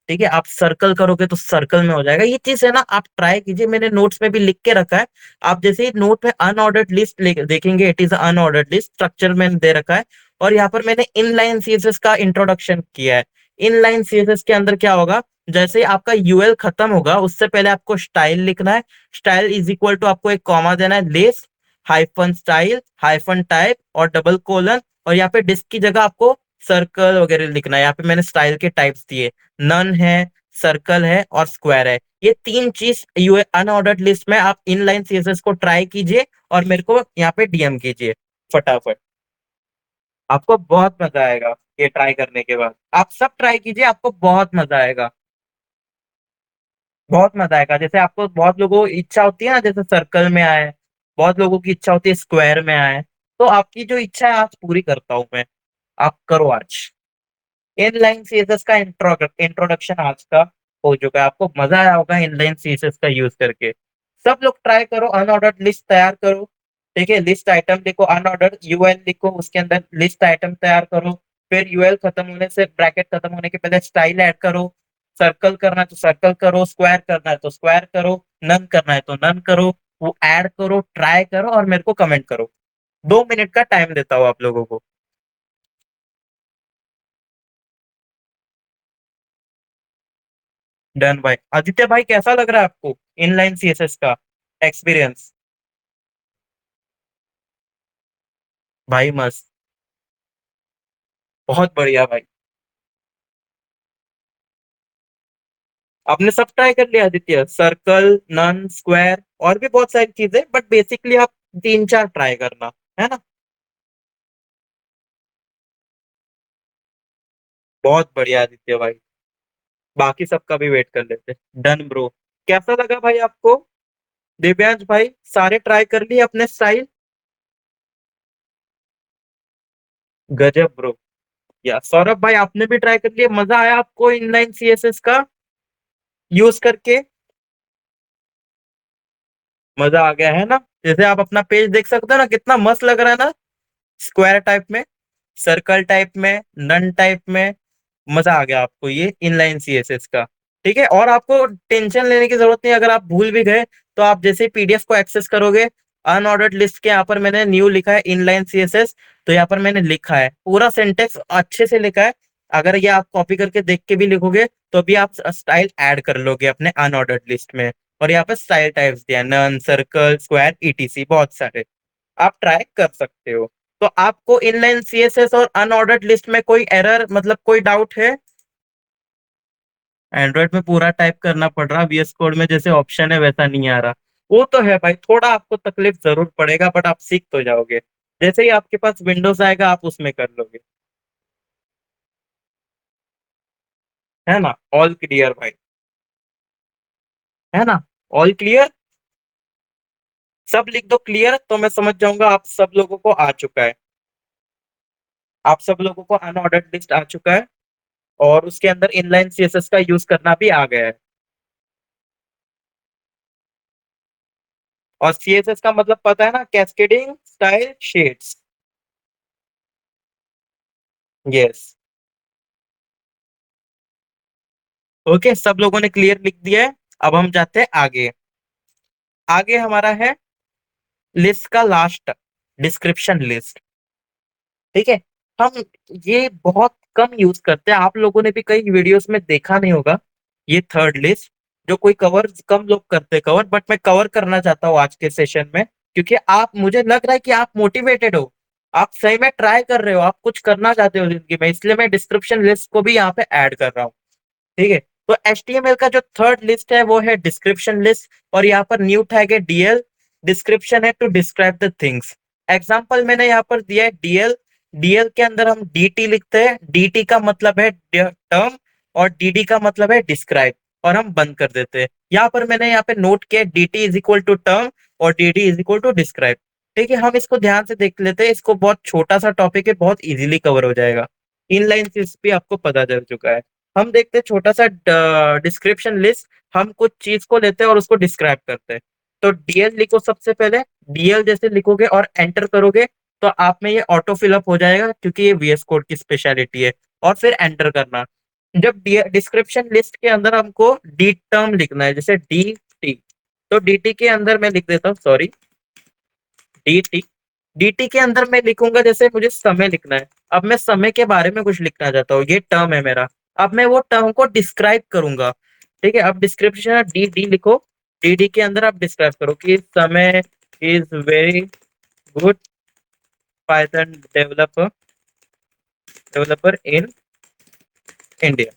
ठीक है, आप सर्कल करोगे तो सर्कल में हो जाएगा। ये चीज है ना, आप ट्राई कीजिए, मैंने नोट्स में भी लिख के रखा है। आप जैसे ही नोट में अनऑर्डर्ड लिस्ट देखेंगे, it is unordered list, structure में दे रखा है। और यहाँ पर मैंने इनलाइन सीएसएस का इंट्रोडक्शन किया है। इनलाइन सीएसएस के अंदर क्या होगा, जैसे ही आपका यूएल खत्म होगा उससे पहले आपको स्टाइल लिखना है। स्टाइल इज इक्वल टू, आपको एक कॉमा देना है, list hyphen style hyphen type और डबल कोलन, और यहाँ पे डिस्क की जगह आपको सर्कल वगैरह लिखना है। यहाँ पे मैंने स्टाइल के टाइप्स दिए, नन है, सर्कल है और स्क्वायर है। ये तीन चीज यूए अनऑर्डर्ड लिस्ट में, आप इनलाइन सीएसएस को ट्राई कीजिए और मेरे को यहाँ पे डीएम कीजिए फटाफट। आपको बहुत मजा आएगा ये ट्राई करने के बाद। आप सब ट्राई कीजिए, आपको बहुत मजा आएगा। बहुत मजा आएगा। जैसे आपको बहुत लोगों को इच्छा होती है ना, जैसे सर्कल में आए, बहुत लोगों की इच्छा होती है स्क्वायर में आए। तो आपकी जो इच्छा है आज पूरी करता हूं मैं। आप करो आज। इनलाइन सीएसएस का इंट्रोडक्शन आज का हो चुका है। आपको मजा आया होगा इनलाइन सीएसएस का यूज करके। सब लोग ट्राई करो, अनऑर्डर्ड लिस्ट तैयार करो। ठीक है, लिस्ट आइटम लिखो, अनऑर्डर्ड यूएल लिखो, उसके अंदर लिस्ट आइटम तैयार करो। फिर यूएल खत्म होने से, ब्रैकेट खत्म होने के पहले स्टाइल ऐड करो। सर्कल करना है तो सर्कल करो, स्क्वायर करना है तो स्क्वायर करो, नन करना है तो नन करो। वो ऐड करो, ट्राई करो और मेरे को कमेंट करो। 2 मिनट का टाइम देता हूँ आप लोगों को। डन भाई। आदित्य भाई, कैसा लग रहा है आपको इनलाइन सीएसएस का एक्सपीरियंस? भाई मस्त। बहुत बढ़िया भाई। आपने सब ट्राई कर लिया आदित्य, सर्कल, नन, स्क्वायर और भी बहुत सारी चीजें, बट बेसिकली आप 3 4 ट्राई करना, है ना? बहुत बढ़िया आदित्य भाई। बाकी सबका भी वेट कर लेते। Done bro. कैसा लगा भाई आपको? दिव्यांश भाई, सारे ट्राई कर लिए अपने स्टाइल? गजब ब्रो। या सौरभ भाई, आपने भी ट्राई कर लिया, मजा आया आपको इनलाइन सीएसएस का यूज करके? मजा आ गया है ना? जैसे आप अपना पेज देख सकते हो ना, कितना मस्त लग रहा है ना, स्क्वायर टाइप में, सर्कल टाइप में, नन टाइप में। मजा आ गया आपको ये इनलाइन सीएसएस का। ठीक है, और आपको टेंशन लेने की जरूरत नहीं। अगर आप भूल भी गए तो आप जैसे पीडीएफ को एक्सेस करोगे, अनऑर्डर्ड लिस्ट के यहाँ पर मैंने न्यू लिखा है इनलाइन सीएसएस, तो यहाँ पर मैंने लिखा है पूरा सेंटेक्स अच्छे से लिखा है। अगर ये आप कॉपी करके देख के भी लिखोगे तो भी आप स्टाइल ऐड कर लोगे अपने अनऑर्डर्ड लिस्ट में। और यहाँ पे स्टाइल टाइप्स दिया, नन, सर्कल, स्क्वायर, ईटीसी, बहुत सारे। आप ट्राई कर सकते हो। तो आपको इनलाइन सीएसएस और अनऑर्डर्ड लिस्ट में कोई एरर, मतलब कोई डाउट है? एंड्रॉइड में पूरा टाइप करना पड़ रहा, वीएस कोड में जैसे ऑप्शन है वैसा नहीं आ रहा। वो तो है भाई, थोड़ा आपको तकलीफ जरूर पड़ेगा, बट आप सीख तो जाओगे। जैसे ही आपके पास विंडोज आएगा आप उसमें कर लोगे। है ना? ऑल क्लियर भाई। है ना? All clear. सब लिख दो क्लियर, तो मैं समझ जाऊंगा आप सब लोगों को आ चुका है। आप सब लोगों को अनऑर्डर्ड लिस्ट आ चुका है, और उसके अंदर इनलाइन सीएसएस का यूज करना भी आ गया है। और सीएसएस का मतलब पता है ना, cascading style shades. Yes. Okay, सब लोगों ने क्लियर लिख दिया है। अब हम जाते हैं आगे। आगे हमारा है लिस्ट का लास्ट, डिस्क्रिप्शन लिस्ट। ठीक है। हम ये बहुत कम यूज करते हैं, आप लोगों ने भी कई वीडियोस में देखा नहीं होगा ये थर्ड लिस्ट, जो कोई कवर कम लोग करते कवर, बट मैं कवर करना चाहता हूँ आज के सेशन में। क्योंकि आप, मुझे लग रहा है कि आप मोटिवेटेड हो, आप सही में ट्राई कर रहे हो, आप कुछ करना चाहते हो जिंदगी में, इसलिए मैं डिस्क्रिप्शन लिस्ट को भी यहाँ पे ऐड कर रहा हूँ। ठीक है। तो HTML का जो थर्ड लिस्ट है वो है डिस्क्रिप्शन लिस्ट, और यहाँ पर न्यू टैग है डीएल। डिस्क्रिप्शन है to describe the things. Example मैंने यहाँ पर दिया है डीएल। डीएल के अंदर हम डीटी लिखते हैं, डीटी का मतलब है टर्म, और डीडी का मतलब है डिस्क्राइब, और हम बंद कर देते हैं। यहाँ पर मैंने यहाँ पे नोट किया DT is equal to term और DD is equal to describe. ठीक है, हम इसको ध्यान से देख लेते हैं। इसको, बहुत छोटा सा टॉपिक है, बहुत इजीली कवर हो जाएगा। इनलाइन सिर्फ भी आपको पता चल चुका है। हम देखते हैं छोटा सा डिस्क्रिप्शन लिस्ट। हम कुछ चीज को लेते हैं और उसको डिस्क्राइब करते हैं। तो डीएल लिखो सबसे पहले। डीएल जैसे लिखोगे और एंटर करोगे तो आप में ये ऑटो फिलअप हो जाएगा, क्योंकि ये वीएस कोड की स्पेशलिटी है। और फिर एंटर करना। जब डिस्क्रिप्शन लिस्ट के अंदर हमको डी टर्म लिखना है, जैसे डी टी, तो डी टी के अंदर मैं लिख देता हूँ, sorry, D T, D T के अंदर मैं लिखूंगा, जैसे मुझे समय लिखना है। अब मैं समय के बारे में कुछ लिखना चाहता हूँ, ये टर्म है मेरा। अब मैं वो टर्म को डिस्क्राइब करूंगा। ठीक है, अब डिस्क्रिप्शन डी डी लिखो। डी डी के अंदर आप डिस्क्राइब करो कि समय is very good Python developer in India.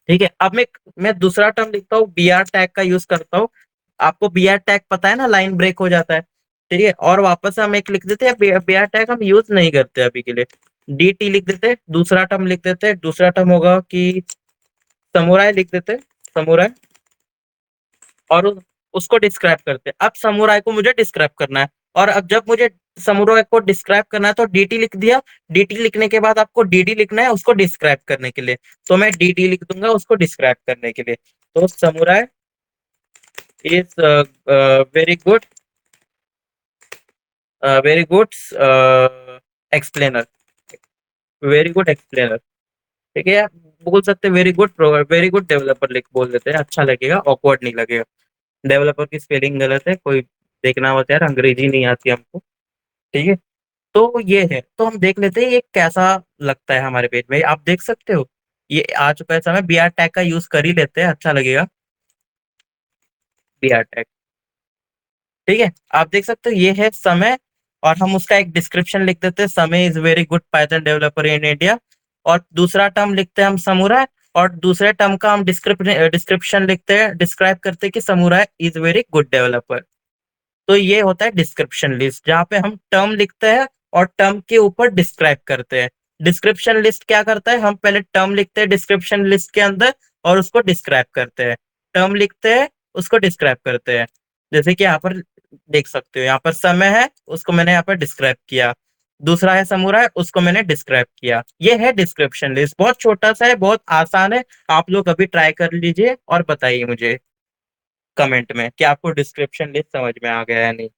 ठीक है, अब मैं दूसरा टर्म लिखता हूँ, बी आर टैग का यूज करता हूँ। आपको बी आर टैग पता है ना, लाइन ब्रेक हो जाता है। ठीक है, और वापस हम एक लिख देते हैं, बी आर टैग हम यूज नहीं करते अभी के लिए। डी टी लिख देते हैं, दूसरा टर्म लिख देते हैं। दूसरा टर्म होगा कि समुराय लिख देते हैं, समुराय, और उसको डिस्क्राइब करते हैं। अब समुराय को मुझे डिस्क्राइब करना है, और अब जब मुझे समुराय को डिस्क्राइब करना है तो डीटी लिख दिया। डीटी लिखने के बाद आपको डीडी लिखना है उसको डिस्क्राइब करने के लिए, तो मैं डीटी लिख दूंगा उसको डिस्क्राइब करने के लिए। तो samurai is very good, very good explainer, very good explainer. ठीक है, आप बोल सकते हैं वेरी गुड डेवलपर लिख बोल देते हैं, अच्छा लगेगा, ऑकवर्ड नहीं लगेगा। डेवलपर की स्पेलिंग गलत है, कोई देखना होता है यार, अंग्रेजी नहीं आती हमको। ठीक है, तो ये है, तो हम देख लेते हैं ये कैसा लगता है हमारे पेज में। आप देख सकते हो ये आ चुका है समय, बी आर टैग का यूज कर ही लेते हैं, अच्छा लगेगा, बी आर टैग। ठीक है, आप देख सकते हो ये है समय, और हम उसका एक डिस्क्रिप्शन लिख देते हैं, समय is very good Python developer in India. और दूसरा टर्म लिखते हैं हम समुराय, और दूसरे टर्म का हम डिस्क्रिप्शन लिखते हैं, डिस्क्राइब करते हैं कि samurai is very good developer. तो ये होता है डिस्क्रिप्शन लिस्ट, जहाँ पे हम टर्म लिखते हैं और टर्म के ऊपर डिस्क्राइब करते हैं। डिस्क्रिप्शन लिस्ट क्या करता है, हम पहले टर्म लिखते हैं डिस्क्रिप्शन लिस्ट के अंदर और उसको डिस्क्राइब करते हैं। टर्म लिखते हैं, उसको डिस्क्राइब करते हैं। जैसे कि यहाँ पर देख सकते हो, यहाँ पर समय है, उसको मैंने यहाँ पर डिस्क्राइब किया। दूसरा है समुराय, उसको मैंने डिस्क्राइब किया। ये है डिस्क्रिप्शन लिस्ट, बहुत छोटा सा है, बहुत आसान है। आप लोग अभी ट्राई कर लीजिए और बताइए मुझे कमेंट में कि आपको डिस्क्रिप्शन लिस्ट समझ में आ गया है या नहीं।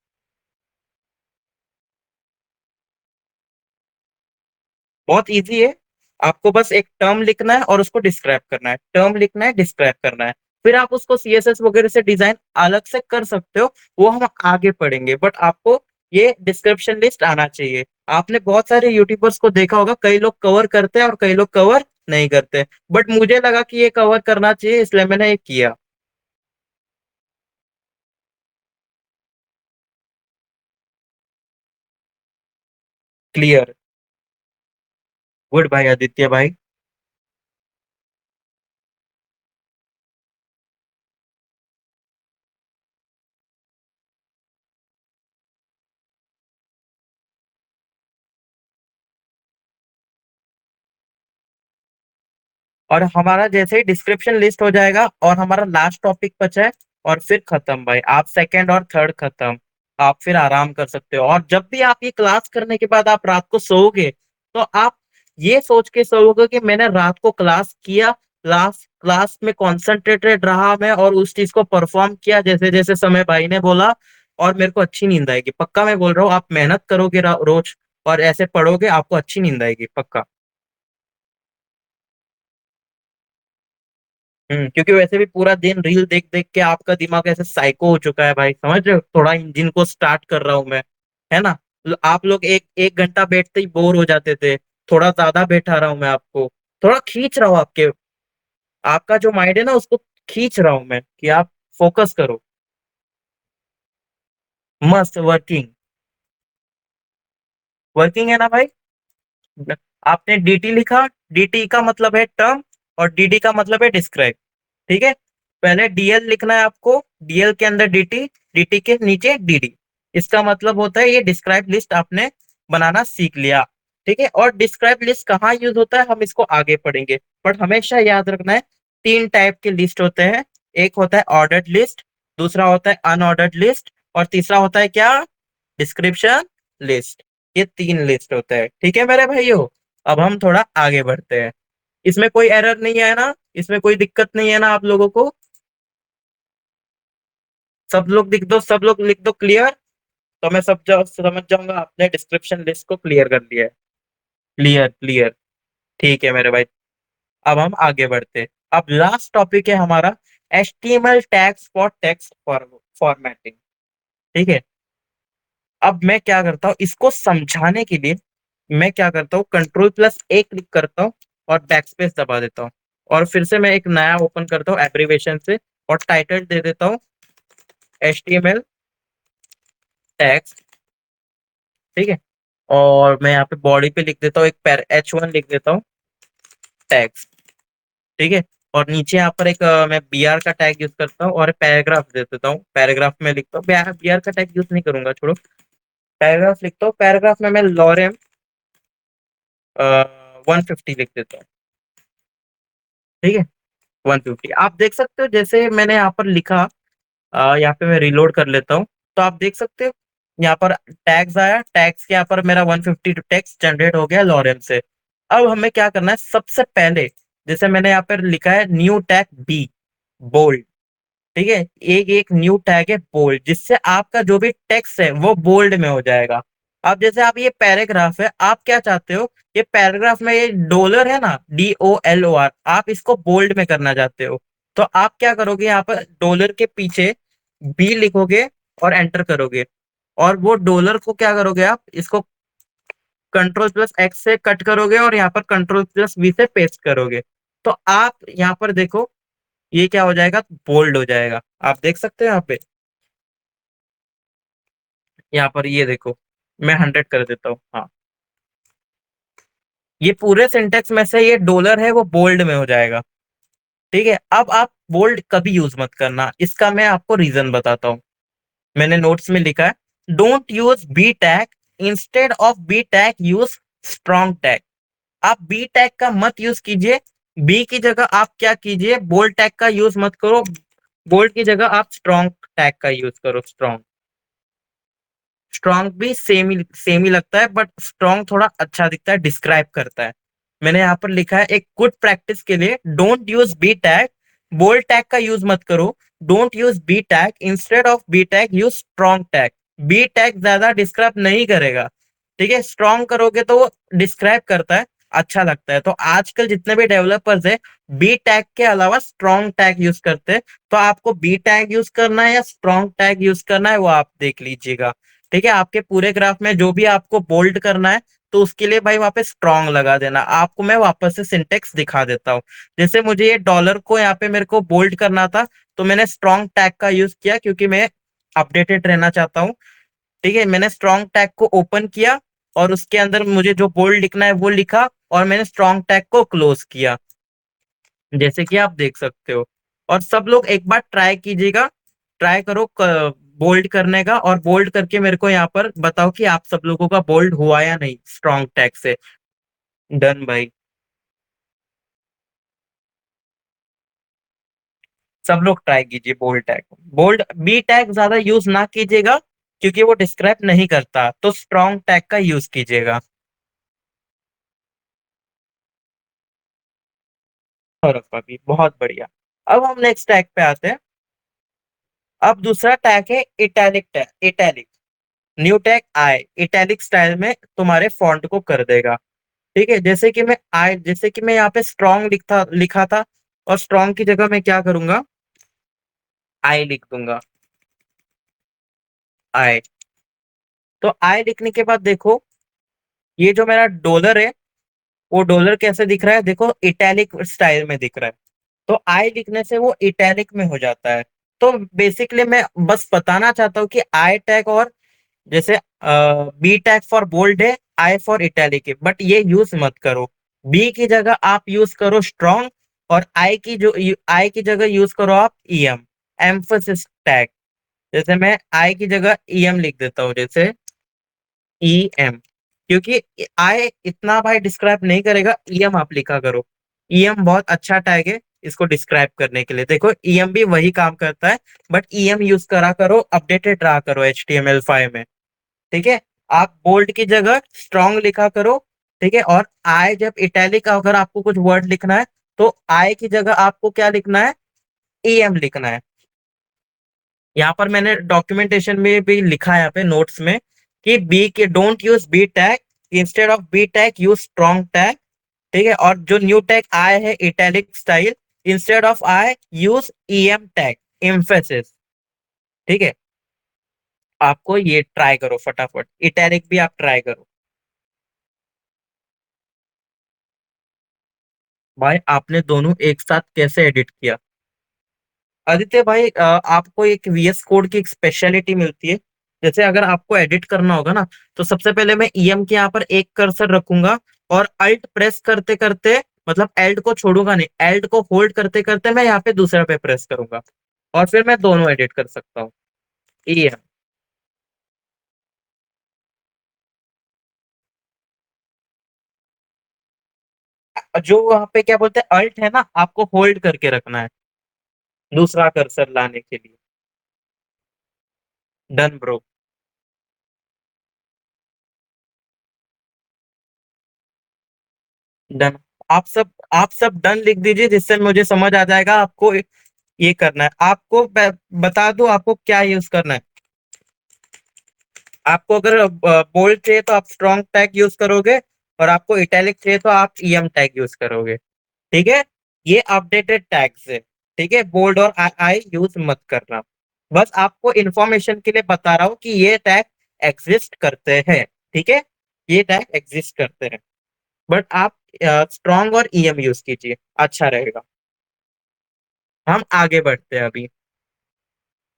बहुत इजी है, आपको बस एक टर्म लिखना है और उसको डिस्क्राइब करना है, टर्म लिखना है, डिस्क्राइब करना है। फिर आप उसको सीएसएस वगैरह से डिजाइन अलग से कर सकते हो, वो हम आगे पढ़ेंगे, बट आपको ये डिस्क्रिप्शन लिस्ट आना चाहिए। आपने बहुत सारे यूट्यूबर्स को देखा होगा, कई लोग कवर करते हैं और कई लोग कवर नहीं करते, बट मुझे लगा कि ये कवर करना चाहिए, इसलिए मैंने ये किया। क्लियर, गुड भाई आदित्य भाई। और हमारा जैसे ही डिस्क्रिप्शन लिस्ट हो जाएगा और हमारा लास्ट टॉपिक बचा है, और फिर खत्म भाई, आप सेकंड और थर्ड खत्म। आप फिर आराम कर सकते हो, और जब भी आप ये क्लास करने के बाद आप रात को सोओगे, तो आप ये सोच के सोओगे कि मैंने रात को क्लास किया, क्लास क्लास में कॉन्सेंट्रेटेड रहा मैं, और उस चीज को परफॉर्म किया जैसे जैसे समय भाई ने बोला, और मेरे को अच्छी नींद आएगी पक्का। मैं बोल रहा हूँ, आप मेहनत करोगे रोज और ऐसे पढ़ोगे, आपको अच्छी नींद आएगी पक्का। क्योंकि वैसे भी पूरा दिन रील देख देख के आपका दिमाग ऐसे साइको हो चुका है भाई, समझ रहे हो, थोड़ा इंजन को स्टार्ट कर रहा हूं मैं, है ना। आप लोग एक एक घंटा बैठते ही बोर हो जाते थे, थोड़ा ज्यादा बैठा रहा हूं मैं आपको, थोड़ा खींच रहा हूँ आपके, आपका जो माइंड है ना उसको खींच रहा हूं मैं कि आप फोकस करो। मस्त वर्किंग, वर्किंग है ना भाई। आपने डीटी लिखा, डीटी का मतलब है टर्म, और डीडी का मतलब है डिस्क्राइब। ठीक है, पहले डीएल लिखना है आपको, डीएल के अंदर डीटी, डीटी के नीचे डीडी। इसका मतलब होता है ये डिस्क्राइब लिस्ट आपने बनाना सीख लिया। ठीक है, और डिस्क्राइब लिस्ट कहाँ यूज होता है हम इसको आगे पढ़ेंगे, बट हमेशा याद रखना है, तीन टाइप के लिस्ट होते हैं। एक होता है ऑर्डर्ड लिस्ट, दूसरा होता है अनऑर्डर्ड लिस्ट, और तीसरा होता है क्या, डिस्क्रिप्शन लिस्ट। ये तीन लिस्ट होता है, ठीक है मेरे भाइयों। अब हम थोड़ा आगे बढ़ते हैं, इसमें कोई एरर नहीं है ना, इसमें कोई दिक्कत नहीं है ना आप लोगों को। सब लोग लिख दो, सब लोग लिख दो क्लियर। तो मैं समझ जाऊंगा आपने डिस्क्रिप्शन लिस्ट को क्लियर कर लिया है। क्लियर क्लियर, ठीक है मेरे भाई। अब हम आगे बढ़ते हैं। अब लास्ट टॉपिक है हमारा HTML tags for text formatting. ठीक है। अब मैं क्या करता हूँ इसको समझाने के लिए, मैं क्या करता हूँ कंट्रोल+A क्लिक करता हूँ और बैकस्पेस दबा देता हूँ, और फिर से मैं एक नया ओपन करता हूँ एब्रिवेशन से, और टाइटल दे देता हूँ HTML टैग्स। ठीक है। और मैं यहाँ पे बॉडी पे लिख देता हूँ एक H1 लिख देता हूँ टैग्स। ठीक है। और नीचे यहाँ पर एक मैं BR का टैग यूज करता हूँ और पैराग्राफ दे देता हूँ। पैराग्राफ में लिखता हूँ, BR का टैग यूज नहीं करूंगा, छोड़ो। पैराग्राफ लिखता हूँ, पैराग्राफ में मैं लॉरेम 150 लिख देता हूँ। ठीक है। 150 आप देख सकते हो, जैसे मैंने यहाँ पर लिखा, यहाँ पे मैं रिलोड कर लेता हूँ, तो आप देख सकते हो यहाँ पर टैग्स आया, टैग्स के यहाँ पर मेरा 150 टेक्स्ट जनरेट हो गया लॉरेम से। अब हमें क्या करना है, सबसे पहले जैसे मैंने यहाँ पर लिखा है न्यू टैग बी बोल्ड। ठीक है। एक एक न्यू टैग है बोल्ड, जिससे आपका जो भी टेक्स्ट है वो बोल्ड में हो जाएगा। अब जैसे आप ये पैराग्राफ है, आप क्या चाहते हो, ये पैराग्राफ में ये डॉलर है ना, DOLOR, आप इसको बोल्ड में करना चाहते हो। तो आप क्या करोगे, यहाँ पर डॉलर के पीछे बी लिखोगे और एंटर करोगे, और वो डॉलर को क्या करोगे, आप इसको कंट्रोल+X से कट करोगे और यहाँ पर कंट्रोल+V से पेस्ट करोगे। तो आप यहाँ पर देखो, ये क्या हो जाएगा, बोल्ड हो जाएगा। आप देख सकते हो यहाँ पे, यहाँ पर ये देखो, मैं 100 कर देता हूँ। हाँ, ये पूरे सिंटेक्स में से ये डॉलर है वो बोल्ड में हो जाएगा। ठीक है। अब आप बोल्ड कभी यूज मत करना, इसका मैं आपको रीजन बताता हूँ। मैंने नोट्स में लिखा है, don't use B tag, instead of B tag use strong tag. आप बी टैग का मत यूज कीजिए, बी की जगह आप क्या कीजिए, बोल्ड टैग का यूज मत करो, बोल्ड की जगह आप स्ट्रॉन्ग टैग का यूज करो। स्ट्रॉन्ग, स्ट्रॉन्ग भी सेम ही लगता है, बट स्ट्रॉन्ग थोड़ा अच्छा दिखता है, डिस्क्राइब करता है। मैंने यहाँ पर लिखा है एक गुड प्रैक्टिस के लिए, don't use B tag, bold tag का यूज मत करो। Don't use B tag, instead of B tag use strong tag. B tag ज्यादा डिस्क्राइब नहीं करेगा। ठीक है। स्ट्रॉन्ग करोगे तो वो डिस्क्राइब करता है, अच्छा लगता है। तो आजकल जितने भी डेवलपर्स है, बी टैग के अलावा स्ट्रॉन्ग टैग यूज करते हैं। तो आपको बी टैग यूज करना है या स्ट्रॉन्ग टैग यूज करना है, वो आप देख लीजिएगा। ठीक है। आपके पूरे ग्राफ में जो भी आपको बोल्ड करना है, तो उसके लिए भाई वहां पे स्ट्रॉन्ग लगा देना। आपको मैं वापस से सिंटेक्स दिखा देता हूँ। जैसे मुझे ये डॉलर को यहाँ पे मेरे को बोल्ड करना था, तो मैंने स्ट्रॉन्ग टैग का यूज किया, क्योंकि मैं अपडेटेड रहना चाहता हूँ। ठीक है। मैंने स्ट्रॉन्ग टैग को ओपन किया, और उसके अंदर मुझे जो बोल्ड लिखना है वो लिखा, और मैंने स्ट्रॉन्ग टैग को क्लोज किया, जैसे कि आप देख सकते हो। और सब लोग एक बार ट्राई कीजिएगा, ट्राई करो बोल्ड करने का, और बोल्ड करके मेरे को यहाँ पर बताओ कि आप सब लोगों का बोल्ड हुआ या नहीं स्ट्रॉन्ग टैग से। डन भाई। सब लोग ट्राई कीजिए bold tag. Bold B tag ज्यादा यूज ना कीजिएगा, क्योंकि वो डिस्क्राइब नहीं करता, तो स्ट्रॉन्ग टैग का यूज कीजिएगा। और भी बहुत बढ़िया। अब हम नेक्स्ट टैग पे आते हैं। अब दूसरा टैग है italic tag. Italic new tag आई, इटैलिक स्टाइल में तुम्हारे फॉन्ट को कर देगा। ठीक है। जैसे कि मैं यहाँ पे स्ट्रॉन्ग लिखा था, और स्ट्रॉन्ग की जगह मैं क्या करूंगा, आई लिख दूंगा। आई, तो आई लिखने के बाद देखो, ये जो मेरा डॉलर है, वो डॉलर कैसे दिख रहा है, देखो इटैलिक स्टाइल में दिख रहा है। तो आई लिखने से वो इटैलिक में हो जाता है। तो बेसिकली मैं बस बताना चाहता हूँ कि आई टैग, और जैसे बी टैग फॉर बोल्ड है, आई फॉर इटैलिक है, बट ये यूज मत करो। बी की जगह आप यूज करो स्ट्रॉन्ग, और आई की जगह यूज करो आप ईएम, एम्फोसिस टैग। जैसे मैं आई की जगह ईएम लिख देता हूँ, जैसे ईएम, क्योंकि आई इतना भाई डिस्क्राइब नहीं करेगा, ईएम आप लिखा करो। ईएम बहुत अच्छा टैग है इसको डिस्क्राइब करने के लिए। देखो ईएम भी वही काम करता है, बट ईएम यूज करा करो, अपडेटेड रहा करो HTML5 में। ठीक है। आप बोल्ड की जगह स्ट्रॉन्ग लिखा करो। ठीक है। और आई जब इटैलिक, अगर आपको कुछ वर्ड लिखना है, तो आई की जगह आपको क्या लिखना है, ईएम लिखना है। यहाँ पर मैंने डॉक्यूमेंटेशन में भी लिखा है, यहाँ पे नोट्स में, कि बी के don't use B tag, instead of B tag use strong tag. ठीक है, और जो न्यू टैग आई है italic style, instead of I use EM tag, emphasis. ठीक है, आपको ये ट्राई करो फटाफट, इटैलिक भी आप ट्राई करो। भाई आपने दोनों एक साथ कैसे एडिट किया? आदित्य भाई, आपको एक वीएस कोड की एक स्पेशलिटी मिलती है। जैसे अगर आपको एडिट करना होगा ना, तो सबसे पहले मैं ईएम के यहाँ पर एक कर्सर रखूंगा, और अल्ट प्रेस करते करते, मतलब एल्ट को छोड़ूंगा नहीं, एल्ट को होल्ड करते करते मैं यहाँ पे दूसरा पे प्रेस करूंगा, और फिर मैं दोनों एडिट कर सकता हूँ। ईएम, जो वहाँ पे क्या बोलते हैं, अल्ट है ना, आपको होल्ड करके रखना है दूसरा कर्सर लाने के लिए। Done bro. डन। आप सब डन लिख दीजिए, जिससे मुझे समझ आ जाएगा आपको ये करना है। आपको बता दूं आपको क्या यूज करना है। आपको अगर बोल्ड चाहिए तो आप स्ट्रॉन्ग टैग यूज करोगे, और आपको इटैलिक चाहिए तो आप ईएम टैग यूज करोगे। ठीक है, ये अपडेटेड टैग्स है। ठीक है, बोल्ड और आई आई यूज मत करना। बस आपको इंफॉर्मेशन के लिए बता रहा हूँ कि ये टैग एग्जिस्ट करते हैं। ठीक है, ये टैग एग्जिस्ट करते हैं, बट आप स्ट्रॉन्ग और ईएम यूज कीजिए, अच्छा रहेगा। हम आगे बढ़ते हैं अभी।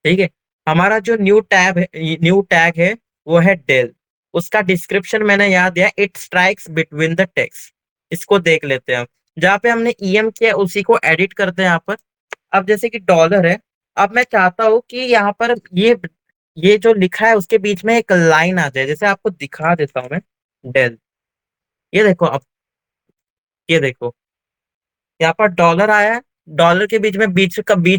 ठीक है, हमारा जो न्यू टैग है, वो है डेल। उसका डिस्क्रिप्शन मैंने यहाँ दिया, it strikes between the text. इसको देख लेते हैं हम। जहाँ पे हमने ईएम किया उसी को एडिट करते हैं यहाँ पर। अब जैसे कि डॉलर है, अब मैं चाहता हूँ कि यहाँ पर ये जो लिखा है उसके बीच में एक लाइन आ जाए, जैसे आपको दिखा देता हूँ मैं। डेल, ये देखो अब, ये देखो, यहाँ पर डॉलर आया है, डॉलर के बीच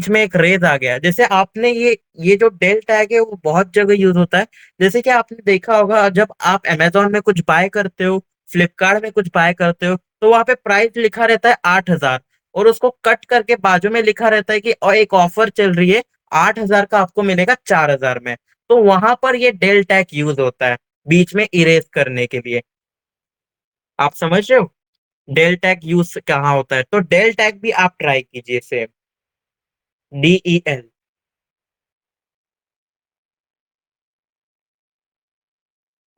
में एक रेज आ गया है। जैसे आपने ये जो डेल टैग है वो बहुत जगह यूज होता है। जैसे कि आपने देखा होगा, जब आप अमेजोन में कुछ बाय करते हो, फ्लिपकार्ट में कुछ बाय करते हो, तो वहां पे प्राइस लिखा रहता है 8,000, और उसको कट करके बाजू में लिखा रहता है कि और एक ऑफर चल रही है, 8,000 का आपको मिलेगा 4,000 में। तो वहां पर ये डेल टैग यूज होता है, बीच में इरेज करने के लिए। आप समझ रहे हो डेल टैग यूज कहाँ होता है? तो डेल टैग भी आप ट्राई कीजिए, सेम, DEL।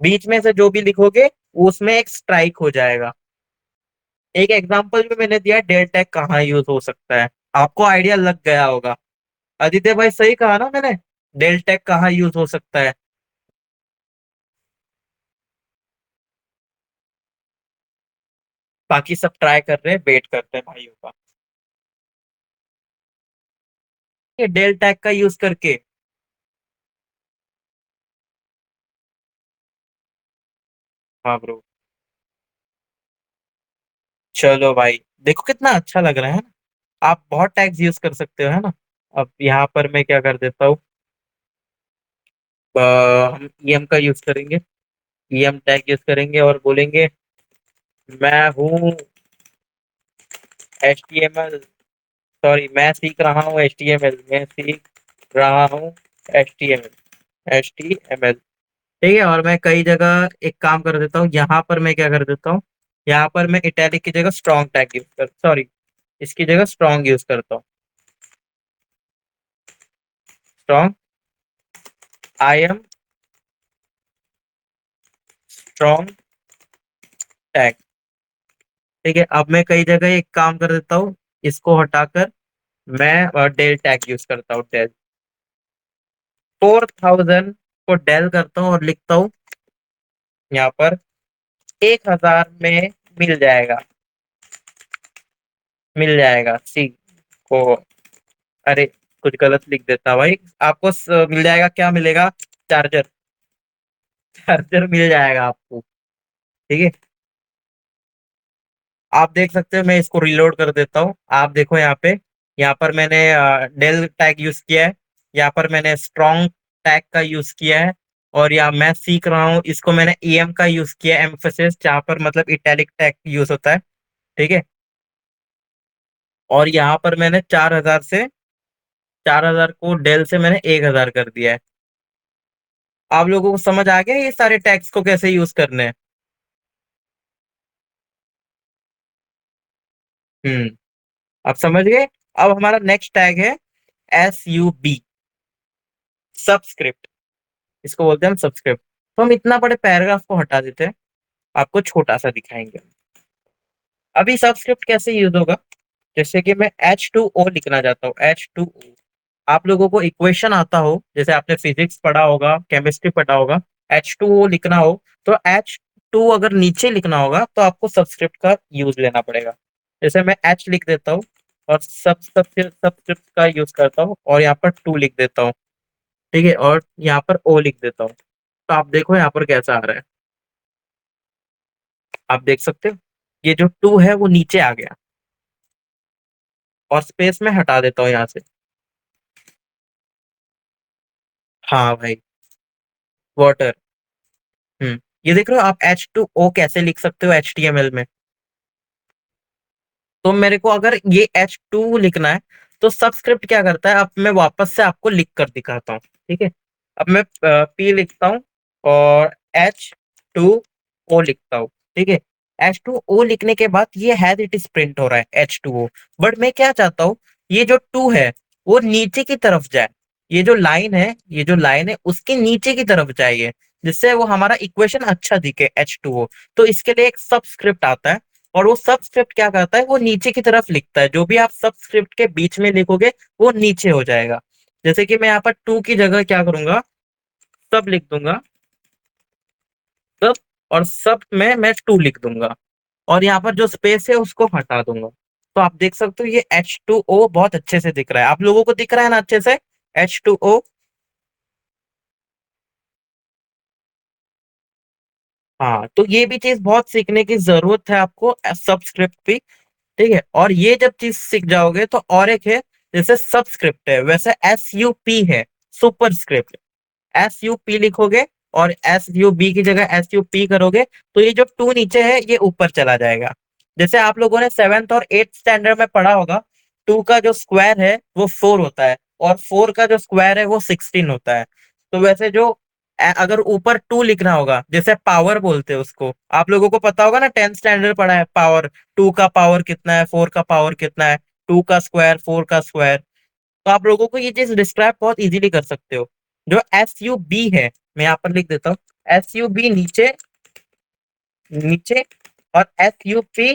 बीच में से जो भी लिखोगे उसमें एक स्ट्राइक हो जाएगा। एक एग्जांपल भी मैंने दिया डेल टैग कहाँ यूज हो सकता है, आपको आइडिया लग गया होगा। आदित्य भाई सही कहा ना मैंने, डेल टैग कहाँ यूज हो सकता है? बाकी सब ट्राई कर रहे हैं, वेट करते हैं भाइयों का। ये डेल टैग का यूज करके। हाँ ब्रो। चलो भाई, देखो कितना अच्छा लग रहा है ना। आप बहुत टैग्स यूज कर सकते हो, है ना। अब यहाँ पर मैं क्या कर देता हूँ, हम ईएम का यूज करेंगे, ईएम टैग यूज करेंगे और बोलेंगे मैं हूँ HTML, सॉरी मैं सीख रहा हूँ HTML, मैं सीख रहा हूँ HTML। ठीक है, और मैं कई जगह एक काम कर देता हूँ, यहाँ पर मैं क्या कर देता हूँ, यहाँ पर मैं इटैलिक की जगह स्ट्रॉन्ग टैग यूज कर, सॉरी, इसकी जगह स्ट्रॉन्ग यूज करता हूँ। Strong, I am strong tag. ठीक है, अब मैं कई जगह एक काम कर देता हूँ, इसको हटाकर मैं डेल टैग यूज करता हूँ, डेल। 4,000 को डेल करता हूँ और लिखता हूँ यहाँ पर 1,000 में मिल जाएगा, मिल जाएगा सी को। अरे, कुछ गलत लिख देता भाई। आपको मिल जाएगा, क्या मिलेगा? चार्जर, चार्जर मिल जाएगा आपको। ठीक है, आप देख सकते हो, मैं इसको रिलोड कर देता हूँ। आप देखो यहाँ पे, यहाँ पर मैंने डेल टैग यूज किया है, यहाँ पर मैंने स्ट्रॉन्ग टैग का यूज किया है, और यहाँ मैं सीख रहा हूँ, इसको मैंने ईएम का यूज किया है, एम्फेसिस, जहाँ पर मतलब इटैलिक टैग यूज होता है। ठीक है, और यहाँ पर मैंने 4,000 को डेल से मैंने 1,000 कर दिया है। आप लोगों को समझ आ गया ये सारे टैग्स को कैसे यूज करने हैं? आप समझ गए। अब हमारा नेक्स्ट टैग है SUB, सबस्क्रिप्ट। इसको बोलते हैं हम सबस्क्रिप्ट। तो हम इतना बड़े पैराग्राफ को हटा देते हैं, आपको छोटा सा दिखाएंगे। अभी सबस्क्रिप्ट कैसे यूज होगा, जैसे कि मैं H2O लिखना चाहता हूँ, H2O। आप लोगों को इक्वेशन आता हो, जैसे आपने फिजिक्स पढ़ा होगा, केमिस्ट्री पढ़ा होगा, H2O लिखना हो तो H2 अगर नीचे लिखना होगा तो आपको सबस्क्रिप्ट का यूज लेना पड़ेगा। जैसे मैं H लिख देता हूँ और सबस्क्रिप्ट का यूज करता हूँ और यहाँ पर 2 लिख देता हूँ। ठीक है, और यहाँ पर O लिख देता हूँ। तो आप देखो यहाँ पर कैसा आ रहा है, आप देख सकते हो ये जो 2 है वो नीचे आ गया, और स्पेस में हटा देता हूँ यहाँ से। हाँ भाई, वाटर। ये देख रहे हो आप, H2O कैसे लिख सकते हो HTML में। तो मेरे को अगर ये H2 लिखना है तो सबस्क्रिप्ट क्या करता है, अब मैं वापस से आपको लिख कर दिखाता हूँ। ठीक है, अब मैं P लिखता हूँ और H2O लिखता हूँ। ठीक है, H2O लिखने के बाद ये हैज इट इज प्रिंट हो रहा है H2O। बट मैं क्या चाहता हूँ, ये जो 2 है वो नीचे की तरफ जाए। ये जो लाइन है उसके नीचे की तरफ जाइए, जिससे वो हमारा इक्वेशन अच्छा दिखे H2O। तो इसके लिए एक सबस्क्रिप्ट आता है, और वो सबस्क्रिप्ट क्या करता है, वो नीचे की तरफ लिखता है। जो भी आप सबस्क्रिप्ट के बीच में लिखोगे वो नीचे हो जाएगा। जैसे कि मैं यहाँ पर 2 की जगह क्या करूंगा, सब लिख दूंगा, सब, और सब में मैं 2 लिख दूंगा, और यहाँ पर जो स्पेस है उसको हटा दूंगा। तो आप देख सकते हो ये H2O बहुत अच्छे से दिख रहा है। आप लोगों को दिख रहा है ना अच्छे से H2O। हाँ, तो ये भी चीज बहुत सीखने की जरूरत है आपको, सबस्क्रिप्ट भी। ठीक है, और ये जब चीज सीख जाओगे तो और एक है, जैसे सबस्क्रिप्ट है वैसे SUP है, सुपर स्क्रिप्ट। SUP लिखोगे और SUB की जगह SUP करोगे तो ये जो 2 नीचे है ये ऊपर चला जाएगा। जैसे आप लोगों ने 7th और 8th स्टैंडर्ड में पढ़ा होगा, 2 का जो स्क्वायर है वो 4 होता है, और 4 का जो स्क्वायर है वो 16 होता है। तो वैसे जो अगर ऊपर 2 लिखना होगा, जैसे पावर बोलते हैं उसको, आप लोगों को पता होगा ना, 10th स्टैंडर्ड पढ़ा है पावर। 2 का पावर कितना है, 4 का पावर कितना है, 2 का स्क्वायर, 4 का स्क्वायर। तो आप लोगों को ये चीज डिस्क्राइब बहुत इजीली कर सकते हो। जो SUB है, मैं यहाँ पर लिख देता हूँ, SUB नीचे, नीचे, और SUP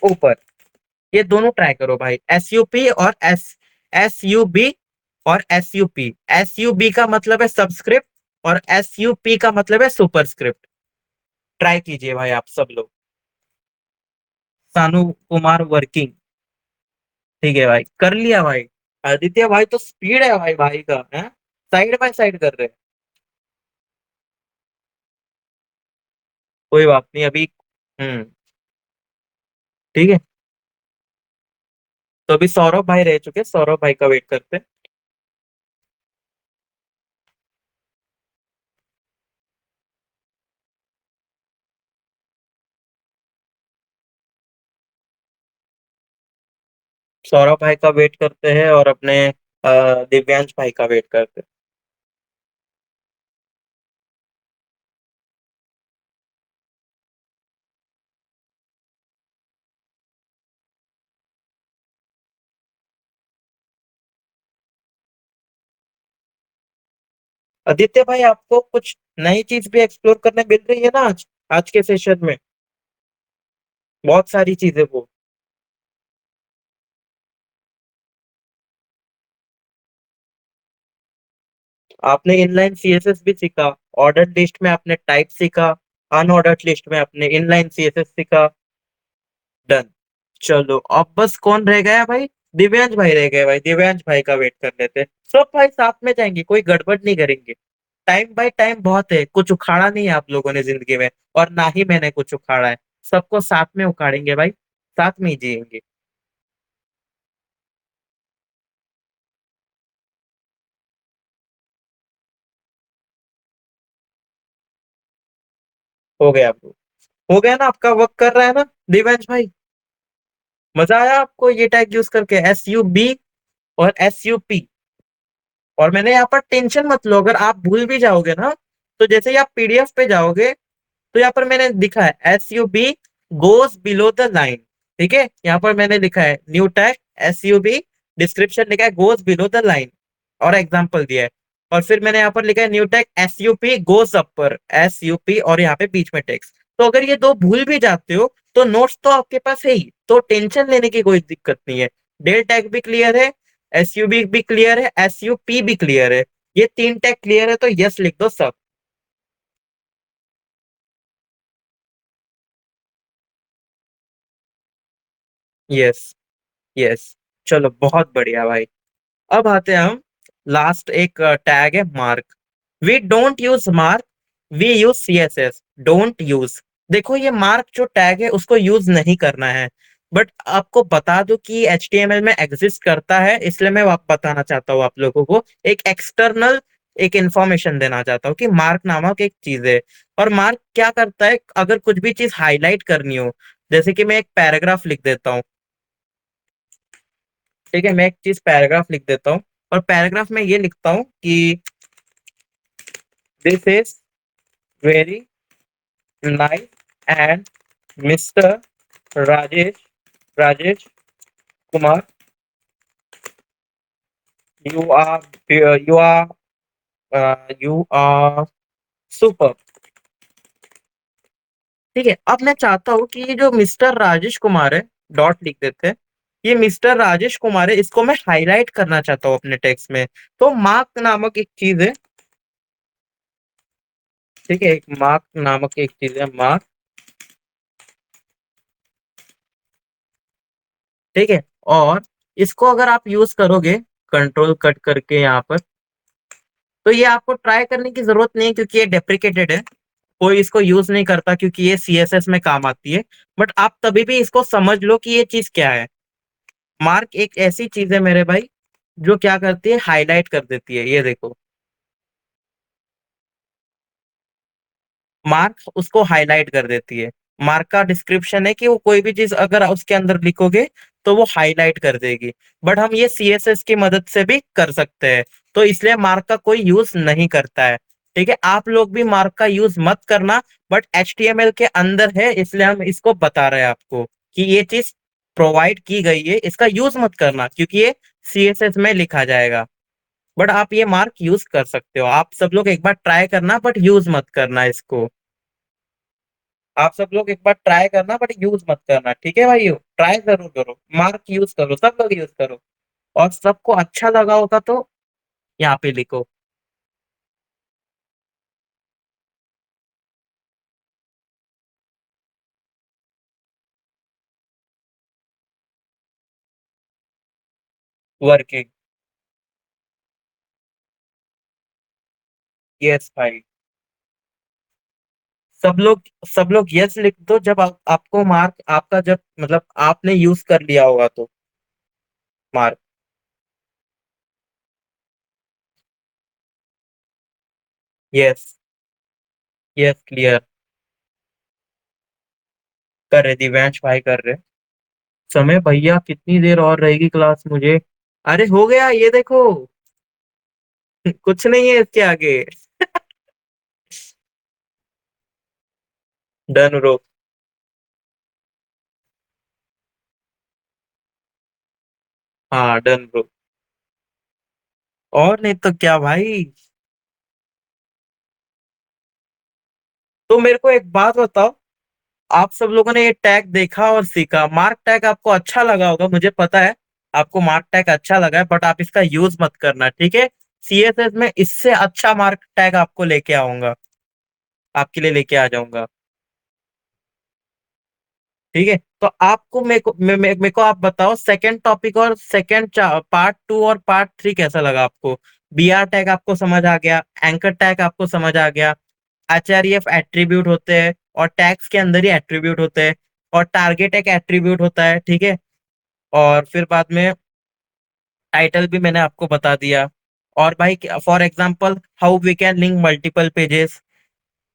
ऊपर। ये दोनों ट्राई करो भाई, SUP और SUB और SUP। SUB का मतलब है सबस्क्रिप्ट, और SUP का मतलब है सुपरस्क्रिप्ट। ट्राई कीजिए भाई आप सब लोग। सानू कुमार वर्किंग। ठीक है भाई, कर लिया भाई। आदित्य भाई तो स्पीड है भाई, भाई का है, साइड बाय साइड कर रहे हैं। कोई बात नहीं अभी। ठीक है, तो अभी सौरभ भाई रह चुके, सौरभ भाई का वेट करते हैं। सौरभ भाई का वेट करते हैं और अपने दिव्यांश भाई का वेट करते हैं। आदित्य भाई आपको कुछ नई चीज भी एक्सप्लोर करने मिल रही है ना आज, आज के सेशन में बहुत सारी चीजें वो। आपने इनलाइन CSS भी सीखा, ऑर्डर्ड लिस्ट में आपने टाइप सीखा, अनऑर्डर्ड लिस्ट में आपने इनलाइन CSS सीखा। डन। चलो अब बस कौन रह गया भाई, दिव्यांश भाई रह गए भाई, दिव्यांश भाई का वेट कर लेते हैं। सब भाई साथ में जाएंगे, कोई गड़बड़ नहीं करेंगे। टाइम बाय टाइम बहुत है, कुछ उखाड़ा नहीं है आप लोगों ने जिंदगी में, और ना ही मैंने कुछ उखाड़ा है। सबको साथ में उखाड़ेंगे भाई, साथ में ही जिएंगे। हो गया आपको, हो गया ना, आपका वर्क कर रहा है ना दिव्यांश भाई। मजा आया आपको ये टैग यूज करके, SUB और SUP। और मैंने यहाँ पर टेंशन मत लो, अगर आप भूल भी जाओगे ना, तो जैसे ही आप PDF पे जाओगे तो यहाँ पर मैंने दिखा है SUB goes below the line. ठीक है, यहाँ पर मैंने लिखा है न्यू टैग SUB, डिस्क्रिप्शन लिखा है गोज बिलो द लाइन, और एग्जांपल दिया है। और फिर मैंने यहाँ पर लिखा है न्यू टैग SUP गोज अपर, SUP, और यहाँ पे बीच में टेक्स्ट। तो अगर ये दो भूल भी जाते हो तो नोट्स तो आपके पास है ही, तो टेंशन लेने की कोई दिक्कत नहीं है। डेल टैग भी क्लियर है, SUB भी क्लियर है, SUP भी क्लियर है। ये तीन टैग क्लियर है तो यस लिख दो सब। यस, यस, चलो बहुत बढ़िया भाई। अब आते हैं हम, लास्ट एक टैग है mark. We don't use mark, we use CSS। Don't use, देखो ये मार्क जो टैग है उसको यूज नहीं करना है, बट आपको बता दो कि HTML में एग्जिस्ट करता है, इसलिए मैं बताना चाहता हूँ आप लोगों को, एक एक्सटर्नल एक इंफॉर्मेशन देना चाहता हूँ कि मार्क नामक एक चीज है। और मार्क क्या करता है, अगर कुछ भी चीज हाईलाइट करनी हो, जैसे कि मैं एक पैराग्राफ लिख देता हूँ, ठीक है, मैं एक चीज पैराग्राफ लिख देता हूँ, और पैराग्राफ में ये लिखता हूँ कि this is very nice and mister Rajesh, Rajesh Kumar, you are you are super. ठीक है, अब मैं चाहता हूँ कि ये जो मिस्टर राजेश कुमार है, डॉट लिख देते हैं, ये मिस्टर राजेश कुमार है, इसको मैं हाईलाइट करना चाहता हूँ अपने टेक्स्ट में। तो मार्क नामक एक चीज है, ठीक है, एक मार्क नामक एक चीज है, मार्क। ठीक है, और इसको अगर आप यूज करोगे, कंट्रोल कट करके यहाँ पर, तो ये आपको ट्राई करने की जरूरत नहीं है क्योंकि ये डेप्रिकेटेड है, कोई इसको यूज नहीं करता क्योंकि ये CSS में काम आती है। बट आप तभी भी इसको समझ लो कि ये चीज क्या है। मार्क एक ऐसी चीज है मेरे भाई, जो क्या करती है, हाईलाइट कर देती है, ये देखो, मार्क उसको हाईलाइट कर देती है। मार्क का डिस्क्रिप्शन है कि वो कोई भी चीज अगर उसके अंदर लिखोगे तो वो हाईलाइट कर देगी। बट हम ये CSS की मदद से भी कर सकते हैं, तो इसलिए मार्क का कोई यूज नहीं करता है। ठीक है, आप लोग भी मार्क का यूज मत करना, बट HTML के अंदर है इसलिए हम इसको बता रहे हैं आपको कि ये चीज प्रोवाइड की गई है, इसका यूज मत करना क्योंकि ये CSS में लिखा जाएगा। बट आप ये मार्क यूज कर सकते हो, आप सब लोग एक बार ट्राई करना, बट यूज मत करना इसको। आप सब लोग एक बार ट्राई करना बट यूज मत करना, ठीक है भाइयों, ट्राई जरूर करो, मार्क यूज करो, सब लोग यूज करो। और सबको अच्छा लगा होगा तो यहाँ पे लिखो। वर्किंग, यस भाई। सब लोग यस लिख दो जब आपको मार्क आपका, जब मतलब आपने यूज कर लिया होगा तो मार्क। Yes, yes clear. कर रहे दिव्यांश भाई, कर रहे। समय भैया कितनी देर और रहेगी क्लास मुझे? अरे हो गया, ये देखो। कुछ नहीं है इसके आगे। Done bro. हाँ डन ब्रो। और नहीं तो क्या भाई। तो मेरे को एक बात बताओ, आप सब लोगों ने ये टैग देखा और सीखा, मार्क टैग आपको अच्छा लगा होगा, मुझे पता है आपको मार्क टैग अच्छा लगा है, बट आप इसका यूज मत करना, ठीक है। CSS में इससे अच्छा मार्क टैग आपको लेके आऊंगा, आपके लिए लेके आ जाऊंगा। ठीक है, तो आपको मेरे को आप बताओ, सेकंड टॉपिक और सेकंड पार्ट 2 और पार्ट 3 कैसा लगा आपको? BR टैग आपको समझ आ गया, एंकर टैग आपको समझ आ गया, HREF एट्रीब्यूट होते हैं और टैग्स के अंदर ही एट्रीब्यूट होते हैं, और टारगेट एक एट्रीब्यूट होता है, ठीक है। और फिर बाद में टाइटल भी मैंने आपको बता दिया। और भाई for example how we can link multiple pages,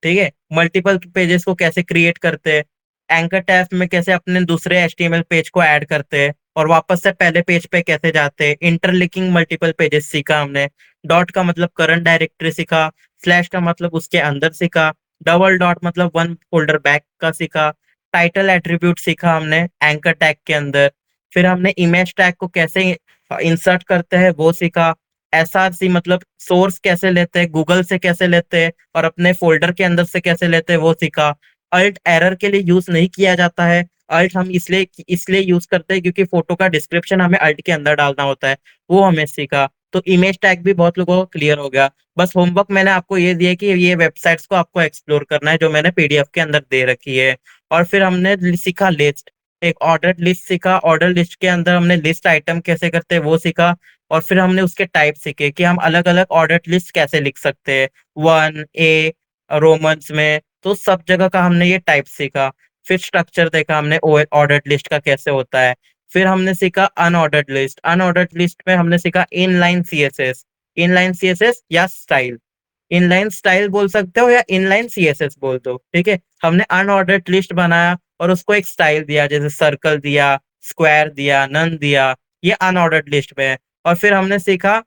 ठीक है, मल्टीपल पेजेस को कैसे क्रिएट करते हैं, एंकर टैब में कैसे अपने दूसरे HTML पेज को ऐड करते हैं और वापस से पहले पेज पे कैसे जाते हैं, इंटरलिंकिंग मल्टीपल पेजेस सीखा हमने, डॉट का मतलब करंट डायरेक्टरी सीखा, स्लैश का मतलब उसके अंदर सीखा, डबल डॉट मतलब वन फोल्डर बैक का सीखा, टाइटल एट्रीब्यूट सीखा हमने एंकर टैग के अंदर। फिर हमने इमेज टैग को कैसे इंसर्ट करते हैं वो सीखा। एसआरसी मतलब सोर्स कैसे लेते हैं, गूगल से कैसे लेते हैं और अपने फोल्डर के अंदर से कैसे लेते हैं वो सीखा। अल्ट एरर के लिए यूज नहीं किया जाता है। अल्ट हम इसलिए इसलिए यूज करते हैं क्योंकि फोटो का डिस्क्रिप्शन हमें अल्ट के अंदर डालना होता है, वो हमें सीखा। तो इमेज टैग भी बहुत लोगों को क्लियर हो गया। बस होमवर्क मैंने आपको ये दिया कि ये वेबसाइट्स को आपको एक्सप्लोर करना है जो मैंने पीडीएफ के अंदर दे रखी है। और फिर हमने सीखा लिस्ट, एक ऑर्डर लिस्ट सीखा। ऑर्डर लिस्ट के अंदर हमने लिस्ट आइटम कैसे करते हैं वो सीखा। और फिर हमने उसके टाइप सीखे कि हम अलग अलग ऑर्डर लिस्ट कैसे लिख सकते हैं, वन ए रोमन्स में, तो सब जगह का हमने ये टाइप सीखा। फिर स्ट्रक्चर देखा हमने ऑर्डर लिस्ट का कैसे होता है। फिर हमने सीखा अनऑर्डर्ड लिस्ट। अनऑर्डर्ड लिस्ट में हमने सीखा इनलाइन सीएसएस। इनलाइन सीएसएस या स्टाइल, इनलाइन स्टाइल बोल सकते हो या इनलाइन सीएसएस बोल दो, ठीक है। हमने अनऑर्डर्ड लिस्ट बनाया और उसको एक स्टाइल दिया, जैसे सर्कल दिया, स्क्वायर दिया, नन दिया, ये अनऑर्डर्ड लिस्ट में है। और फिर हमने सीखा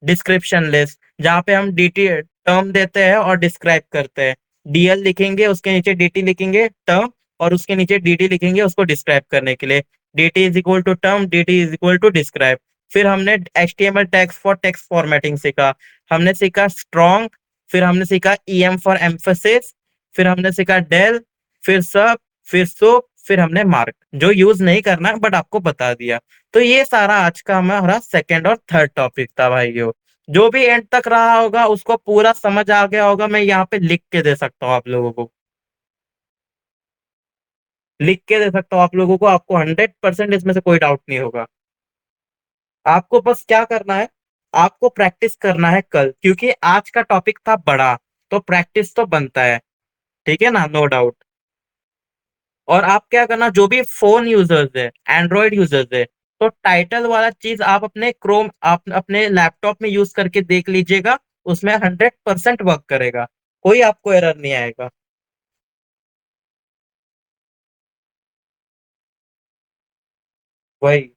डिस्क्रिप्शन लिस्ट, जहाँ पे हम डीटी टर्म देते हैं और डिस्क्राइब करते हैं। डीएल लिखेंगे, उसके नीचे डीटी लिखेंगे टर्म, और उसके नीचे डीटी लिखेंगे उसको डिस्क्राइब करने के लिए। DT is equal to term, DT is equal to describe. फिर हमने HTML tags for text formatting सीखा। हमने सीखा स्ट्रॉन्ग, फिर हमने सीखा ईएम फॉर एम्फोसिस, फिर हमने सीखा डेल, फिर सब, फिर सो, फिर हमने मार्क, जो यूज नहीं करना बट आपको बता दिया। तो ये सारा आज का हमारा सेकंड और थर्ड टॉपिक था भाइयों। जो भी एंड तक रहा होगा उसको पूरा समझ आ गया होगा, मैं यहाँ पे लिख के दे सकता हूँ आप लोगों को, लिख के दे सकता हूँ आप लोगों को, आपको 100% इसमें से कोई डाउट नहीं होगा। आपको बस क्या करना है, आपको प्रैक्टिस करना है कल, क्योंकि आज का टॉपिक था बड़ा, तो प्रैक्टिस तो बनता है, ठीक है ना, नो डाउट। और आप क्या करना, जो भी फोन यूजर्स है, एंड्रॉयड यूजर्स है, तो टाइटल वाला चीज आप अपने क्रोम, आप अपने लैपटॉप में यूज करके देख लीजिएगा, उसमें 100% वर्क करेगा, कोई आपको एरर नहीं आएगा। वही।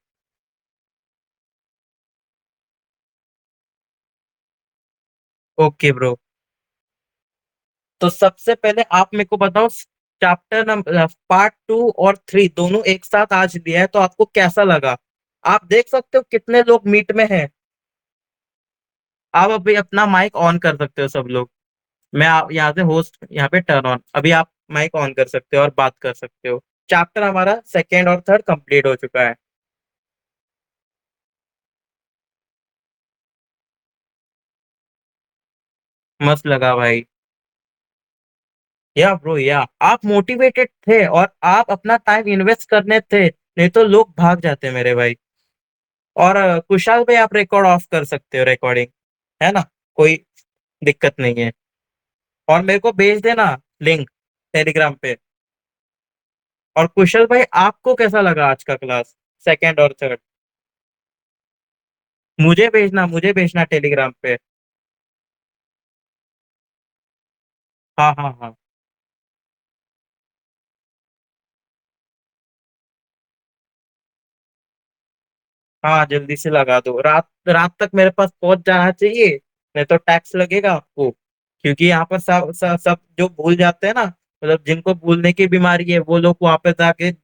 Okay bro. तो सबसे पहले आप मेरे को बताओ, चैप्टर नंबर पार्ट 2 और 3 दोनों एक साथ आज दिया है, तो आपको कैसा लगा? आप देख सकते हो कितने लोग मीट में हैं। आप अभी अपना माइक ऑन कर सकते हो सब लोग। मैं आप यहाँ से होस्ट, यहाँ पे टर्न ऑन, अभी आप माइक ऑन कर सकते हो और बात कर सकते हो। चैप्टर हमारा सेकेंड और थर्ड कंप्लीट हो चुका है। मस्त लगा भाई। या ब्रो, या आप मोटिवेटेड थे और आप अपना टाइम इन्वेस्ट करने थे, नहीं तो लोग भाग जाते मेरे भाई। और कुशाल भाई, आप रिकॉर्ड ऑफ कर सकते हो, रिकॉर्डिंग, है ना, कोई दिक्कत नहीं है। और मेरे को भेज देना लिंक टेलीग्राम पे। और कुशल भाई, आपको कैसा लगा आज का क्लास, सेकेंड और थर्ड? मुझे भेजना टेलीग्राम पे। हाँ हाँ हाँ। हाँ जल्दी से लगा दो, रात रात तक मेरे पास पहुंच जाना चाहिए, नहीं तो टैक्स लगेगा आपको। क्योंकि यहाँ पर सब सब सब जो भूल जाते हैं ना, मतलब जिनको भूलने की बीमारी है, वो लोग वहां पे जाके